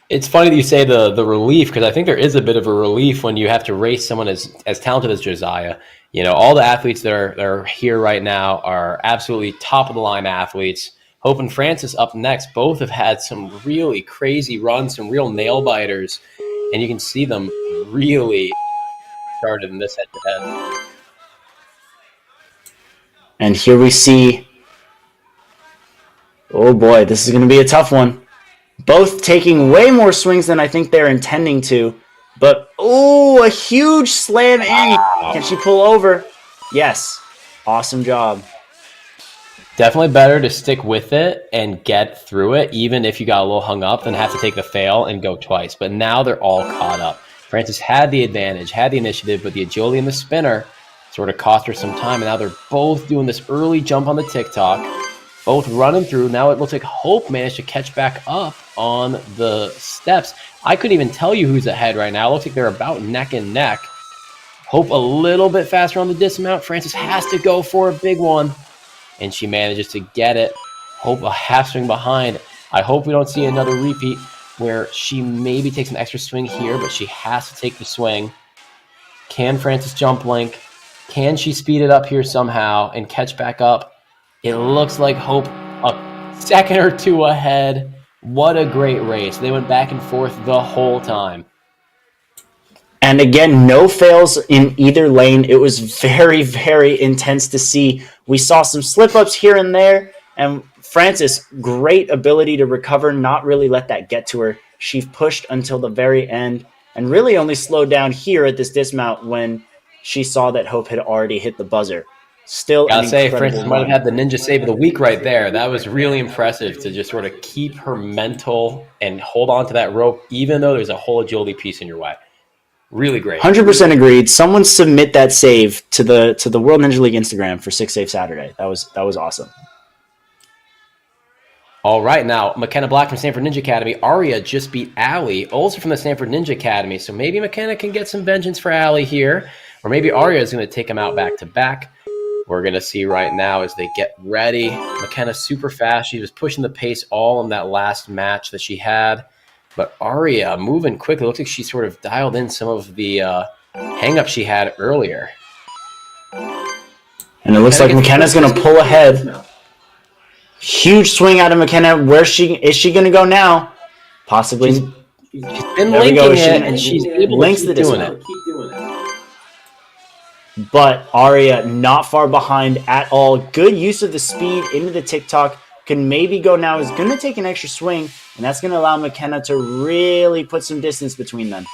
It's funny that you say the relief, because I think there is a bit of a relief when you have to race someone as talented as Josiah. You know, all the athletes that are here right now are absolutely top-of-the-line athletes. Hope and Francis up next. Both have had some really crazy runs, some real nail-biters, and you can see them really started in this head-to-head. And here we see, oh boy, this is going to be a tough one. Both taking way more swings than I think they're intending to. But, oh, a huge slam in. Can she pull over? Yes. Awesome job. Definitely better to stick with it and get through it, even if you got a little hung up, than have to take the fail and go twice. But now they're all caught up. Francis had the advantage, had the initiative, but the agility and the spinner sort of cost her some time. And now they're both doing this early jump on the TikTok, both running through. Now it looks like Hope managed to catch back up on the steps. I couldn't even tell you who's ahead right now. It looks like they're about neck and neck. Hope a little bit faster on the dismount. Francis has to go for a big one, and she manages to get it. Hope a half swing behind. I hope we don't see another repeat where she maybe takes an extra swing here, but she has to take the swing. Can Francis jump link? Can she speed it up here somehow and catch back up? It looks like Hope a second or two ahead. What a great race. They went back and forth the whole time. And again, no fails in either lane. It was very, very intense to see. We saw some slip-ups here and there, and Francis, great ability to recover, not really let that get to her. She pushed until the very end and really only slowed down here at this dismount when she saw that Hope had already hit the buzzer. Still, Gotta say, Francis might have had the ninja save of the week right there. That was really impressive to just sort of keep her mental and hold on to that rope, even though there's a whole agility piece in your way. Really great. 100% agreed. Someone submit that save to the World Ninja League Instagram for 6 Save Saturday. That was awesome. All right, now McKenna Black from Stanford Ninja Academy. Aria just beat Allie, also from the Stanford Ninja Academy. So maybe McKenna can get some vengeance for Allie here, or maybe Aria is going to take him out back to back. we're going to see right now as they get ready. McKenna's super fast. She was pushing the pace all in that last match that she had. But Aria moving quickly. Looks like she sort of dialed in some of the hang-up she had earlier. And it looks like McKenna's going to pull ahead. Huge swing out of McKenna. Where is she going to go now? Possibly. She's been linking it, and she's able to keep doing it. But Aria not far behind at all. Good use of the speed into the TikTok. Can maybe go now. Is going to take an extra swing, and that's going to allow McKenna to really put some distance between them.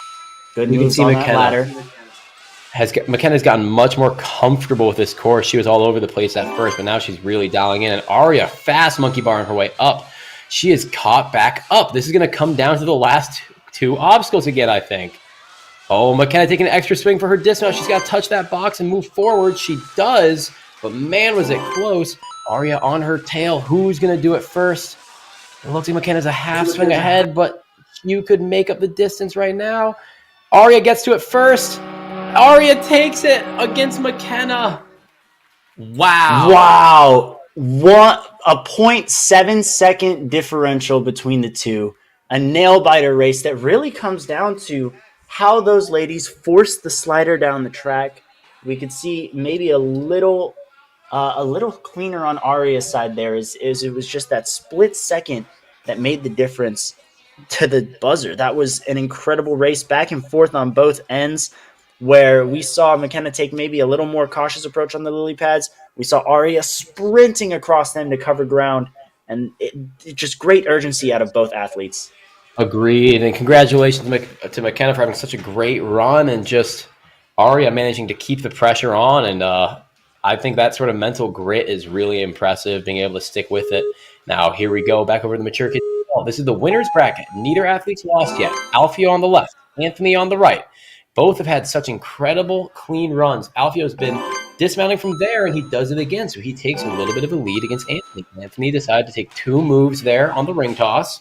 Good moves on that ladder. McKenna's gotten much more comfortable with this course. She was all over the place at first, but now she's really dialing in. And Aria, fast monkey bar on her way up. She is caught back up. This is going to come down to the last two obstacles again, I think. Oh, McKenna taking an extra swing for her dismount. She's got to touch that box and move forward. She does, but man, was it close. Aria on her tail. Who's going to do it first? It looks like McKenna's a half swing ahead, but you could make up the distance right now. Aria gets to it first. Aria takes it against McKenna. Wow. Wow. What a 0.7-second differential between the two. A nail-biter race that really comes down to how those ladies forced the slider down the track. We could see maybe a little cleaner on Aria's side there. Is it was just that split second that made the difference to the buzzer. That was an incredible race, back and forth on both ends, where we saw McKenna take maybe a little more cautious approach on the lily pads. We saw Aria sprinting across them to cover ground, and it just great urgency out of both athletes. Agreed, and congratulations to McKenna for having such a great run, and just Aria managing to keep the pressure on. And I think that sort of mental grit is really impressive, being able to stick with it. Now, here we go, back over to the mature kids. This is the winner's bracket. Neither athlete's lost yet. Alfio on the left, Anthony on the right. Both have had such incredible, clean runs. Alfio's been dismounting from there, and he does it again, so he takes a little bit of a lead against Anthony. Anthony decided to take 2 moves there on the ring toss,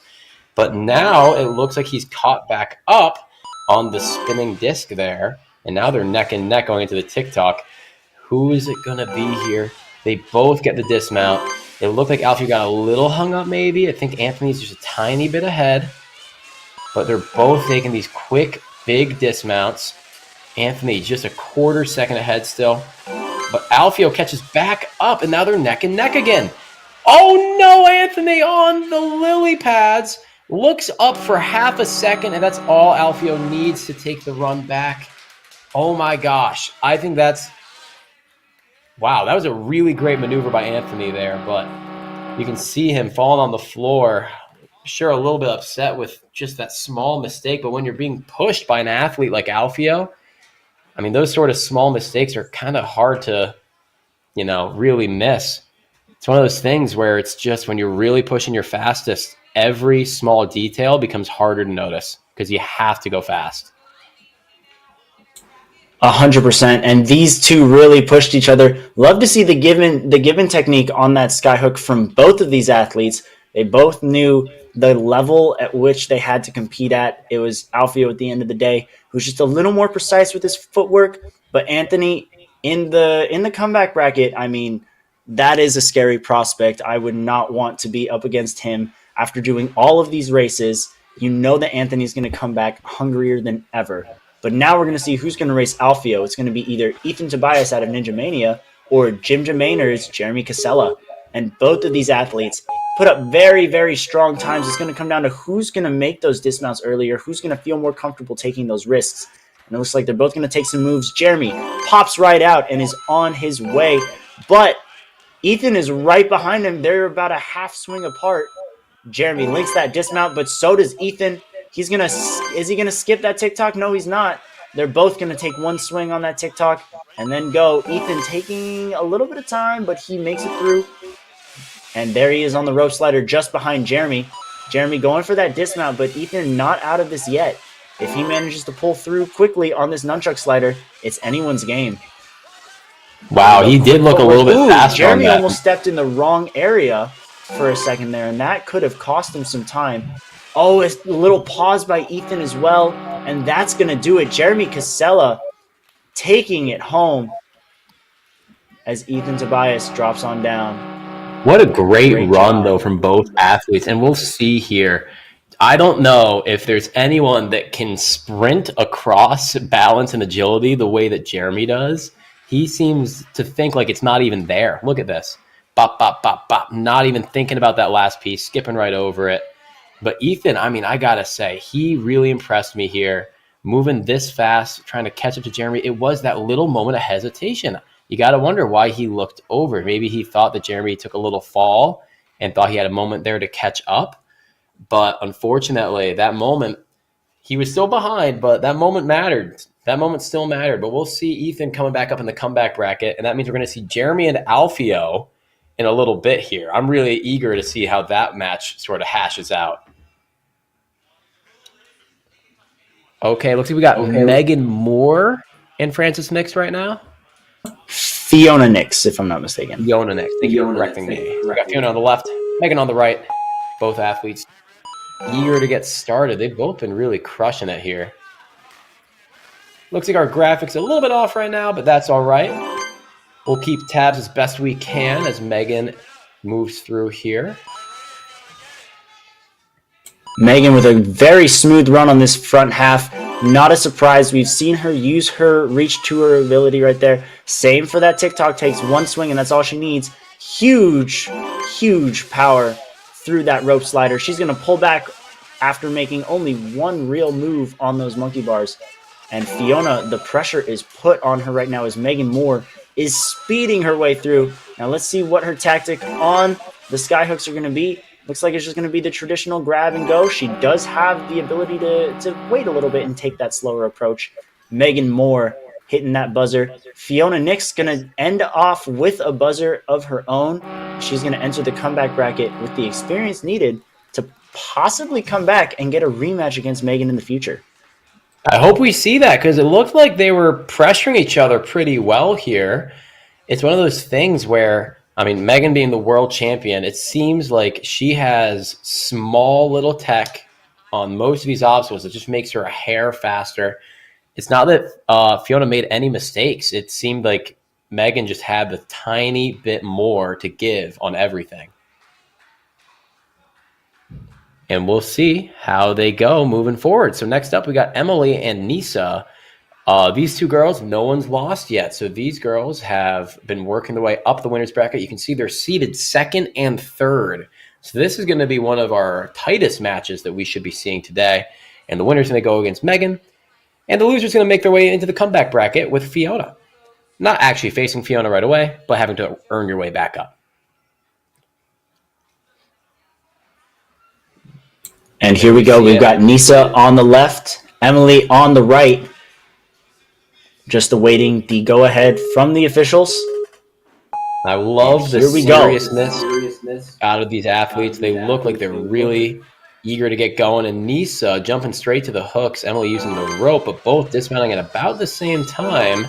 but now it looks like he's caught back up on the spinning disc there, and now they're neck and neck going into the TikTok. Who is it going to be here? They both get the dismount. It looked like Alfio got a little hung up maybe. I think Anthony's just a tiny bit ahead, but they're both taking these quick, big dismounts. Anthony just a quarter second ahead still, but Alfio catches back up, and now they're neck and neck again. Oh no, Anthony on the lily pads looks up for half a second, and that's all Alfio needs to take the run back. Oh my gosh, I think that's wow, that was a really great maneuver by Anthony there, but you can see him falling on the floor. Sure, a little bit upset with just that small mistake, but when you're being pushed by an athlete like Alfio, I mean, those sort of small mistakes are kind of hard to, really miss. It's one of those things where it's just when you're really pushing your fastest, every small detail becomes harder to notice because you have to go fast. 100%, and these two really pushed each other. Love to see the given technique on that skyhook from both of these athletes. They both knew the level at which they had to compete at. It was Alfio at the end of the day who's just a little more precise with his footwork, but Anthony in the comeback bracket, I mean, that is a scary prospect. I would not want to be up against him after doing all of these races. You know that Anthony's going to come back hungrier than ever. But now we're going to see who's going to race Alfio. It's going to be either Ethan Tobias out of Ninja Mania or Jim Maynard's Jeremy Casella. And both of these athletes put up very, very strong times. It's going to come down to who's going to make those dismounts earlier, who's going to feel more comfortable taking those risks. And it looks like they're both going to take some moves. Jeremy pops right out and is on his way. But Ethan is right behind him. They're about a half swing apart. Jeremy links that dismount, but so does Ethan. Is he gonna skip that TikTok? No, he's not. They're both gonna take one swing on that TikTok and then go. Ethan taking a little bit of time, but he makes it through. And there he is on the rope slider just behind Jeremy. Jeremy going for that dismount, but Ethan not out of this yet. If he manages to pull through quickly on this nunchuck slider, it's anyone's game. Wow, he did look a little bit faster. Jeremy almost stepped in the wrong area for a second there, and that could have cost him some time. Oh, a little pause by Ethan as well, and that's going to do it. Jeremy Casella taking it home. as Ethan Tobias drops on down. What a great run, job. though, from both athletes. And we'll see here. I don't know if there's anyone that can sprint across balance and agility the way that Jeremy does. He seems to think like it's not even there. Look at this. Bop, bop, bop, bop. Not even thinking about that last piece, skipping right over it. But Ethan, I mean, I got to say, he really impressed me here. Moving this fast, trying to catch up to Jeremy. It was that little moment of hesitation. You got to wonder why he looked over. Maybe he thought that Jeremy took a little fall and thought he had a moment there to catch up. But unfortunately, that moment, he was still behind, but that moment mattered. That moment still mattered. But we'll see Ethan coming back up in the comeback bracket, and that means we're going to see Jeremy and Alfio in a little bit here. I'm really eager to see how that match sort of hashes out. Okay, looks like we got Megan Moore and Francis Nix right now. Fiona Nix, if I'm not mistaken. Fiona Nix. Thank you for correcting me. We got Fiona on the left, Megan on the right. Both athletes eager to get started. They've both been really crushing it here. Looks like our graphics are a little bit off right now, but that's all right. We'll keep tabs as best we can as Megan moves through here. Megan with a very smooth run on this front half. Not a surprise. We've seen her use her reach to her ability right there. Same for that TikTok. Takes one swing, and that's all she needs. Huge, huge power through that rope slider. She's going to pull back after making only one real move on those monkey bars. And Fiona, the pressure is put on her right now as Megan Moore is speeding her way through. Now let's see what her tactic on the skyhooks are going to be. Looks like it's just going to be the traditional grab and go. She does have the ability to wait a little bit and take that slower approach. Megan Moore hitting that buzzer. Fiona Nix going to end off with a buzzer of her own. She's going to enter the comeback bracket with the experience needed to possibly come back and get a rematch against Megan in the future. I hope we see that because it looked like they were pressuring each other pretty well here. It's one of those things where, I mean, Megan being the world champion, it seems like she has small little tech on most of these obstacles. It just makes her a hair faster. It's not that Fiona made any mistakes. It seemed like Megan just had the tiny bit more to give on everything. And we'll see how they go moving forward. So next up, we got Emily and Nisa. These two girls, no one's lost yet. So these girls have been working their way up the winner's bracket. You can see they're seated second and third. So this is going to be one of our tightest matches that we should be seeing today. And the winner's going to go against Megan. And the loser's going to make their way into the comeback bracket with Fiona. Not actually facing Fiona right away, but having to earn your way back up. And here we go. We've got Nisa on the left, Emily on the right. Just awaiting the go-ahead from the officials. I love the seriousness out of these athletes. They look like they're really eager to get going. And Nisa jumping straight to the hooks, Emily using the rope, but both dismounting at about the same time.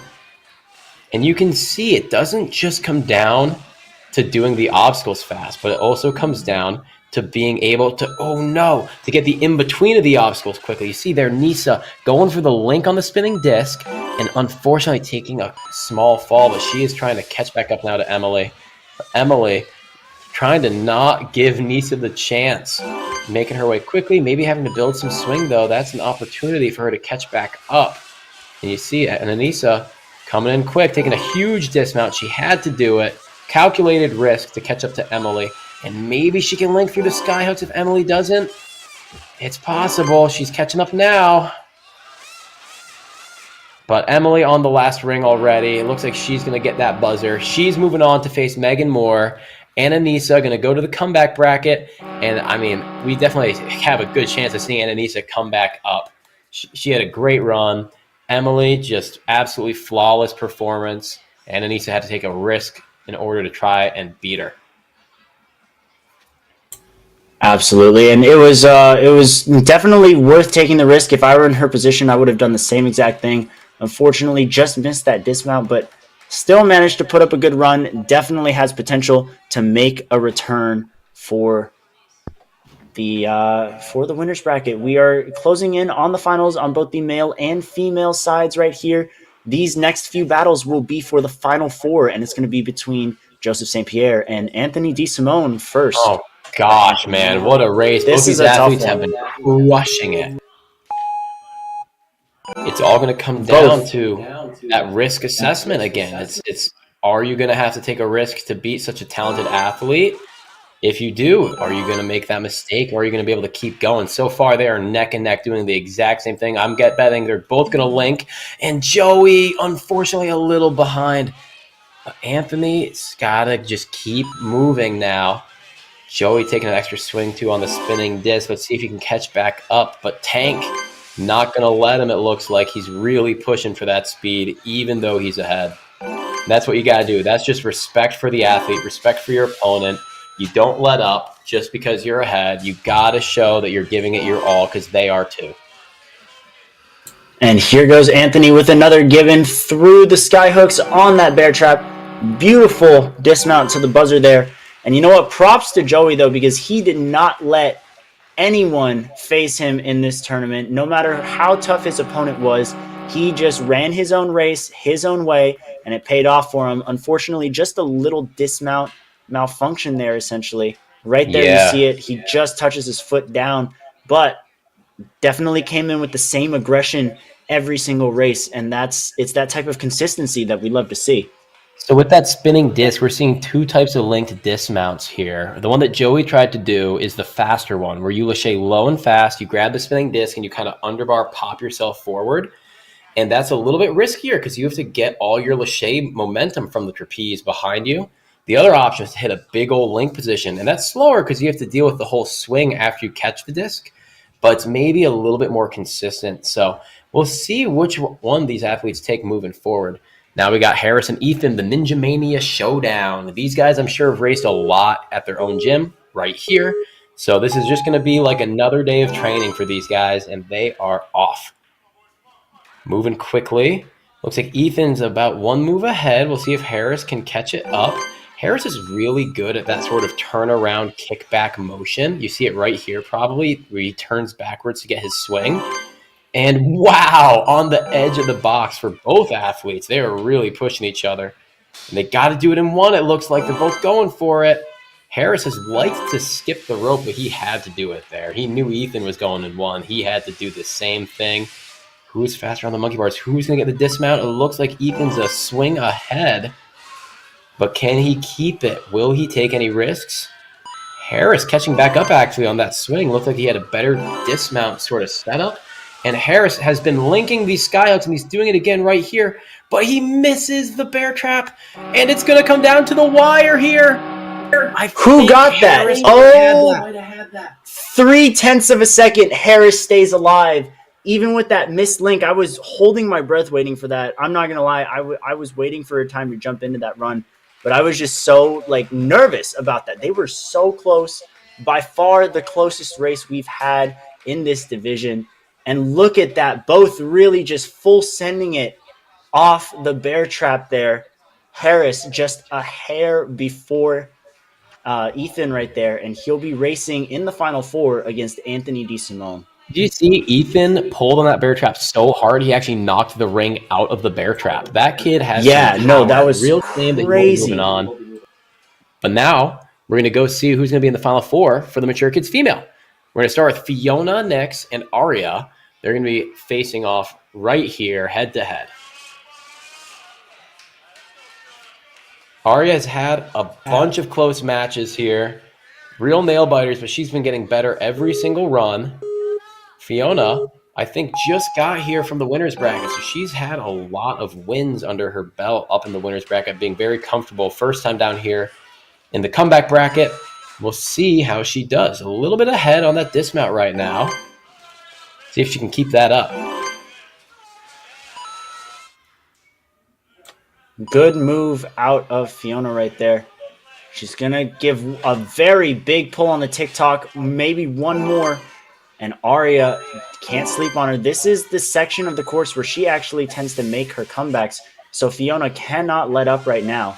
And you can see it doesn't just come down to doing the obstacles fast, but it also comes down to being able to, to get the in-between of the obstacles quickly. You see there, Nisa going for the link on the spinning disc and unfortunately taking a small fall, but she is trying to catch back up now to Emily. Emily trying to not give Nisa the chance, making her way quickly, maybe having to build some swing, though. That's an opportunity for her to catch back up. And you see it, and Nisa coming in quick, taking a huge dismount. She had to do it. Calculated risk to catch up to Emily. And maybe she can link through the skyhooks if Emily doesn't. It's possible. She's catching up now. But Emily on the last ring already. It looks like she's going to get that buzzer. She's moving on to face Megan Moore. Ananisa going to go to the comeback bracket. And, I mean, we definitely have a good chance of seeing Ananisa come back up. She had a great run. Emily, just absolutely flawless performance. Ananisa had to take a risk in order to try and beat her. Absolutely, and it was definitely worth taking the risk. If I were in her position, I would have done the same exact thing. Unfortunately, just missed that dismount, but still managed to put up a good run. Definitely has potential to make a return for the winners bracket. We are closing in on the finals on both the male and female sides right here. these next few battles will be for the final four, and it's going to be between Joseph St. Pierre and Anthony DeSimone first. Oh gosh, man, what a race! This Both is these a tough athletes have one. been crushing it. It's all going to come down Both. to that risk assessment again. It's are you going to have to take a risk to beat such a talented athlete? If you do, are you going to make that mistake, or are you going to be able to keep going? So far, they are neck and neck doing the exact same thing. I'm betting they're both going to link, and Joey, unfortunately, a little behind. But Anthony's got to just keep moving now. Joey taking an extra swing, too, on the spinning disc. Let's see if he can catch back up. But Tank, not going to let him, it looks like. He's really pushing for that speed, even though he's ahead. That's what you got to do. That's just respect for the athlete, respect for your opponent. You don't let up just because you're ahead. You got to show that you're giving it your all, because they are too. And here goes Anthony with another given through the sky hooks on that bear trap. Beautiful dismount to the buzzer there. And you know what? Props to Joey, though, because he did not let anyone face him in this tournament. No matter how tough his opponent was, he just ran his own race, his own way, and it paid off for him. Unfortunately, just a little dismount malfunction there, essentially. Right there, you see it. He just touches his foot down, but definitely came in with the same aggression every single race, and it's that type of consistency that we love to see. So with that spinning disc, we're seeing two types of linked dismounts here. The one that Joey tried to do is the faster one, where you lâcher low and fast, you grab the spinning disc, and you kind of underbar pop yourself forward. And that's a little bit riskier because you have to get all your lâcher momentum from the trapeze behind you. The other option is to hit a big old link position, and that's slower because you have to deal with the whole swing after you catch the disc, but it's maybe a little bit more consistent. So we'll see which one these athletes take moving forward. Now we got Harris and Ethan, the Ninja Mania Showdown. These guys, I'm sure, have raced a lot at their own gym right here. So this is just going to be like another day of training for these guys, and they are off. Moving quickly. Looks like Ethan's about one move ahead. We'll see if Harris can catch it up. Harris is really good at that sort of turnaround kickback motion. You see it right here probably, where he turns backwards to get his swing. And wow, on the edge of the box for both athletes. They are really pushing each other. And they got to do it in one. It looks like they're both going for it. Harris has liked to skip the rope, but he had to do it there. He knew Ethan was going in one. He had to do the same thing. Who's faster on the monkey bars? Who's going to get the dismount? It looks like Ethan's a swing ahead. But can he keep it? Will he take any risks? Harris catching back up actually on that swing. Looked like he had a better dismount sort of setup. And Harris has been linking these skyhooks, and he's doing it again right here. But he misses the bear trap, and it's going to come down to the wire here. Who got that? Oh, 0.3 of a second. Harris stays alive. Even with that missed link, I was holding my breath waiting for that. I'm not going to lie. I was waiting for a time to jump into that run, but I was just so nervous about that. They were so close. By far the closest race we've had in this division. And look at that. Both really just full sending it off the bear trap there. Harris just a hair before Ethan right there. And he'll be racing in the final four against Anthony DeSimone. Did you see Ethan pulled on that bear trap so hard he actually knocked the ring out of the bear trap? That kid has that was real claim that crazy. Moving on. But now we're going to go see who's going to be in the final four for the Mature Kids female. We're going to start with Fiona next and Aria. They're going to be facing off right here, head to head. Aria has had a bunch of close matches here. Real nail biters, but she's been getting better every single run. Fiona, I think, just got here from the winner's bracket, so she's had a lot of wins under her belt up in the winner's bracket, being very comfortable. First time down here in the comeback bracket. We'll see how she does. A little bit ahead on that dismount right now. See if she can keep that up. Good move out of Fiona right there. She's going to give a very big pull on the TikTok, maybe one more. And Aria can't sleep on her. This is the section of the course where she actually tends to make her comebacks. So Fiona cannot let up right now.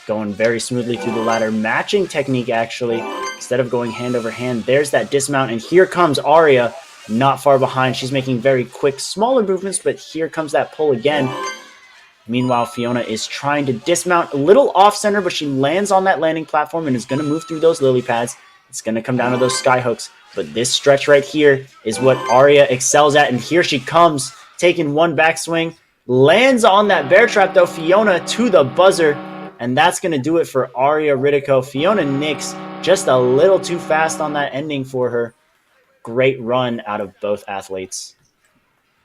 Going very smoothly through the ladder. Matching technique, actually, instead of going hand over hand. There's that dismount. And here comes Aria not far behind. She's making very quick, smaller movements, but here comes that pull again. Meanwhile, Fiona is trying to dismount a little off center, but she lands on that landing platform and is going to move through those lily pads. It's going to come down to those sky hooks. But this stretch right here is what Arya excels at. And here she comes, taking one backswing. Lands on that bear trap, though. Fiona to the buzzer. And that's going to do it for Arya Riddico. Fiona nicks just a little too fast on that ending for her. Great run out of both athletes.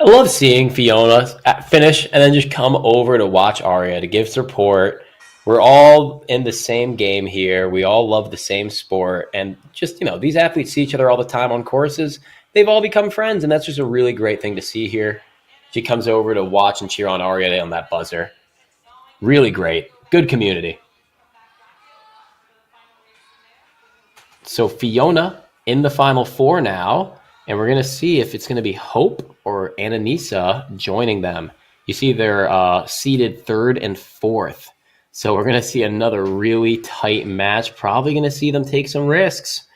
I love seeing Fiona finish and then just come over to watch Arya to give support. We're all in the same game here. We all love the same sport. And just, these athletes see each other all the time on courses. They've all become friends, and that's just a really great thing to see here. She comes over to watch and cheer on Arya on that buzzer. Really great. Good community. So Fiona in the final four now. And we're going to see if it's going to be Hope or Ananisa joining them. You see they're seated third and fourth. So we're going to see another really tight match. Probably going to see them take some risks.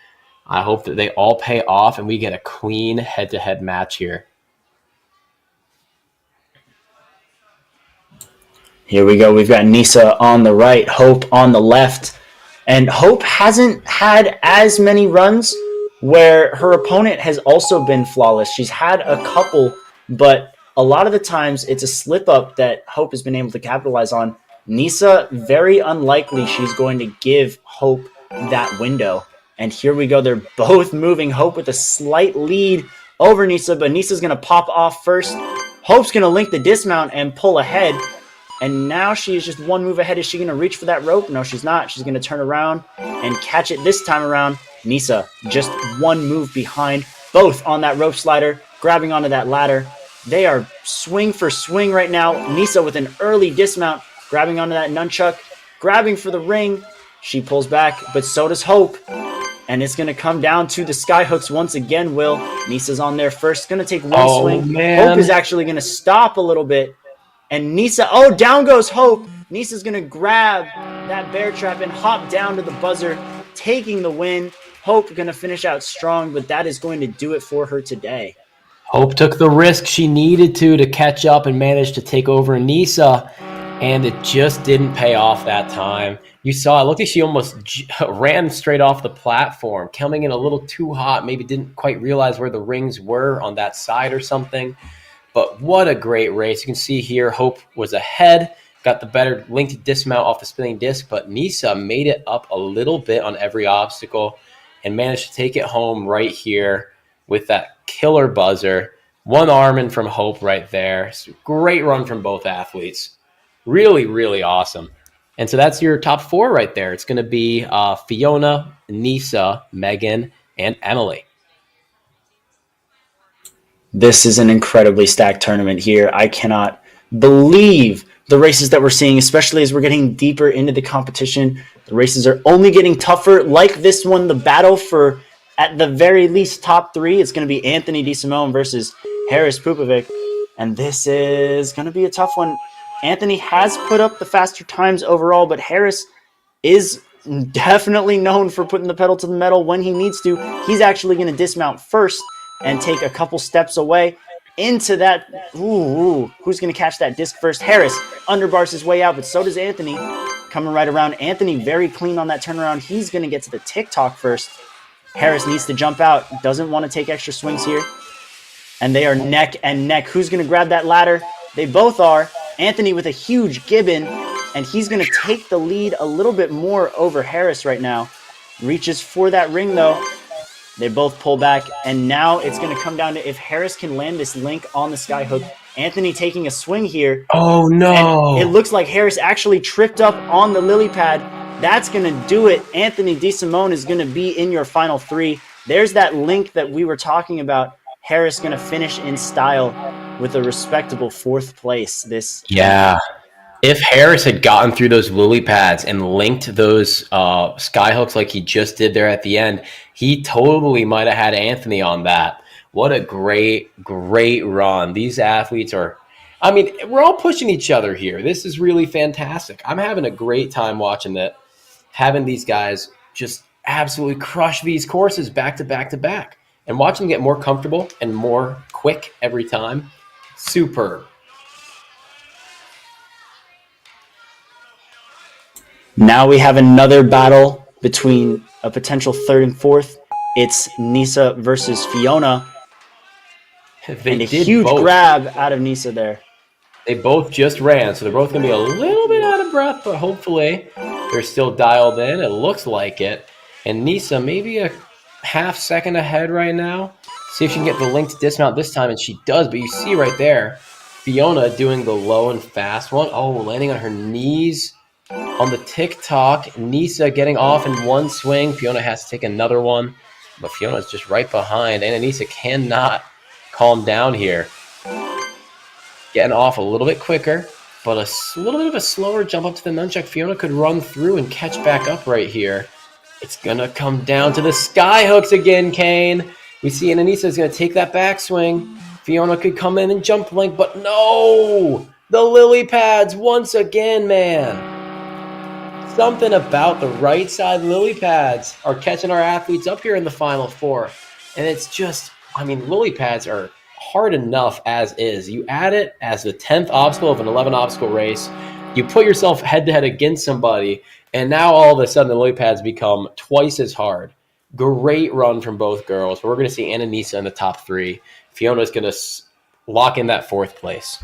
I hope that they all pay off and we get a clean head-to-head match here. Here we go. We've got Nisa on the right, Hope on the left. And Hope hasn't had as many runs where her opponent has also been flawless. She's had a couple, but a lot of the times it's a slip-up that Hope has been able to capitalize on. Nisa, very unlikely she's going to give Hope that window. And here we go. They're both moving. Hope with a slight lead over Nisa, but Nisa's going to pop off first. Hope's going to link the dismount and pull ahead. And now she is just one move ahead. Is she going to reach for that rope? No, she's not. She's going to turn around and catch it this time around. Nisa just one move behind, both on that rope slider, grabbing onto that ladder. They are swing for swing right now. Nisa with an early dismount, grabbing onto that nunchuck, grabbing for the ring. She pulls back, but so does Hope. And it's going to come down to the sky hooks once again, Will. Nisa's on there first. Going to take one swing. Man. Hope is actually going to stop a little bit. And Nisa, down goes Hope. Nisa's going to grab that bear trap and hop down to the buzzer, taking the win. Hope going to finish out strong, but that is going to do it for her today. Hope took the risk she needed to catch up and manage to take over Nisa, and it just didn't pay off that time. You saw it looked like she almost ran straight off the platform, coming in a little too hot, maybe didn't quite realize where the rings were on that side or something. But what a great race. You can see here Hope was ahead, got the better linked dismount off the spinning disc, but Nisa made it up a little bit on every obstacle and managed to take it home right here with that killer buzzer. One arm in from Hope right there. Great run from both athletes. Really, really awesome. And so that's your top four right there. It's going to be Fiona, Nisa, Megan, and Emily. This is an incredibly stacked tournament here. I cannot believe the races that we're seeing, especially as we're getting deeper into the competition. The races are only getting tougher. Like this one, the battle for, at the very least, top three. It's going to be Anthony DeSimone versus Harris Pupovic. And this is going to be a tough one. Anthony has put up the faster times overall, but Harris is definitely known for putting the pedal to the metal when he needs to. He's actually going to dismount first and take a couple steps away into that. Who's going to catch that disc first? Harris underbars his way out, but so does Anthony. Coming right around. Anthony very clean on that turnaround. He's going to get to the TikTok first. Harris needs to jump out. Doesn't want to take extra swings here. And they are neck and neck. Who's going to grab that ladder? They both are. Anthony with a huge gibbon, and he's going to take the lead a little bit more over Harris right now. Reaches for that ring, though. They both pull back, and now it's going to come down to if Harris can land this link on the skyhook. Anthony taking a swing here. Oh, no. And it looks like Harris actually tripped up on the lily pad. That's going to do it. Anthony DeSimone is going to be in your final three. There's that link that we were talking about. Harris going to finish in style with a respectable fourth place. Yeah. If Harris had gotten through those lily pads and linked those skyhooks like he just did there at the end, he totally might have had Anthony on that. What a great, great run. These athletes are, I mean, we're all pushing each other here. This is really fantastic. I'm having a great time watching that, having these guys just absolutely crush these courses back to back to back. and watch them get more comfortable and more quick every time. Superb. Now we have another battle between a potential third and fourth. It's Nisa versus Fiona, They and a did huge both. grab out of Nisa there. They both just ran, so they're both going to be a little bit out of breath, but hopefully they're still dialed in. It looks like it. And Nisa maybe a half second ahead right now. See if she can get the link to dismount this time, and she does. But you see right there, Fiona doing the low and fast one. Oh, landing on her knees on the TikTok. Nisa getting off in one swing. Fiona has to take another one, but Fiona's just right behind. And Nisa cannot calm down here. Getting off a little bit quicker, but a little bit of a slower jump up to the nunchuck. Fiona could run through and catch back up right here. It's going to come down to the sky hooks again, Kane. We see Ananisa is going to take that backswing. Fiona could come in and jump link, but no! The lily pads once again, man. Something about the right side lily pads are catching our athletes up here in the Final Four. And it's just, I mean, lily pads are hard enough as is. You add it as the 10th obstacle of an 11 obstacle race. You put yourself head to head against somebody, and now all of a sudden the lily pads become twice as hard. Great run from both girls. But we're going to see Ananisa in the top three. Fiona's going to lock in that fourth place.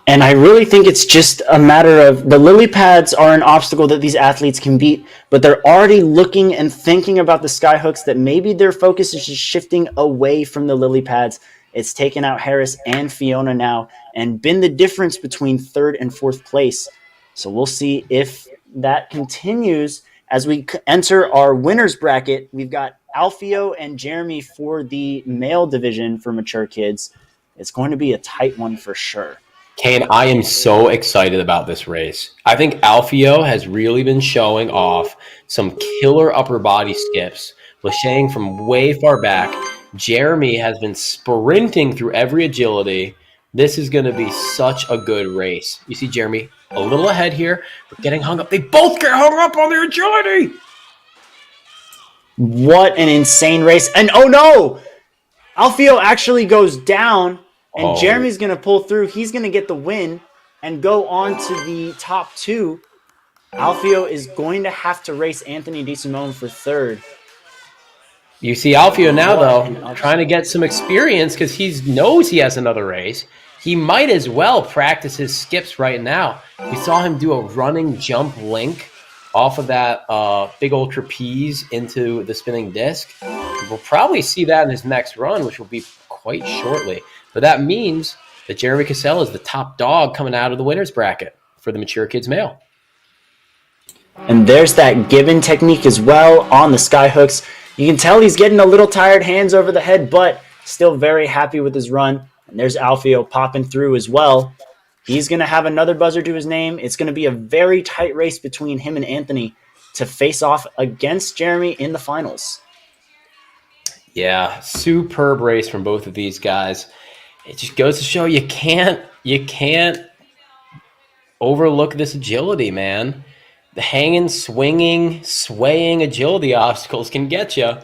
And I really think it's just a matter of the lily pads are an obstacle that these athletes can beat, but they're already looking and thinking about the skyhooks that maybe their focus is just shifting away from the lily pads. It's taken out Harris and Fiona now and been the difference between third and fourth place. So we'll see if that continues as we enter our winners bracket. We've got Alfio and Jeremy for the male division for mature kids. It's going to be a tight one for sure. Kane, I am so excited about this race. I think Alfio has really been showing off some killer upper body skips, lashaying from way far back. Jeremy has been sprinting through every agility. This is going to be such a good race. You see Jeremy a little ahead here, but getting hung up. They both get hung up on their agility. What an insane race. And oh no! Alfio actually goes down. And Jeremy's going to pull through. He's going to get the win and go on to the top two. Alfio is going to have to race Anthony DeSimone for third. You see Alfio now, though, trying to get some experience because he knows he has another race. He might as well practice his skips right now. We saw him do a running jump link off of that big old trapeze into the spinning disc. We'll probably see that in his next run, which will be quite shortly. But that means that Jeremy Cassell is the top dog coming out of the winner's bracket for the mature kids male. And there's that given technique as well on the skyhooks. You can tell he's getting a little tired, hands over the head, but still very happy with his run. And there's Alfio popping through as well. He's going to have another buzzer to his name. It's going to be a very tight race between him and Anthony to face off against Jeremy in the finals. Yeah, superb race from both of these guys. It just goes to show you can't overlook this agility, man. The hanging, swinging, swaying agility obstacles can get you.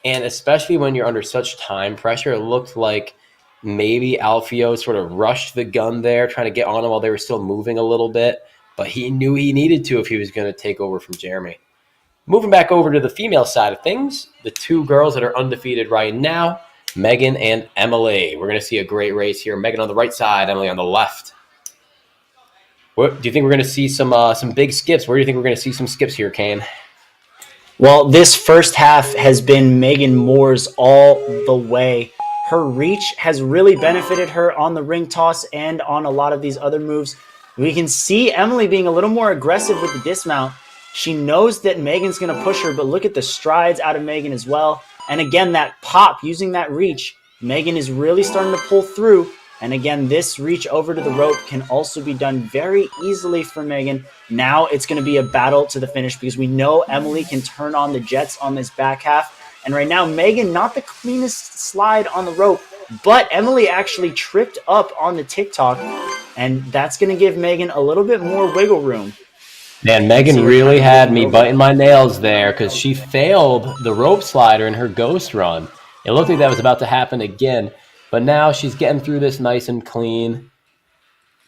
And especially when you're under such time pressure, it looked like maybe Alfio sort of rushed the gun there, trying to get on him while they were still moving a little bit. But he knew he needed to if he was going to take over from Jeremy. Moving back over to the female side of things, the two girls that are undefeated right now, Megan and Emily. We're going to see a great race here. Megan on the right side, Emily on the left. What, do you think we're going to see some big skips? Where do you think we're going to see some skips here, Kane? Well, this first half has been Megan Moore's all the way. Her reach has really benefited her on the ring toss and on a lot of these other moves. We can see Emily being a little more aggressive with the dismount. She knows that Megan's going to push her, but look at the strides out of Megan as well. And again, that pop, using that reach, Megan is really starting to pull through. And again, this reach over to the rope can also be done very easily for Megan. Now it's going to be a battle to the finish because we know Emily can turn on the jets on this back half. And right now, Megan, not the cleanest slide on the rope, but Emily actually tripped up on the TikTok. And that's going to give Megan a little bit more wiggle room. Man, You can Megan see her kind really of had moving me over. biting my nails there because she failed the rope slider in her ghost run. It looked like that was about to happen again, but now she's getting through this nice and clean.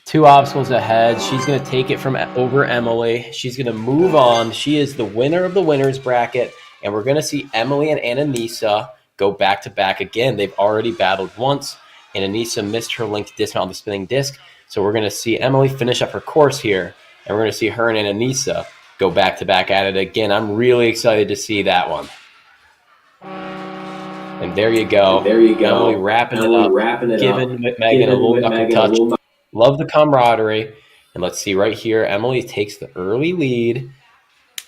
2 obstacles ahead. She's going to take it from over Emily. She's going to move on. She is the winner of the winners bracket, and we're going to see Emily and Ananisa go back to back again. They've already battled once, and Anissa missed her linked dismount on the spinning disc. So we're going to see Emily finish up her course here, and we're going to see her and Ananisa go back to back at it again. I'm really excited to see that one. And there you go. Emily wrapping it up, giving Megan a little knuckle touch. Love the camaraderie. And let's see right here. Emily takes the early lead.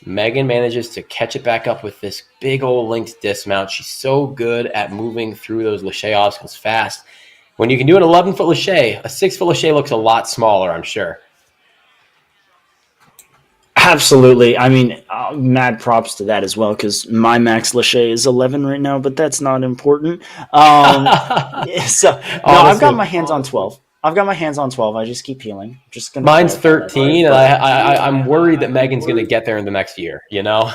Megan manages to catch it back up with this big old linked dismount. She's so good at moving through those lache obstacles fast. When you can do an 11-foot lache, a 6-foot lache looks a lot smaller, I'm sure. Absolutely. I mean, mad props to that as well, because my max lache is 11 right now, but that's not important. So no, I've got my hands on 12. I've got my hands on 12. I just keep healing. Just gonna Mine's clarify that 13, there. and I'm worried that Megan's going to get there in the next year, you know?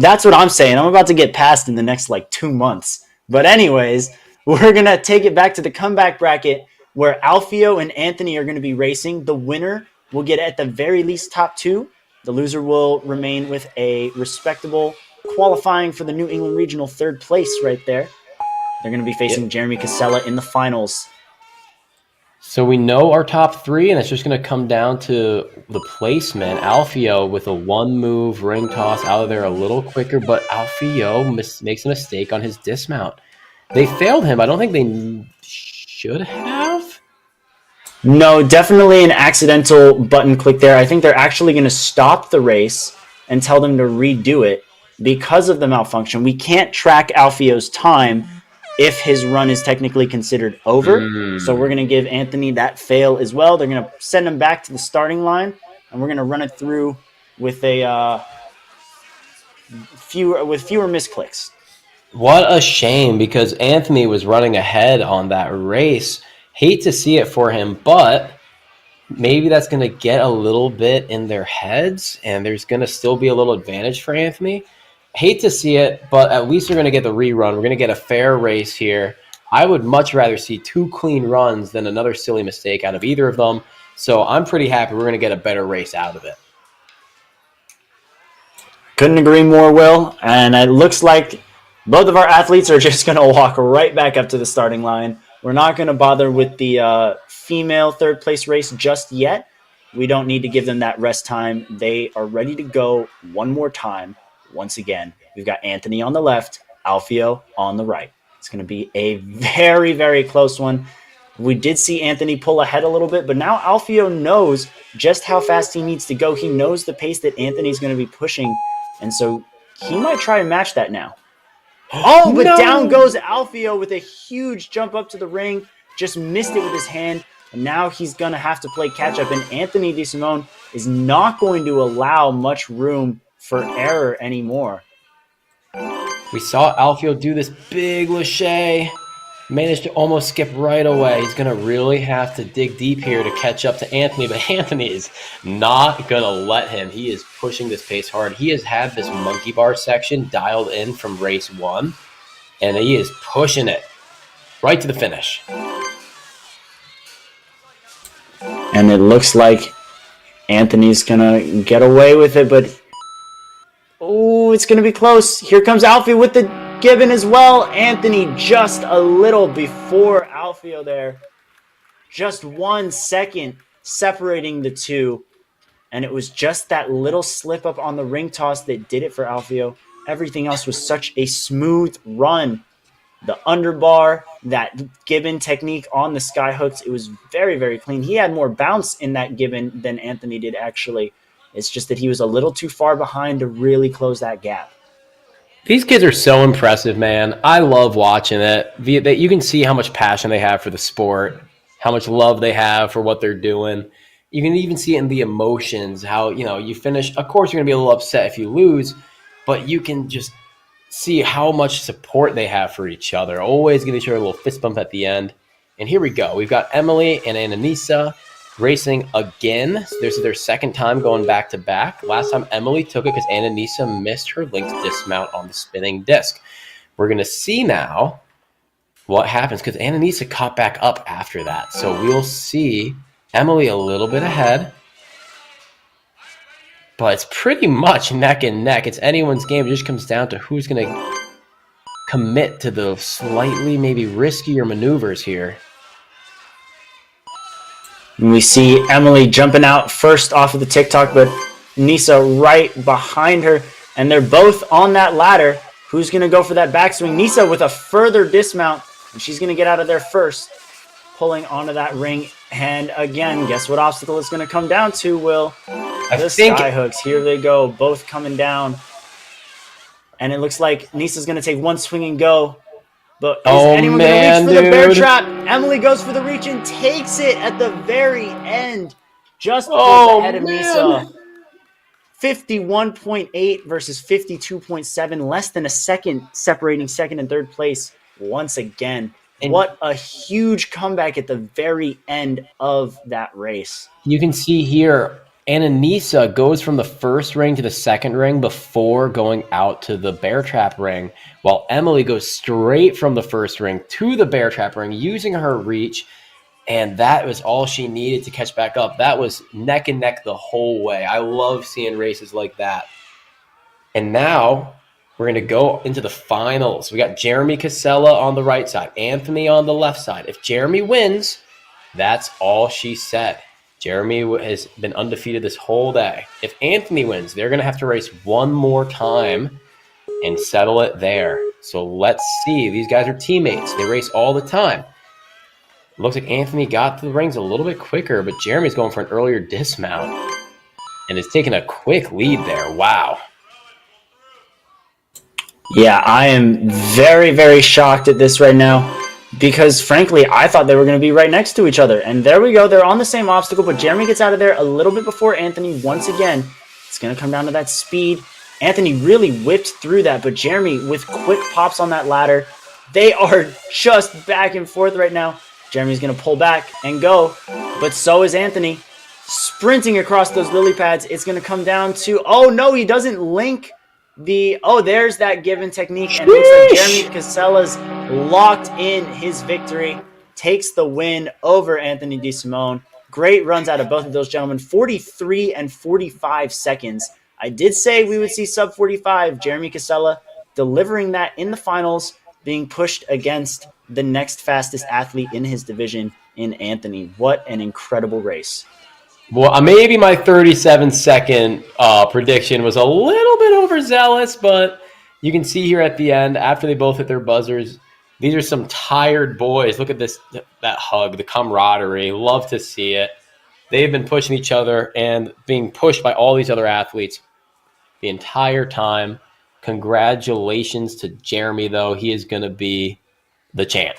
That's what I'm saying. I'm about to get past in the next like 2 months. But anyways, we're gonna take it back to the comeback bracket where Alfio and Anthony are going to be racing. The winner will get at the very least top 2. The loser will remain with a respectable qualifying for the New England Regional 3rd place right there. They're going to be facing Jeremy Casella in the finals. So we know our top 3, and it's just going to come down to the placement. Alfio with a 1-move ring toss out of there a little quicker, but Alfio makes a mistake on his dismount. They failed him. I don't think they should have. No, definitely an accidental button click there. I think they're actually going to stop the race and tell them to redo it because of the malfunction. We can't track Alfio's time if his run is technically considered over. So we're going to give Anthony that fail as well. They're going to send him back to the starting line, and we're going to run it through with a fewer misclicks. What a shame, because Anthony was running ahead on that race. Hate to see it for him, but maybe that's going to get a little bit in their heads, and there's going to still be a little advantage for Anthony. Hate to see it, but at least we're going to get the rerun. We're going to get a fair race here. I would much rather see 2 clean runs than another silly mistake out of either of them. So I'm pretty happy we're going to get a better race out of it. Couldn't agree more, Will. And it looks like both of our athletes are just going to walk right back up to the starting line. We're not going to bother with the female 3rd place race just yet. We don't need to give them that rest time. They are ready to go one more time. Once again, we've got Anthony on the left, Alfio on the right. It's going to be a very, very close one. We did see Anthony pull ahead a little bit, but now Alfio knows just how fast he needs to go. He knows the pace that Anthony's going to be pushing, and so he might try and match that now. Oh, but no! Down goes Alfio with a huge jump up to the ring. Just missed it with his hand. And now he's going to have to play catch-up. And Anthony DeSimone is not going to allow much room for error anymore. We saw Alfio do this big lache. Managed to almost skip right away. He's going to really have to dig deep here to catch up to Anthony. But Anthony is not going to let him. He is pushing this pace hard. He has had this monkey bar section dialed in from race 1. And he is pushing it right to the finish. And it looks like Anthony's going to get away with it. But, oh, it's going to be close. Here comes Alfio with the given as well. Anthony just a little before Alfio there. Just 1 second separating the two. And it was just that little slip up on the ring toss that did it for Alfio. Everything else was such a smooth run. The underbar, that given technique on the sky hooks, it was very, very clean. He had more bounce in that given than Anthony did, actually. It's just that he was a little too far behind to really close that gap. These kids are so impressive, man. I love watching it. You can see how much passion they have for the sport, how much love they have for what they're doing. You can even see it in the emotions, how, you finish. Of course, you're going to be a little upset if you lose, but you can just see how much support they have for each other. Always give each other a little fist bump at the end. And here we go. We've got Emily and Ananisa racing again. So this is their second time going back to back. Last time Emily took it because Ananisa missed her linked dismount on the spinning disc. We're going to see now what happens because Ananisa caught back up after that. So we'll see Emily a little bit ahead. But it's pretty much neck and neck. It's anyone's game. It just comes down to who's going to commit to the slightly maybe riskier maneuvers here. We see Emily jumping out first off of the TikTok, but Nisa right behind her, and they're both on that ladder. Who's going to go for that backswing? Nisa with a further dismount, and she's going to get out of there first, pulling onto that ring. And again, guess what obstacle it's going to come down to, Will? The sky hooks. Here they go, both coming down. And it looks like Nisa's going to take one swing and go. But is anyone going to reach for the bear trap? Emily goes for the reach and takes it at the very end. Just ahead of Nisa. 51.8 versus 52.7. Less than a second separating second and third place once again. And what a huge comeback at the very end of that race. You can see here, Ananisa goes from the first ring to the second ring before going out to the bear trap ring, while Emily goes straight from the first ring to the bear trap ring using her reach, and that was all she needed to catch back up. That was neck and neck the whole way. I love seeing races like that. And now we're going to go into the finals. We got Jeremy Casella on the right side, Anthony on the left side. If Jeremy wins, that's all she said. Jeremy has been undefeated this whole day. If Anthony wins, they're going to have to race one more time and settle it there. So let's see. These guys are teammates. They race all the time. Looks like Anthony got to the rings a little bit quicker, but Jeremy's going for an earlier dismount and is taking a quick lead there. Wow. Yeah, I am very, very shocked at this right now. Because, frankly, I thought they were going to be right next to each other. And there we go. They're on the same obstacle, but Jeremy gets out of there a little bit before Anthony once again. It's going to come down to that speed. Anthony really whipped through that, but Jeremy with quick pops on that ladder. They are just back and forth right now. Jeremy's going to pull back and go, but so is Anthony. Sprinting across those lily pads, it's going to come down to, oh, no, he doesn't link there's that given technique, and it looks like Jeremy Casella's locked in his victory, takes the win over Anthony DeSimone. Great runs out of both of those gentlemen, 43 and 45 seconds. I did say we would see sub 45. Jeremy Casella delivering that in the finals, being pushed against the next fastest athlete in his division in Anthony. What an incredible race. Well, maybe my 37-second prediction was a little bit overzealous, but you can see here at the end, after they both hit their buzzers, these are some tired boys. Look at this, that hug, the camaraderie. Love to see it. They've been pushing each other and being pushed by all these other athletes the entire time. Congratulations to Jeremy, though. He is going to be the champ.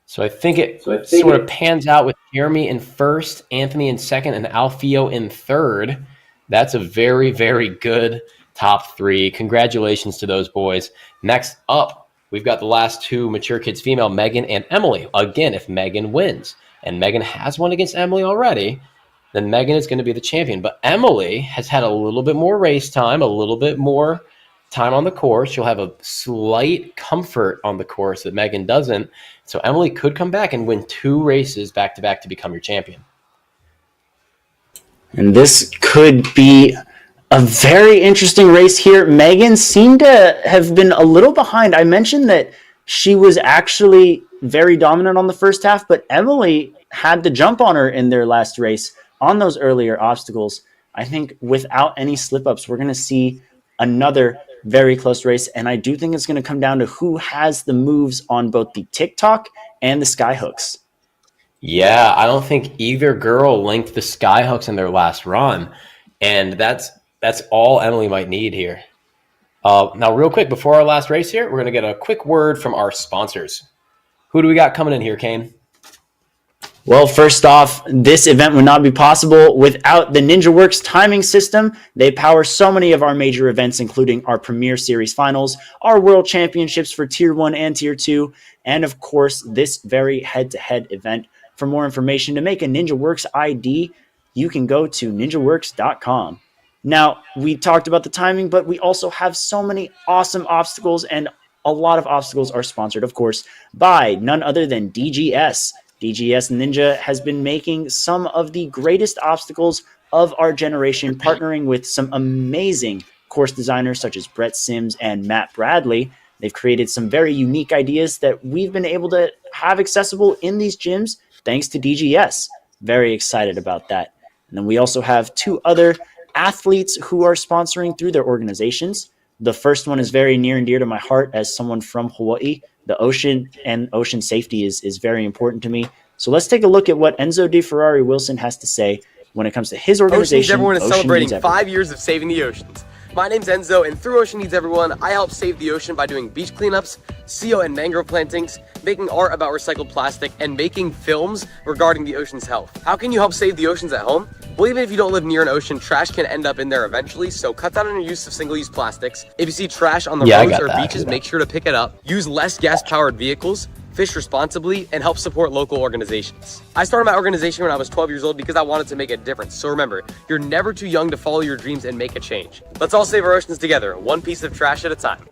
So I think it sort of pans out with Jeremy in first, Anthony in second, and Alfio in third. That's a very, very good top three. Congratulations to those boys. Next up, we've got the last two mature kids female, Megan and Emily. Again, if Megan wins, and Megan has won against Emily already, then Megan is going to be the champion. But Emily has had a little bit more race time, a little bit more time on the course. She'll have a slight comfort on the course that Megan doesn't. So Emily could come back and win two races back-to-back to become your champion. And this could be a very interesting race here. Megan seemed to have been a little behind. I mentioned that she was actually very dominant on the first half, but Emily had the jump on her in their last race on those earlier obstacles. I think without any slip-ups, we're going to see another very close race, and I do think it's going to come down to who has the moves on both the TikTok and the skyhooks. Yeah, I don't think either girl linked the skyhooks in their last run, and that's all Emily might need here. Now, real quick, before our last race here, we're going to get a quick word from our sponsors. Who do we got coming in here, Kane? Well, first off, this event would not be possible without the NinjaWorks timing system. They power so many of our major events, including our Premier Series finals, our World Championships for Tier 1 and Tier 2, and of course, this very head-to-head event For more information to make a NinjaWorks ID, you can go to ninjaworks.com. Now, we talked about the timing, but we also have so many awesome obstacles, and a lot of obstacles are sponsored, of course, by none other than DGS. DGS Ninja has been making some of the greatest obstacles of our generation, partnering with some amazing course designers such as Brett Sims and Matt Bradley. They've created some very unique ideas that we've been able to have accessible in these gyms thanks to DGS. Very excited about that. And then we also have two other athletes who are sponsoring through their organizations. The first one is very near and dear to my heart as someone from Hawaii. The ocean and ocean safety is very important to me. So let's take a look at what Enzo Di Ferrari Wilson has to say when it comes to his organization. Ocean Needs Everyone is Ocean celebrating Needs Everyone. 5 years of saving the oceans. My name's Enzo, and through Ocean Needs Everyone, I help save the ocean by doing beach cleanups, seal and mangrove plantings, making art about recycled plastic, and making films regarding the ocean's health. How can you help save the oceans at home? Well, even if you don't live near an ocean, trash can end up in there eventually, so cut down on your use of single-use plastics. If you see trash on the roads or beaches, make sure to pick it up. Use less gas-powered vehicles, fish responsibly, and help support local organizations. I started my organization when I was 12 years old because I wanted to make a difference. So remember, you're never too young to follow your dreams and make a change. Let's all save our oceans together, one piece of trash at a time.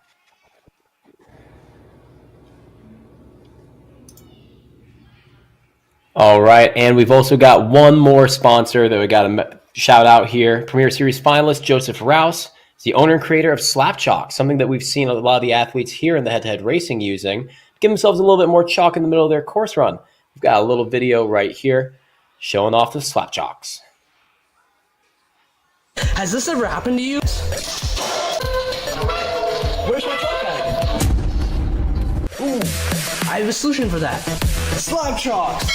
All right, and we've also got one more sponsor that we got to shout out here. Premier Series finalist Joseph Rouse is the owner and creator of Slap Chalk, something that we've seen a lot of the athletes here in the head-to-head racing using. Give themselves a little bit more chalk in the middle of their course run. We've got a little video right here showing off the Slap Chalks. Has this ever happened to you? Where's my chalk bag? Ooh, I have a solution for that. Slap chalks!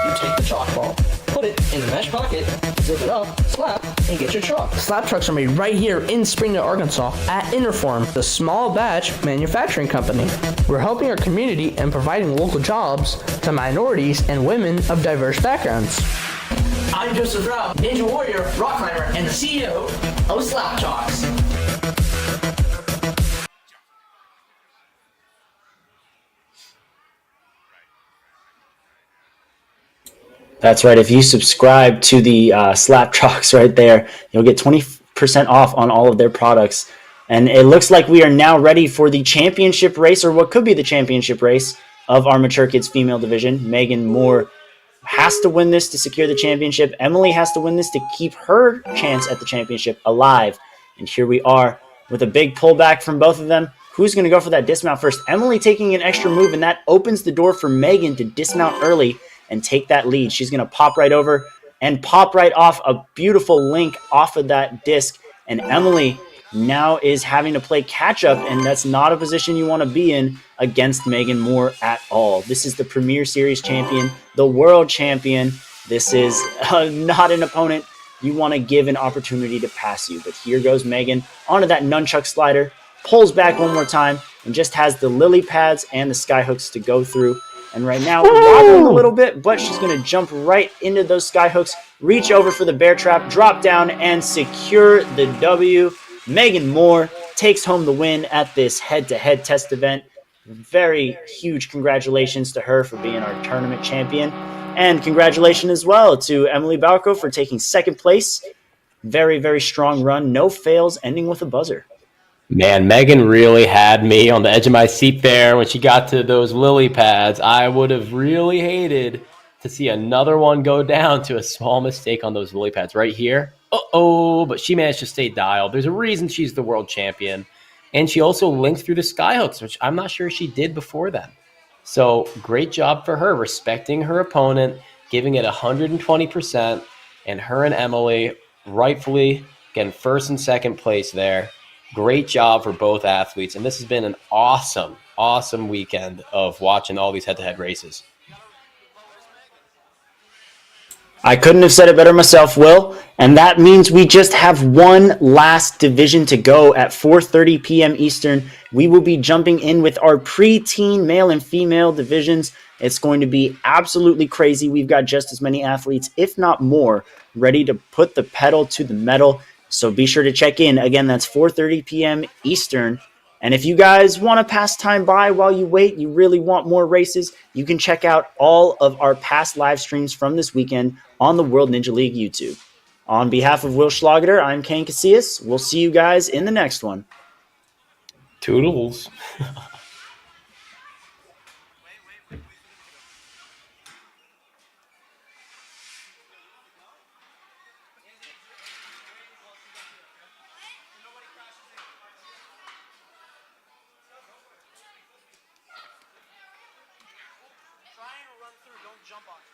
You take the chalk ball, put it in the mesh pocket, zip it up, slap, and get your chalk. Slap chalks are made right here in Springdale, Arkansas at Interform, the small batch manufacturing company. We're helping our community and providing local jobs to minorities and women of diverse backgrounds. I'm Joseph Rao, Ninja Warrior, rock climber, and the CEO of Slap Chalks. That's right. If you subscribe to the Slap Chalks right there, you'll get 20% off on all of their products. And it looks like we are now ready for the championship race, or what could be the championship race of our Mature Kids female division. Megan Moore has to win this to secure the championship. Emily has to win this to keep her chance at the championship alive. And here we are with a big pullback from both of them. Who's going to go for that dismount first? Emily taking an extra move, and that opens the door for Megan to dismount early and take that lead. She's going to pop right over and pop right off a beautiful link off of that disc. And Emily now is having to play catch up, and that's not a position you want to be in against Megan Moore at all. This is the Premier Series champion, the world champion. This is not an opponent you want to give an opportunity to pass you. But here goes Megan onto that nunchuck slider, pulls back one more time, and just has the lily pads and the sky hooks to go through. And right now, wobbling a little bit, but she's going to jump right into those sky hooks, reach over for the bear trap, drop down, and secure the W. Megan Moore takes home the win at this head-to-head test event. Very huge congratulations to her for being our tournament champion. And congratulations as well to Emily Balco for taking second place. Very, very strong run. No fails, ending with a buzzer. Man, Megan really had me on the edge of my seat there when she got to those lily pads. I would have really hated to see another one go down to a small mistake on those lily pads right here. But she managed to stay dialed. There's a reason she's the world champion. And she also linked through the skyhooks, which I'm not sure she did before then. So great job for her, respecting her opponent, giving it 120%, and her and Emily rightfully getting first and second place there. Great job for both athletes, and this has been an awesome, awesome weekend of watching all these head-to-head races. I couldn't have said it better myself, Will, and that means we just have one last division to go at 4:30 p.m. Eastern. We will be jumping in with our preteen male and female divisions. It's going to be absolutely crazy. We've got just as many athletes, if not more, ready to put the pedal to the metal. So be sure to check in. Again, that's 4:30 p.m. Eastern And if you guys want to pass time by while you wait, you really want more races, you can check out all of our past live streams from this weekend on the World Ninja League YouTube. On behalf of Will Schlageter, I'm Kane Casillas. We'll see you guys in the next one. Toodles. Try and run through, don't jump on it.